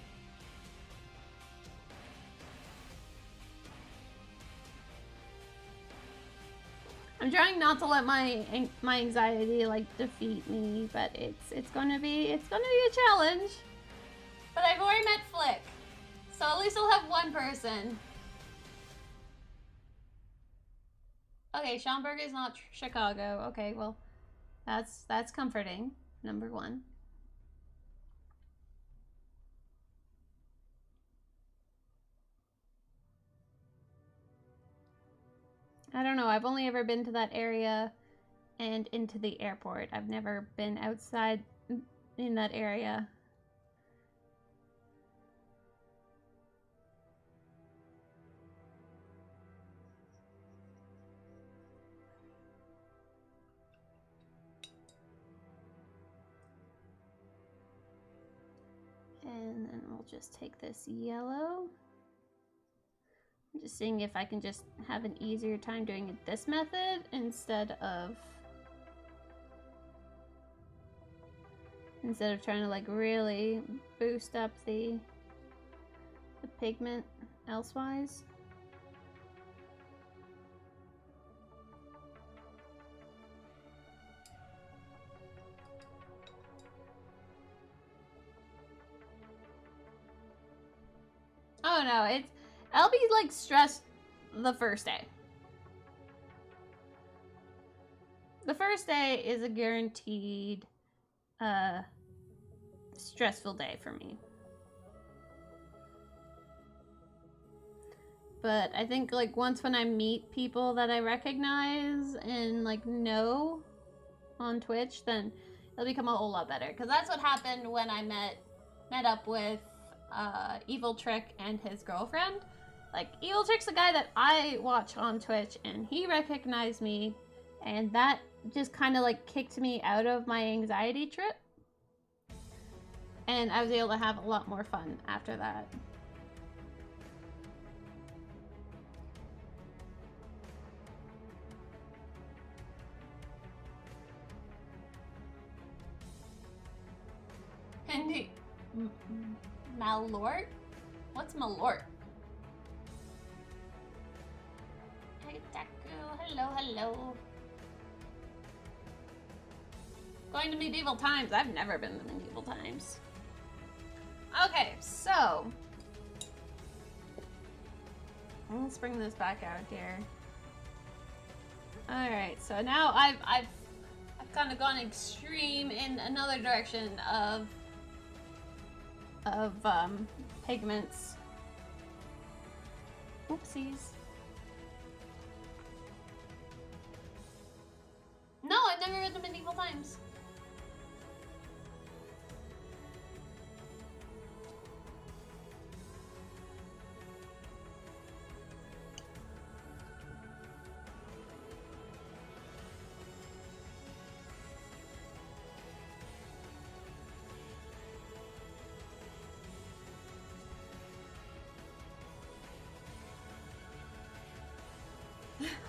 I'm trying not to let my anxiety like defeat me, but it's gonna be a challenge. But I've already met Flick, so at least I'll have one person. Okay, Schaumburg is not Chicago. Okay, well, that's comforting. Number one. I don't know, I've only ever been to that area and into the airport. I've never been outside in that area. And then we'll just take this yellow. I'm just seeing if I can just have an easier time doing it this method instead of trying to like really boost up the pigment elsewise. Oh no, I'll be like stressed the first day. The first day is a guaranteed stressful day for me. But I think like once when I meet people that I recognize and like know on Twitch, then it'll become a whole lot better. Because that's what happened when I met up with Evil Trick and his girlfriend. Like, Evil Trick's the guy that I watch on Twitch, and he recognized me, and that just kind of like kicked me out of my anxiety trip. And I was able to have a lot more fun after that. And Malort? What's Malort? Hey, Taku. Hello, hello. Going to medieval times. I've never been to medieval times. Okay, so let's bring this back out here. All right, so now I've kind of gone extreme in another direction of pigments. Oopsies. No, I've never read the medieval times.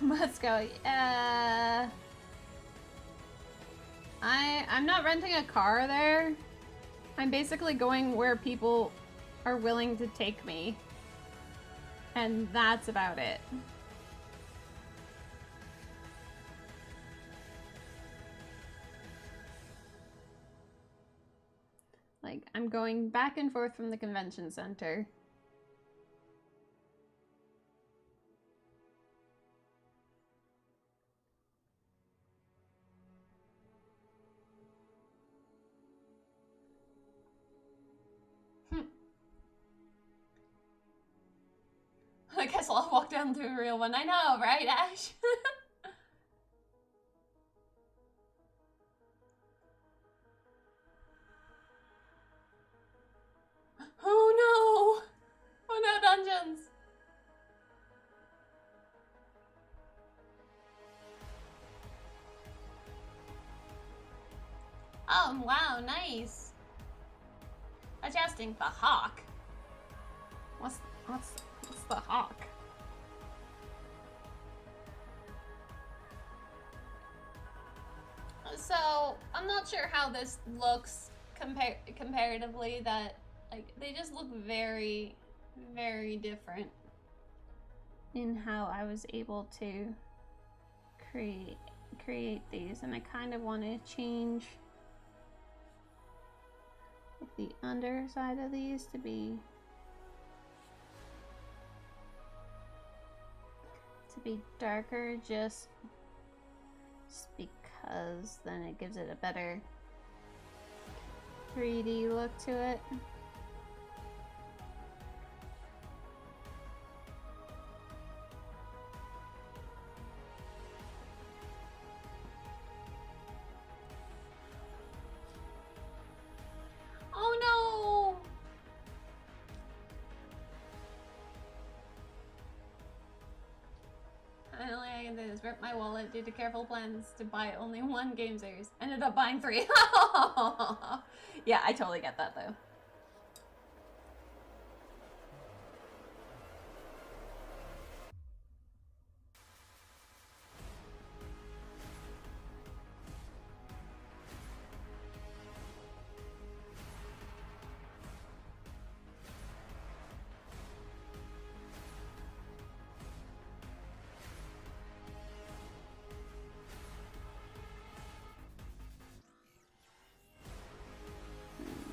Let's go. I'm not renting a car there. I'm basically going where people are willing to take me. And that's about it. Like, I'm going back and forth from the convention center. I guess I'll walk down to a real one. I know, right, Ash? Oh no! Oh no, dungeons! Oh wow, nice. Adjusting the hawk. What's the hawk? So I'm not sure how this looks comparatively. That like they just look very, very different in how I was able to create these, and I kind of want to change the underside of these to be darker, just because then it gives it a better 3D look to it. Oh no! Finally, I can do this. Rip my wallet due to careful plans to buy only one game series. Ended up buying 3. Yeah, I totally get that though.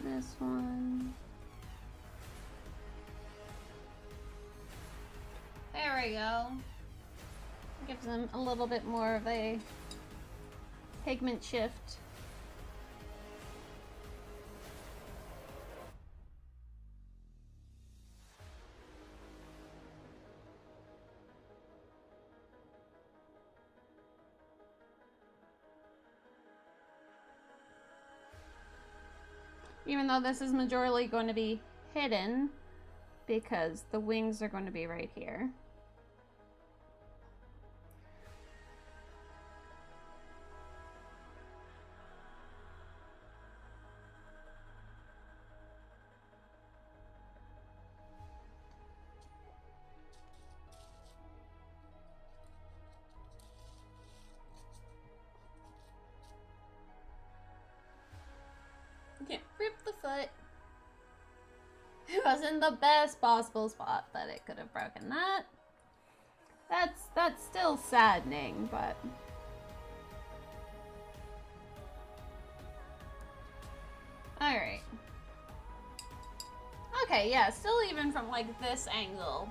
This one. we go. Gives them a little bit more of a pigment shift. Even though this is majorly going to be hidden because the wings are going to be right here. Yeah, rip the foot. It was in the best possible spot that it could have broken that. That's still saddening, but alright. Okay, yeah, still even from like this angle,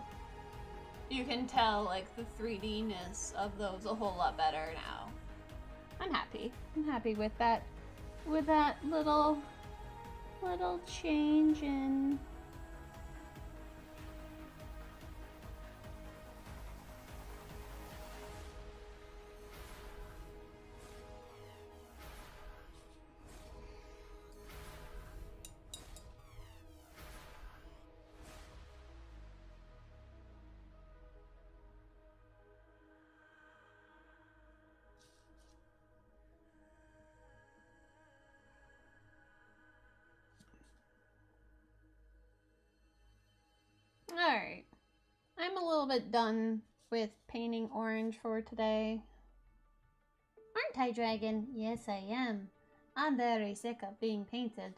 you can tell like the 3D-ness of those a whole lot better now. I'm happy. I'm happy with that little change in Alright. I'm a little bit done with painting orange for today. Aren't I, Dragon? Yes, I am. I'm very sick of being painted.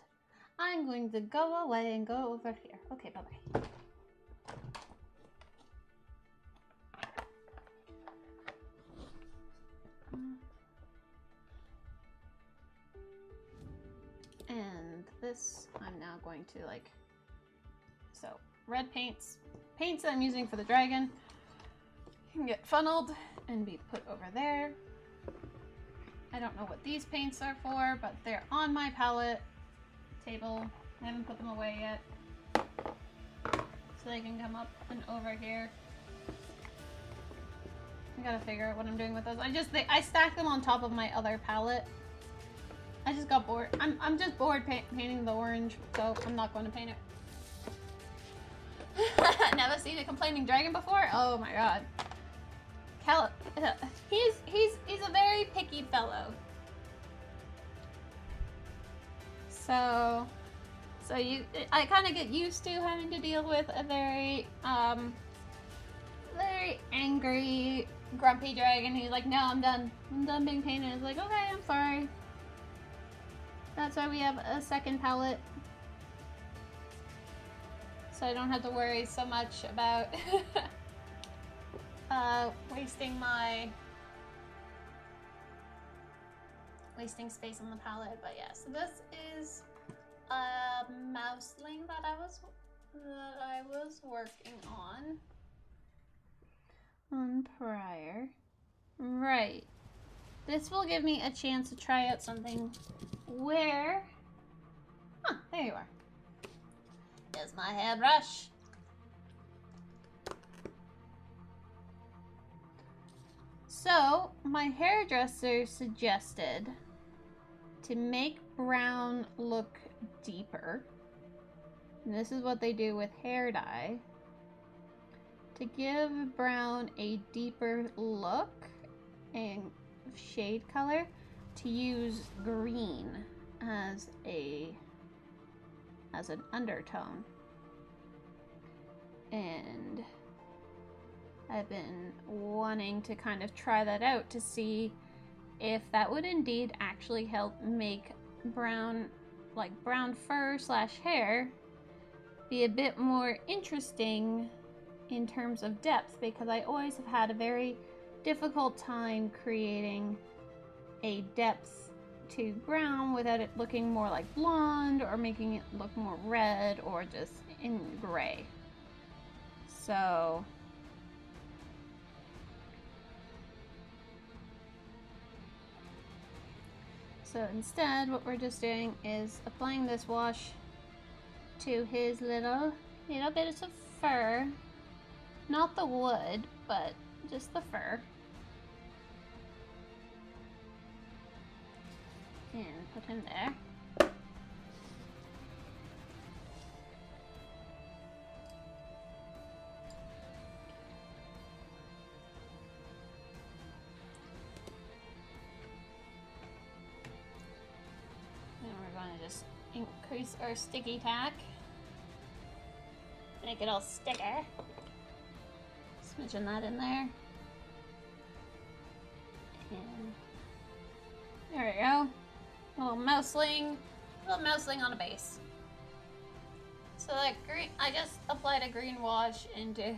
I'm going to go away and go over here. Okay, bye-bye. And this, I'm now going to like... So, red paints that I'm using for the dragon can get funneled and be put over there. I don't know what these paints are for, but they're on my palette table. I haven't put them away yet. So they can come up and over here. I gotta figure out what I'm doing with those. I stacked them on top of my other palette. I just got bored. I'm just bored painting the orange, so I'm not going to paint it. Never seen a complaining dragon before? Oh my god. He's a very picky fellow. So I kind of get used to having to deal with a very angry, grumpy dragon. He's like, no, I'm done. I'm done being painted. It's like, okay, I'm sorry. That's why we have a second palette. So I don't have to worry so much about wasting space on the palette. But yeah, so this is a mouseling that I was working on prior. Right. This will give me a chance to try out something where... Huh, there you are. Here's my hairbrush. So, my hairdresser suggested to make brown look deeper. And this is what they do with hair dye. To give brown a deeper look and shade color, to use green as an undertone. And I've been wanting to kind of try that out to see if that would indeed actually help make brown, like brown fur / hair, be a bit more interesting in terms of depth, because I always have had a very difficult time creating a depth to brown without it looking more like blonde or making it look more red or just in gray. So So instead, what we're just doing is applying this wash to his little bits of fur. Not the wood, but just the fur. And put him there. Just increase our sticky tack. Make it all sticker. Smidgen that in there. And there we go. Little mouseling on a base. So that green, I just applied a green wash into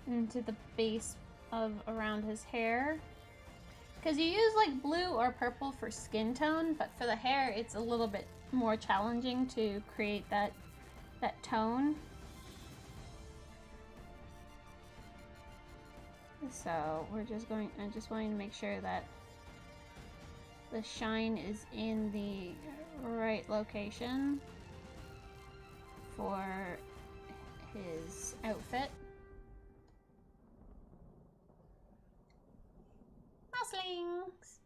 the base of around his hair. Because you use like blue or purple for skin tone, but for the hair it's a little bit more challenging to create that tone. So we're just going, I'm just wanting to make sure that the shine is in the right location for his outfit. Mouselings!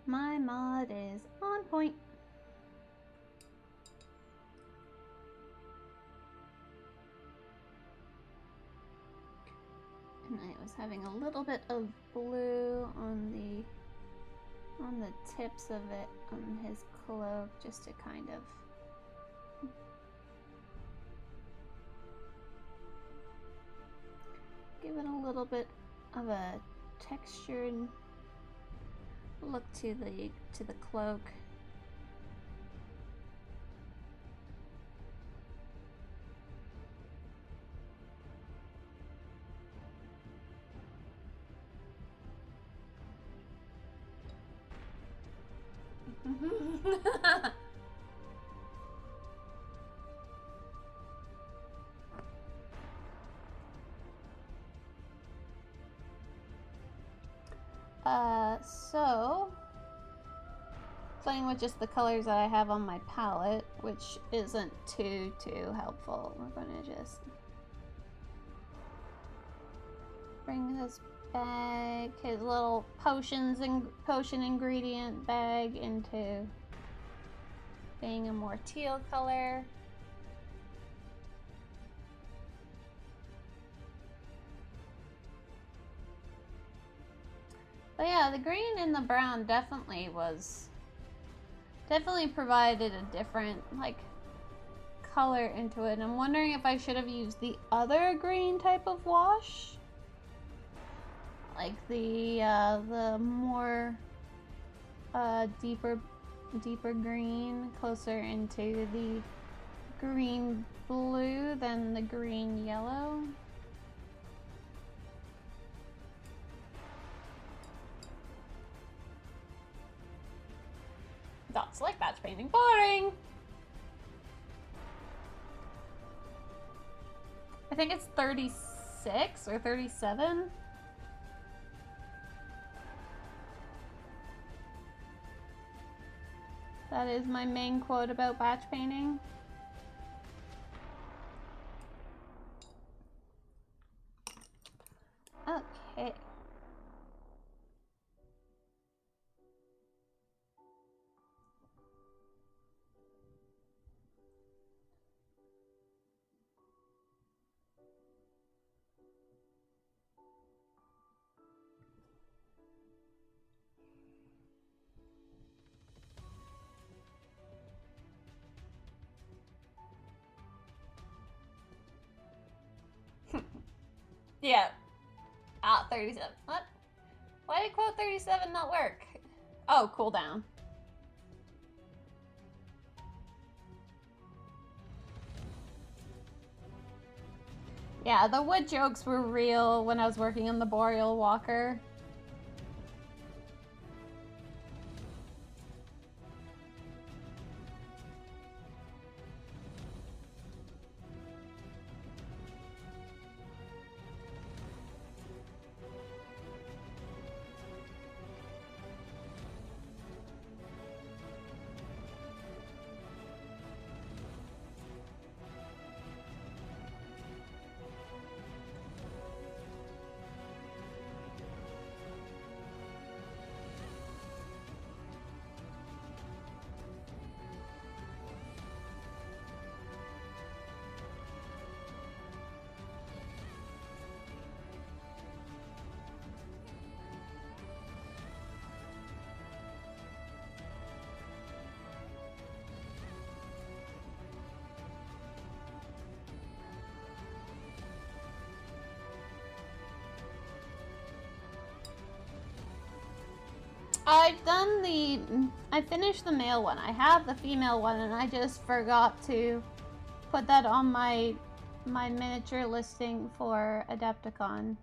My mod is on point. And I was having a little bit of blue on the tips of it on his cloak, just to kind of give it a little bit of a textured look to the cloak. So playing with just the colors that I have on my palette, which isn't too helpful. We're gonna just bring this bag, his little potion ingredient bag, into being a more teal color. But yeah, the green and the brown definitely provided a different like color into it. And I'm wondering if I should have used the other green type of wash, like the more deeper green, closer into the green blue than the green yellow. Dots like batch painting. Boring! I think it's 36 or 37. That is my main quote about batch painting. Okay. Yeah. 37. What? Why did quote 37 not work? Oh, cooldown. Yeah, the wood jokes were real when I was working on the Boreal Walker. I finished the male one. I have the female one, and I just forgot to put that on my miniature listing for Adepticon.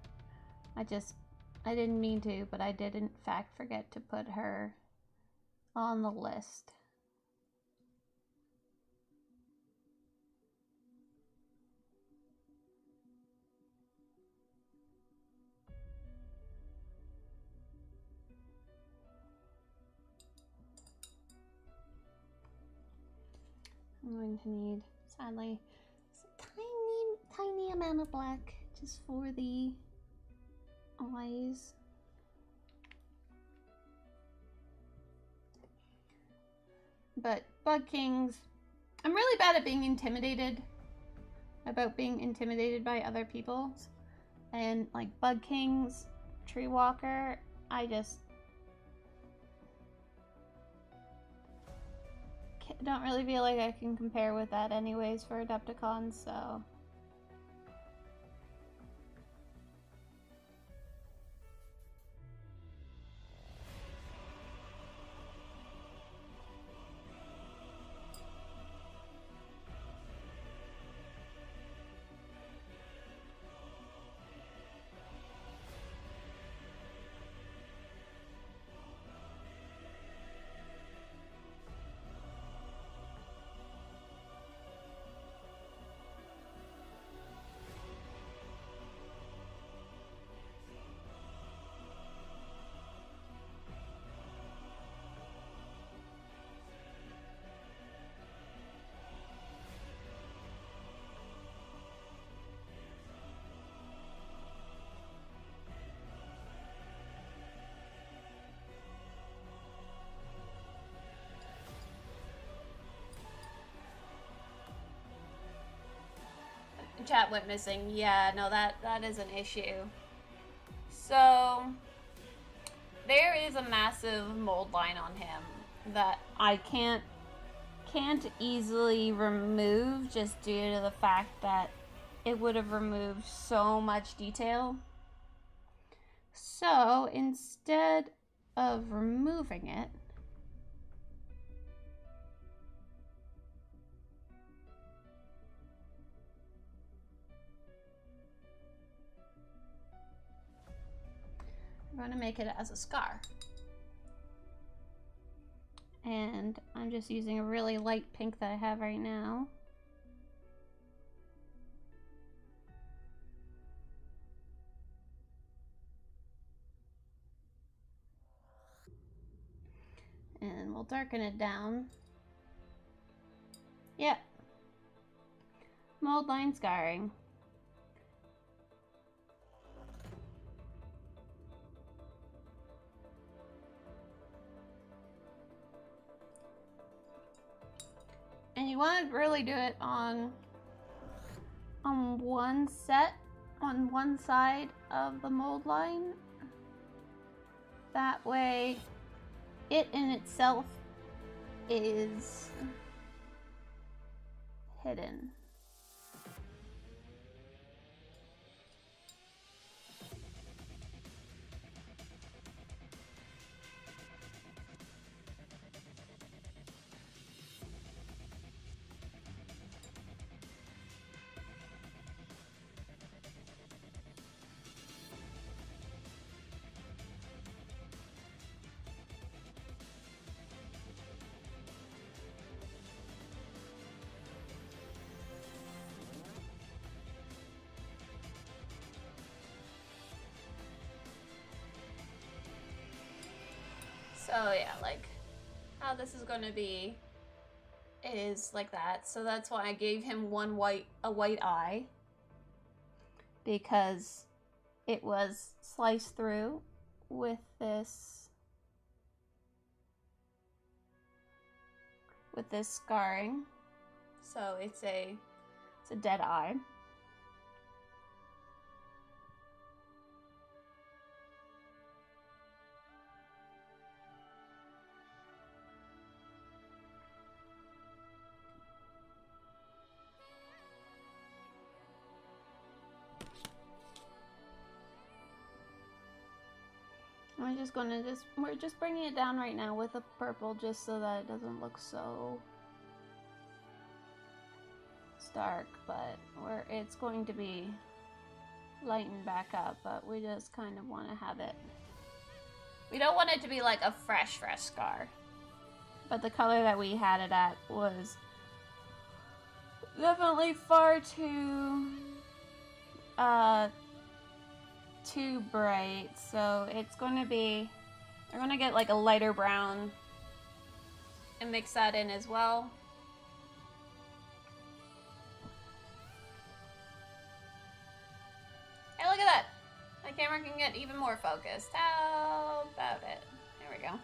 I didn't mean to, but I did in fact forget to put her on the list. I'm going to need, sadly, a tiny amount of black just for the eyes. But Bug Kings, I'm really bad at being intimidated, by other people. And like Bug Kings, Tree Walker, I just don't really feel like I can compare with that anyways for Adepticon, so. Chat went missing. Yeah, no, that is an issue. So there is a massive mold line on him that I can't easily remove just due to the fact that it would have removed so much detail. So instead of removing it, I'm going to make it as a scar. And I'm just using a really light pink that I have right now. And we'll darken it down. Yep. Mold line scarring. And you want to really do it on one side of the mold line. That way, it in itself is hidden. So yeah, like how this is going to be is like that. So that's why I gave him a white eye, because it was sliced through with this scarring. So it's a dead eye. we're just bringing it down right now with a purple just so that it doesn't look so stark, but it's going to be lightened back up, but we just kind of want to have it. We don't want it to be like a fresh scar. But the color that we had it at was definitely far too bright, so it's going to be, we're going to get like a lighter brown and mix that in as well. Hey, look at that! My camera can get even more focused. How about it? There we go.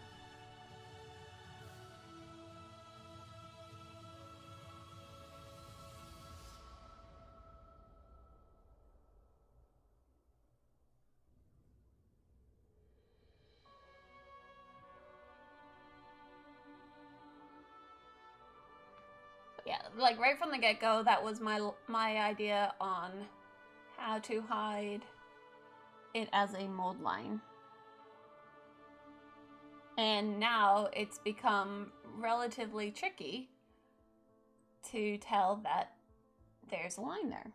Yeah, like right from the get-go, that was my idea on how to hide it as a mold line. And now it's become relatively tricky to tell that there's a line there.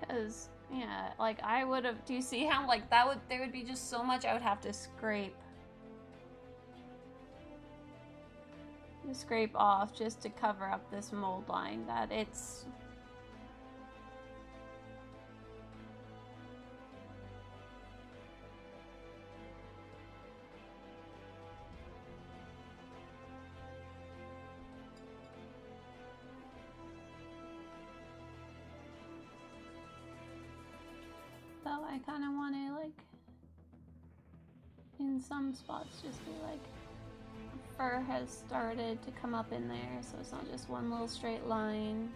Cause yeah, like I would have. Do you see how like that would there would be just so much I would have to scrape off just to cover up this mold line that it's. So I kind of want to like, in some spots, just be like, fur has started to come up in there, so it's not just one little straight line.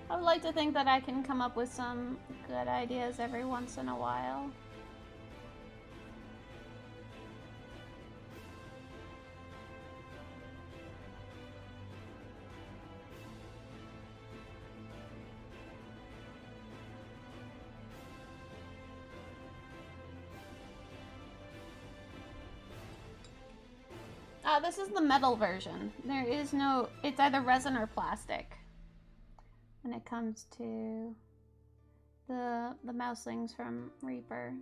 I would like to think that I can come up with some good ideas every once in a while. This is the metal version. There is no, it's either resin or plastic when it comes to the mouselings from Reaper.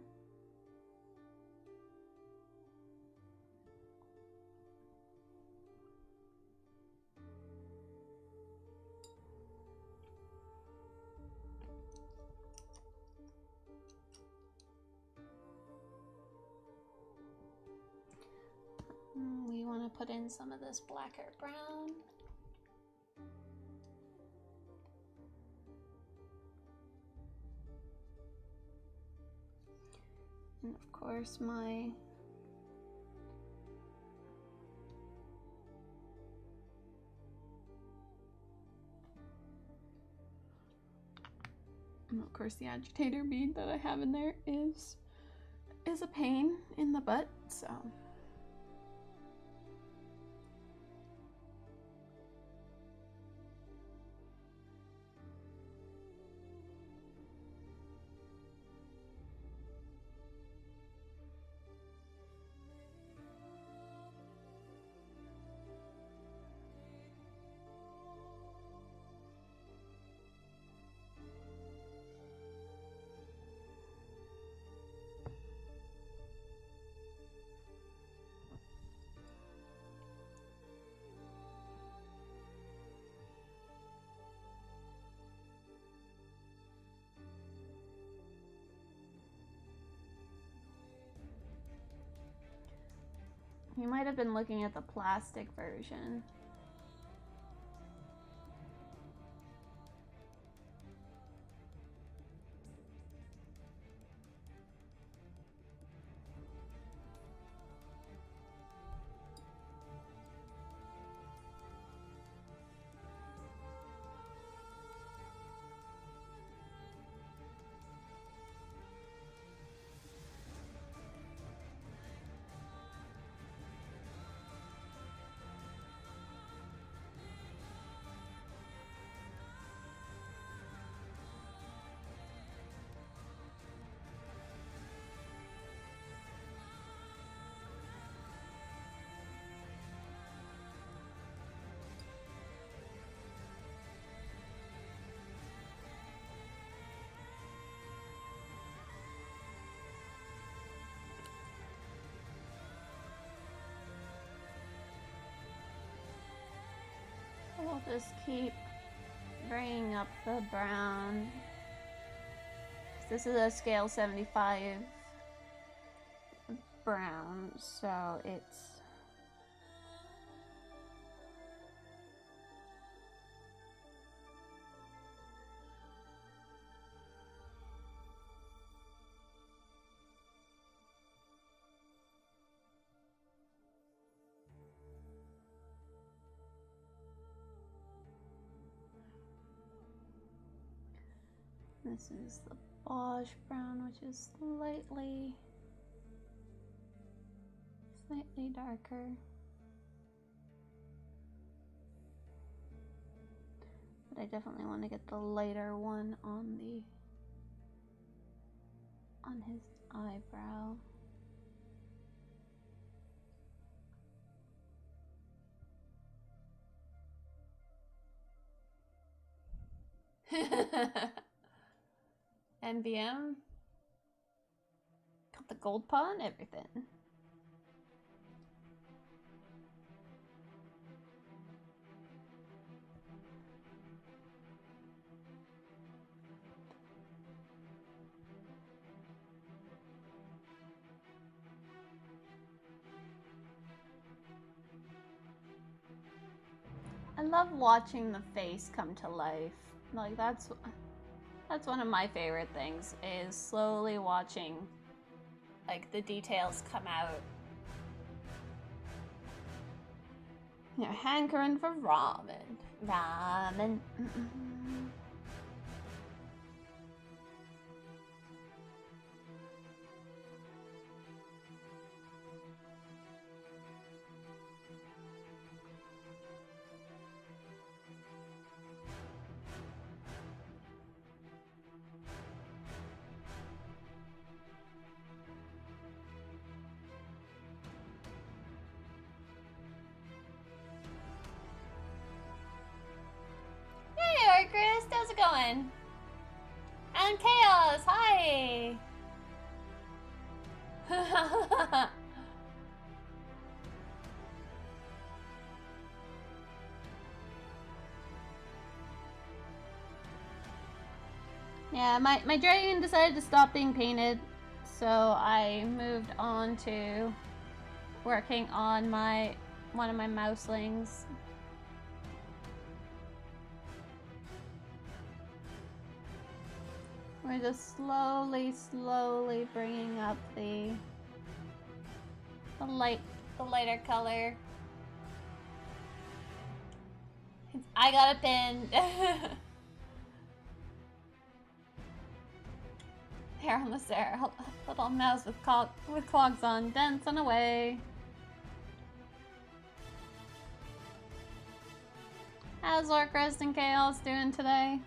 We want to put in some of this blacker brown. And of course and of course the agitator bead that I have in there is a pain in the butt, so. You might have been looking at the plastic version. We'll just keep bringing up the brown. This is a scale 75 brown, so it's this is the Bosch brown, which is slightly darker. But I definitely want to get the lighter one on his eyebrow. NBM. Got the gold paw and everything. I love watching the face come to life. Like that's one of my favorite things, is slowly watching like the details come out. You're hankering for ramen. Ramen. Hey, Chris, how's it going? And Chaos, hi! Yeah, my dragon decided to stop being painted, so I moved on to working on one of my mouselings. We're just slowly bringing up the lighter color. I got a pin. Hair on the stair. Little mouse with clogs on, dancing away. How's Orcrest and Chaos doing today?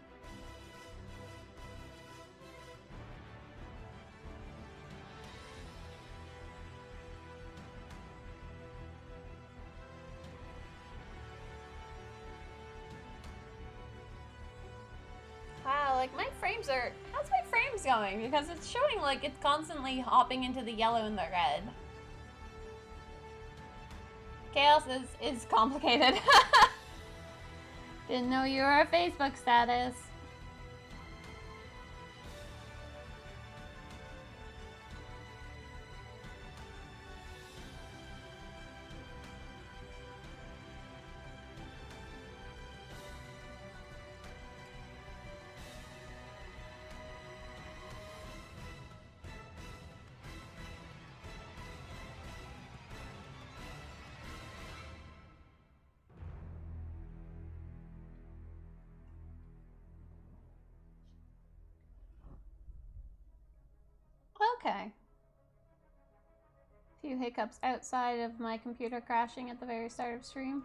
Wow, like my frames are... How's my frames going? Because it's showing like it's constantly hopping into the yellow and the red. Chaos is complicated. Didn't know you were a Facebook status. Okay. A few hiccups outside of my computer crashing at the very start of stream.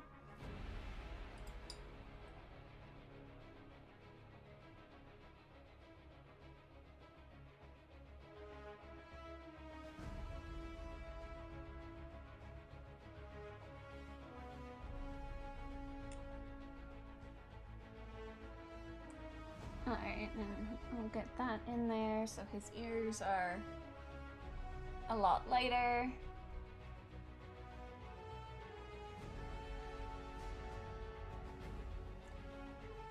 Alright, and we'll get that in there so his ears are a lot lighter.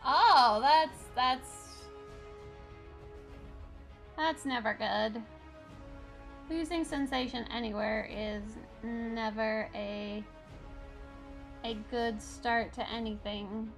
Oh, that's never good. Losing sensation anywhere is never a good start to anything.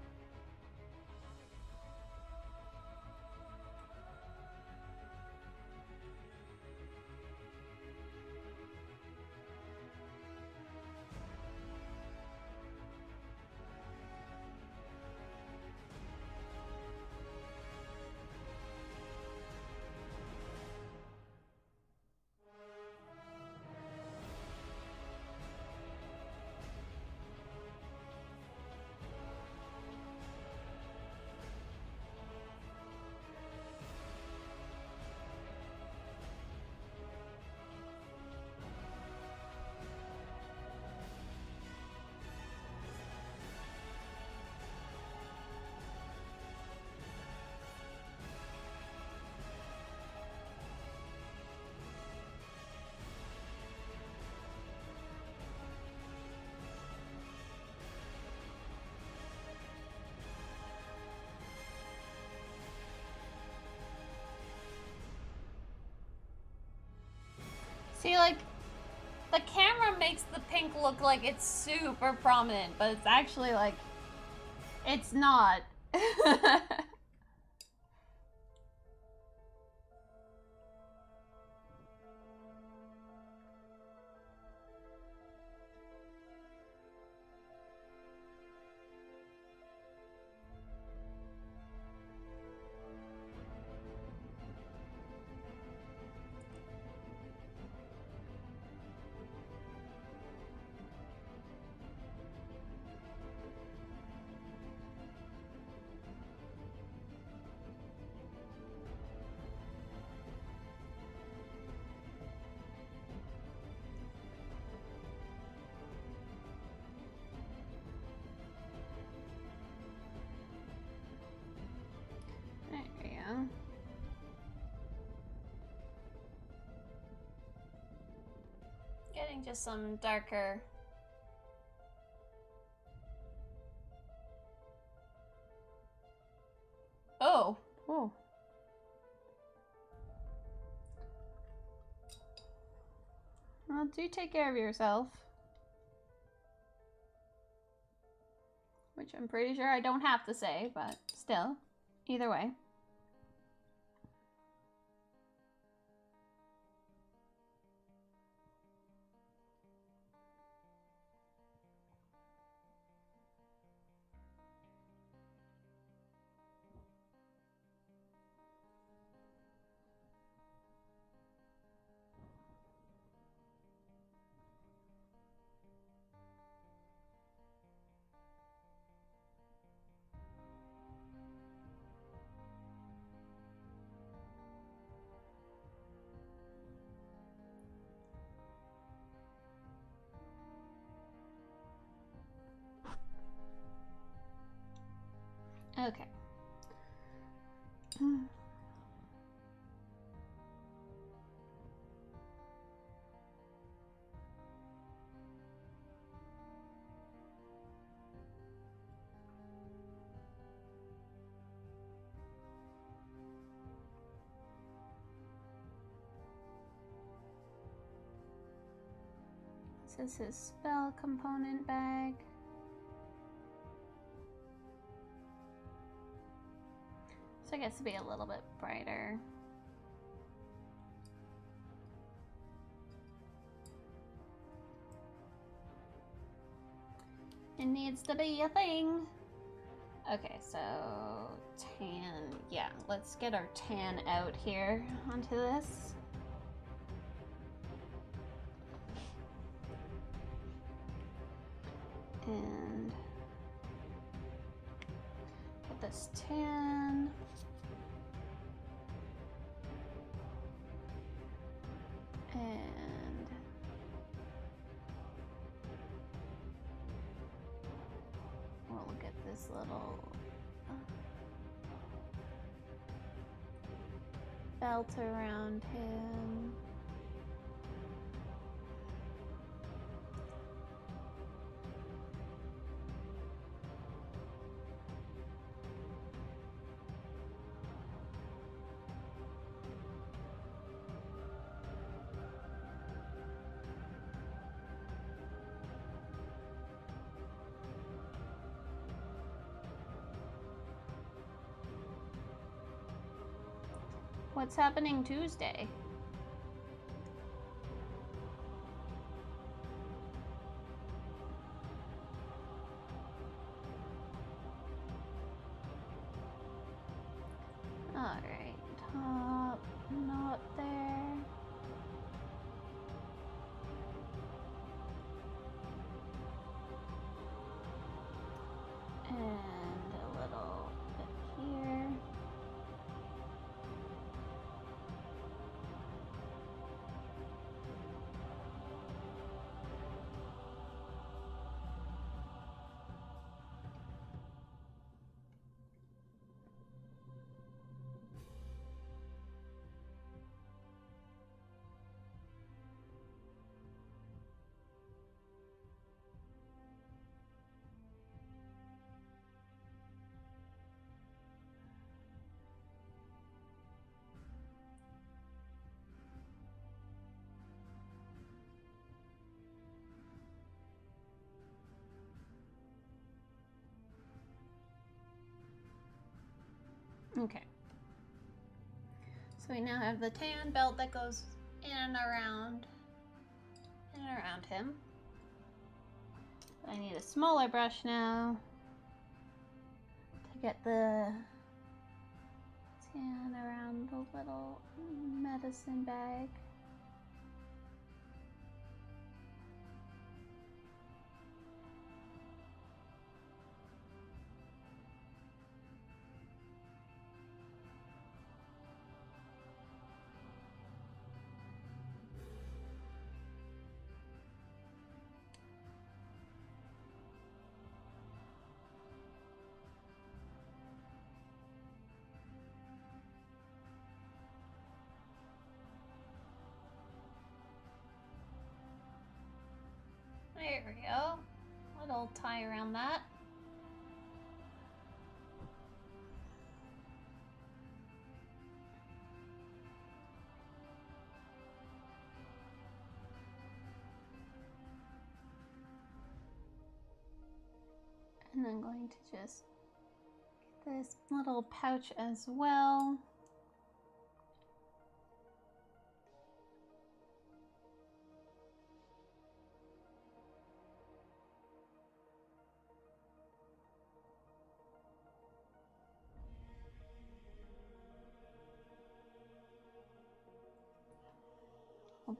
See, like, the camera makes the pink look like it's super prominent, but it's actually, like, it's not. There we go. Getting just some darker. Oh. Oh. Well, do take care of yourself. Which I'm pretty sure I don't have to say, but still. Either way. Okay. This is his spell component bag. So it gets to be a little bit brighter. It needs to be a thing. Okay, so tan. Yeah, let's get our tan out here onto this. And get this tan. And we'll get this little belt around him. What's happening Tuesday? Alright, top, not there. And a little bit here. Okay. So we now have the tan belt that goes in and around him. I need a smaller brush now to get the tan around the little medicine bag. There we go. Little tie around that. And I'm going to just get this little pouch as well.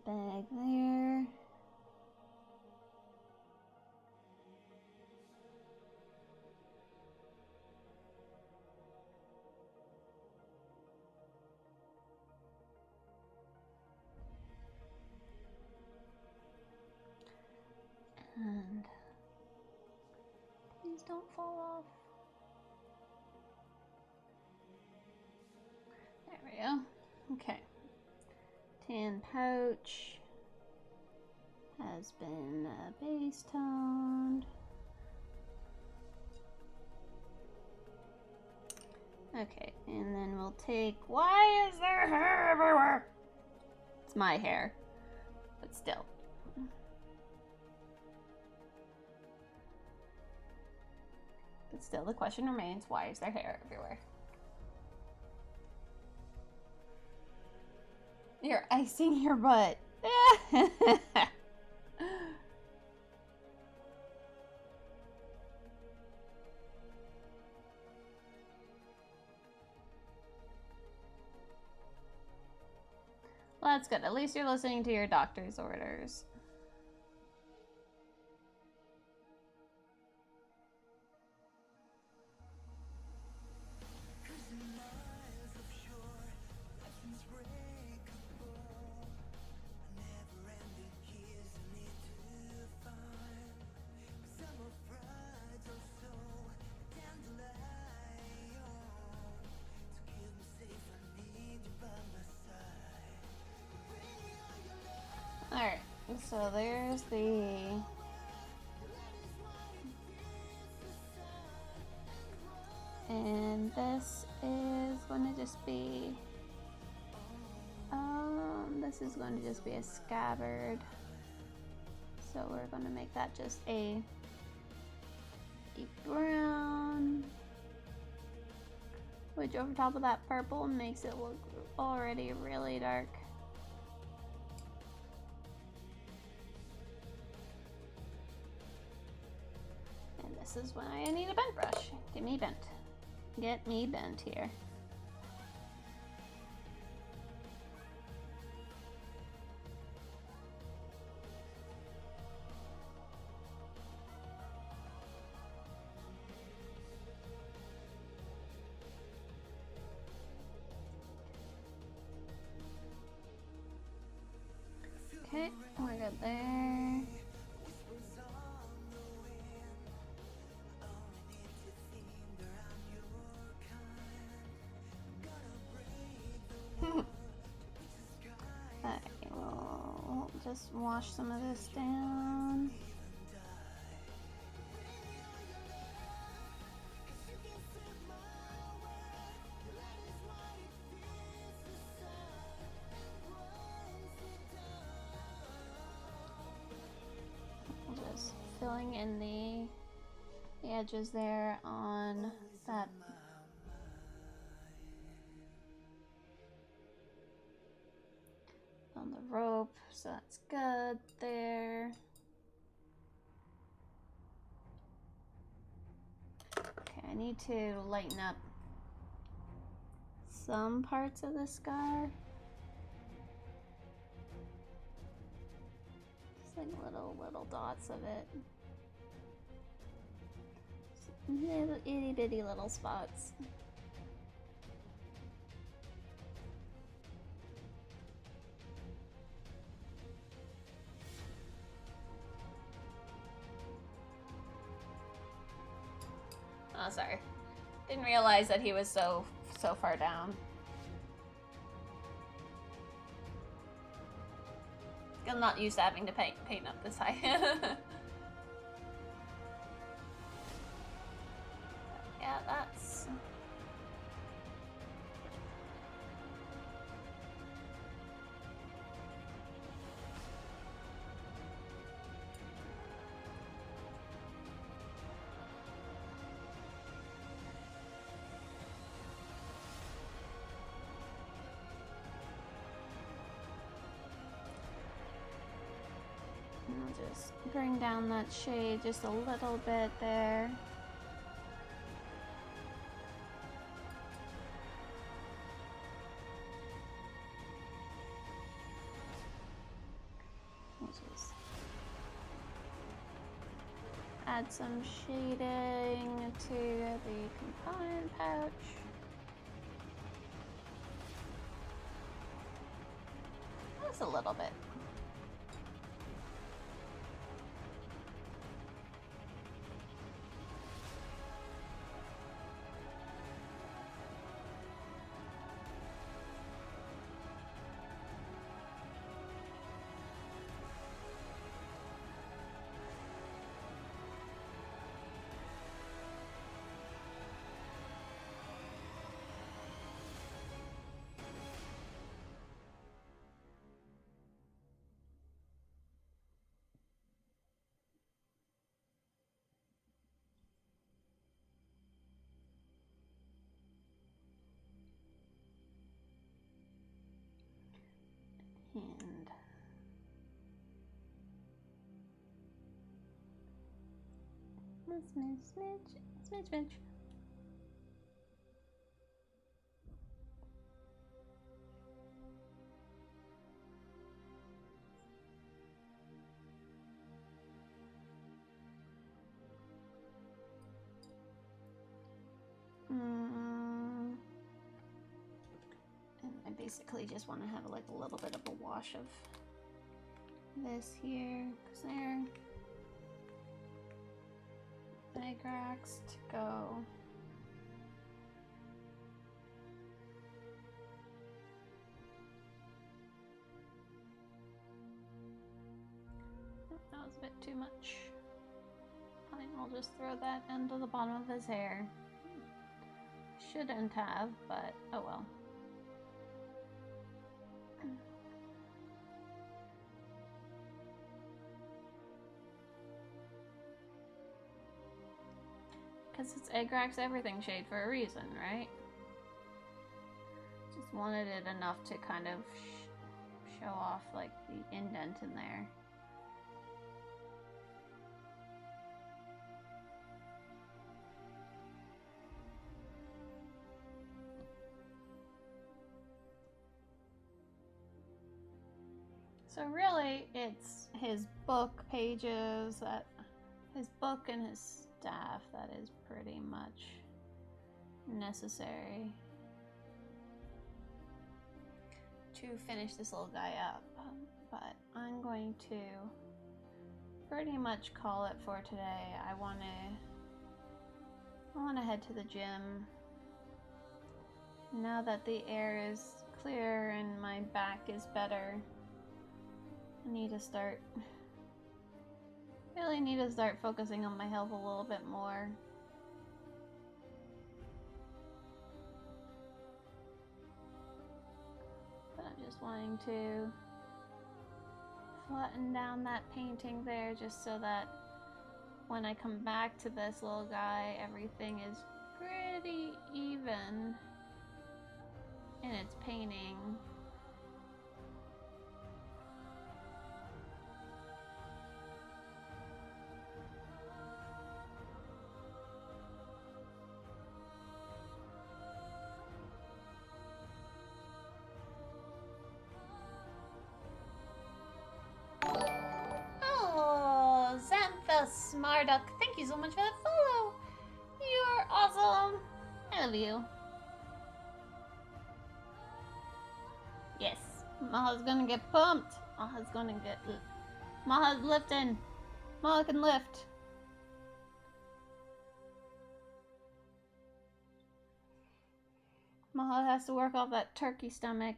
Bag there. And please don't fall off. There we go. Okay. Tan pouch has been base toned. Okay, and then we'll take, why is there hair everywhere? It's my hair, but still. But still, the question remains, why is there hair everywhere? You're icing your butt. Well, that's good. At least you're listening to your doctor's orders. So there's the and this is going to just be this is going to just be a scabbard. So we're going to make that just a brown, which over top of that purple makes it look already really dark. And this is when I need a bent brush. Get me bent. Get me bent here. Okay, we're good there. Okay, we'll just wash some of this down. Just filling in the edges there on that on the rope, so that's good there. Okay, I need to lighten up some parts of the scar. Just like little dots of it. Little itty bitty little spots. Oh, sorry. Didn't realize that he was so far down. I'm not used to having to paint up this high. Yeah, that's... I'll just bring down that shade just a little bit there. I'll just add some shading to the component pouch. Just a little bit. And smidge. And I basically just want to have like a little bit of a wash of this here, because they're egg racks to go. a bit too much. Fine, I'll just throw that into the bottom of his hair. Shouldn't have, but oh well. Because it's Egg Racks Everything shade for a reason, right? Just wanted it enough to kind of show off like the indent in there. So really, it's his book pages, his book and his staff that is pretty much necessary to finish this little guy up. But I'm going to pretty much call it for today. I want to head to the gym now that the air is clear and my back is better. I need to really need to start focusing on my health a little bit more. But I'm just wanting to flatten down that painting there just so that when I come back to this little guy, everything is pretty even in its painting. Oh, Xantha Smarduck, thank you so much for that follow. You're awesome. I love you. Yes, Maha's gonna get pumped. Maha's lifting. Maha can lift. Maha has to work off that turkey stomach.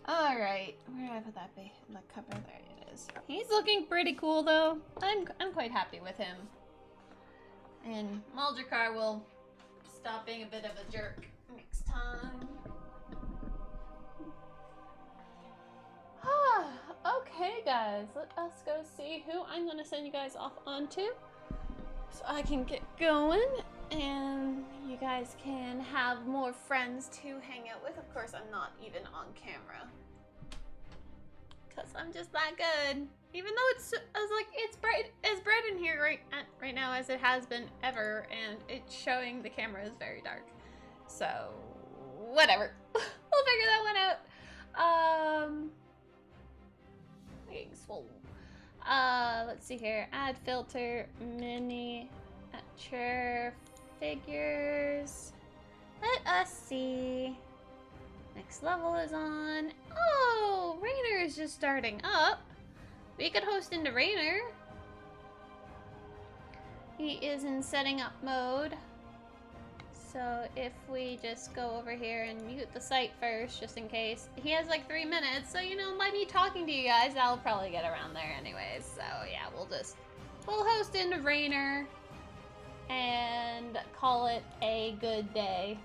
Alright, where did I put that be? In the cupboard, there it is. He's looking pretty cool though. I'm quite happy with him. And Ma'al Drakar will stop being a bit of a jerk next time. Okay guys, let us go see who I'm gonna send you guys off onto so I can get going and you guys can have more friends to hang out with. Of course, I'm not even on camera because I'm just that good. Even though it's bright in here right now as it has been ever, and it's showing the camera is very dark. So whatever, we'll figure that one out. Getting swole. Let's see here. Add filter, miniature figures. Let us see. Next level is on. Oh, Rainer is just starting up. We could host into Rainer. He is in setting up mode. So if we just go over here and mute the site first, just in case. He has like 3 minutes, so you know, by me talking to you guys, I'll probably get around there anyways. So yeah, we'll host into Rainer and call it a good day.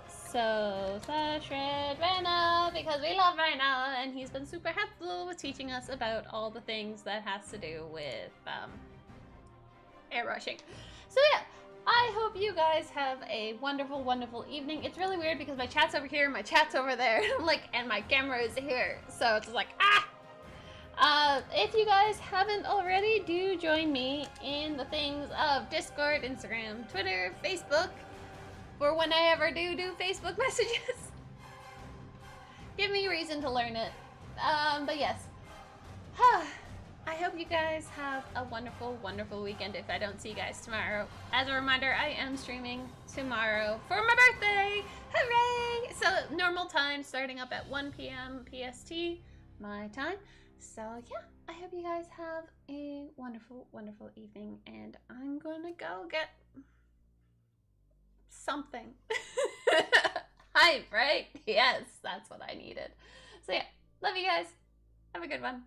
So Red Rena, because we love Rena, and he's been super helpful with teaching us about all the things that has to do with airbrushing. So yeah, I hope you guys have a wonderful, wonderful evening. It's really weird because my chat's over here, my chat's over there, and my camera is here. So it's like, if you guys haven't already, do join me in the things of Discord, Instagram, Twitter, Facebook, for when I ever do Facebook messages. Give me a reason to learn it. But yes. I hope you guys have a wonderful, wonderful weekend if I don't see you guys tomorrow. As a reminder, I am streaming tomorrow for my birthday. Hooray! So normal time, starting up at 1 p.m. PST. my time. So yeah, I hope you guys have a wonderful, wonderful evening, and I'm gonna go get something. Hype, right? Yes, that's what I needed. So yeah, love you guys. Have a good one.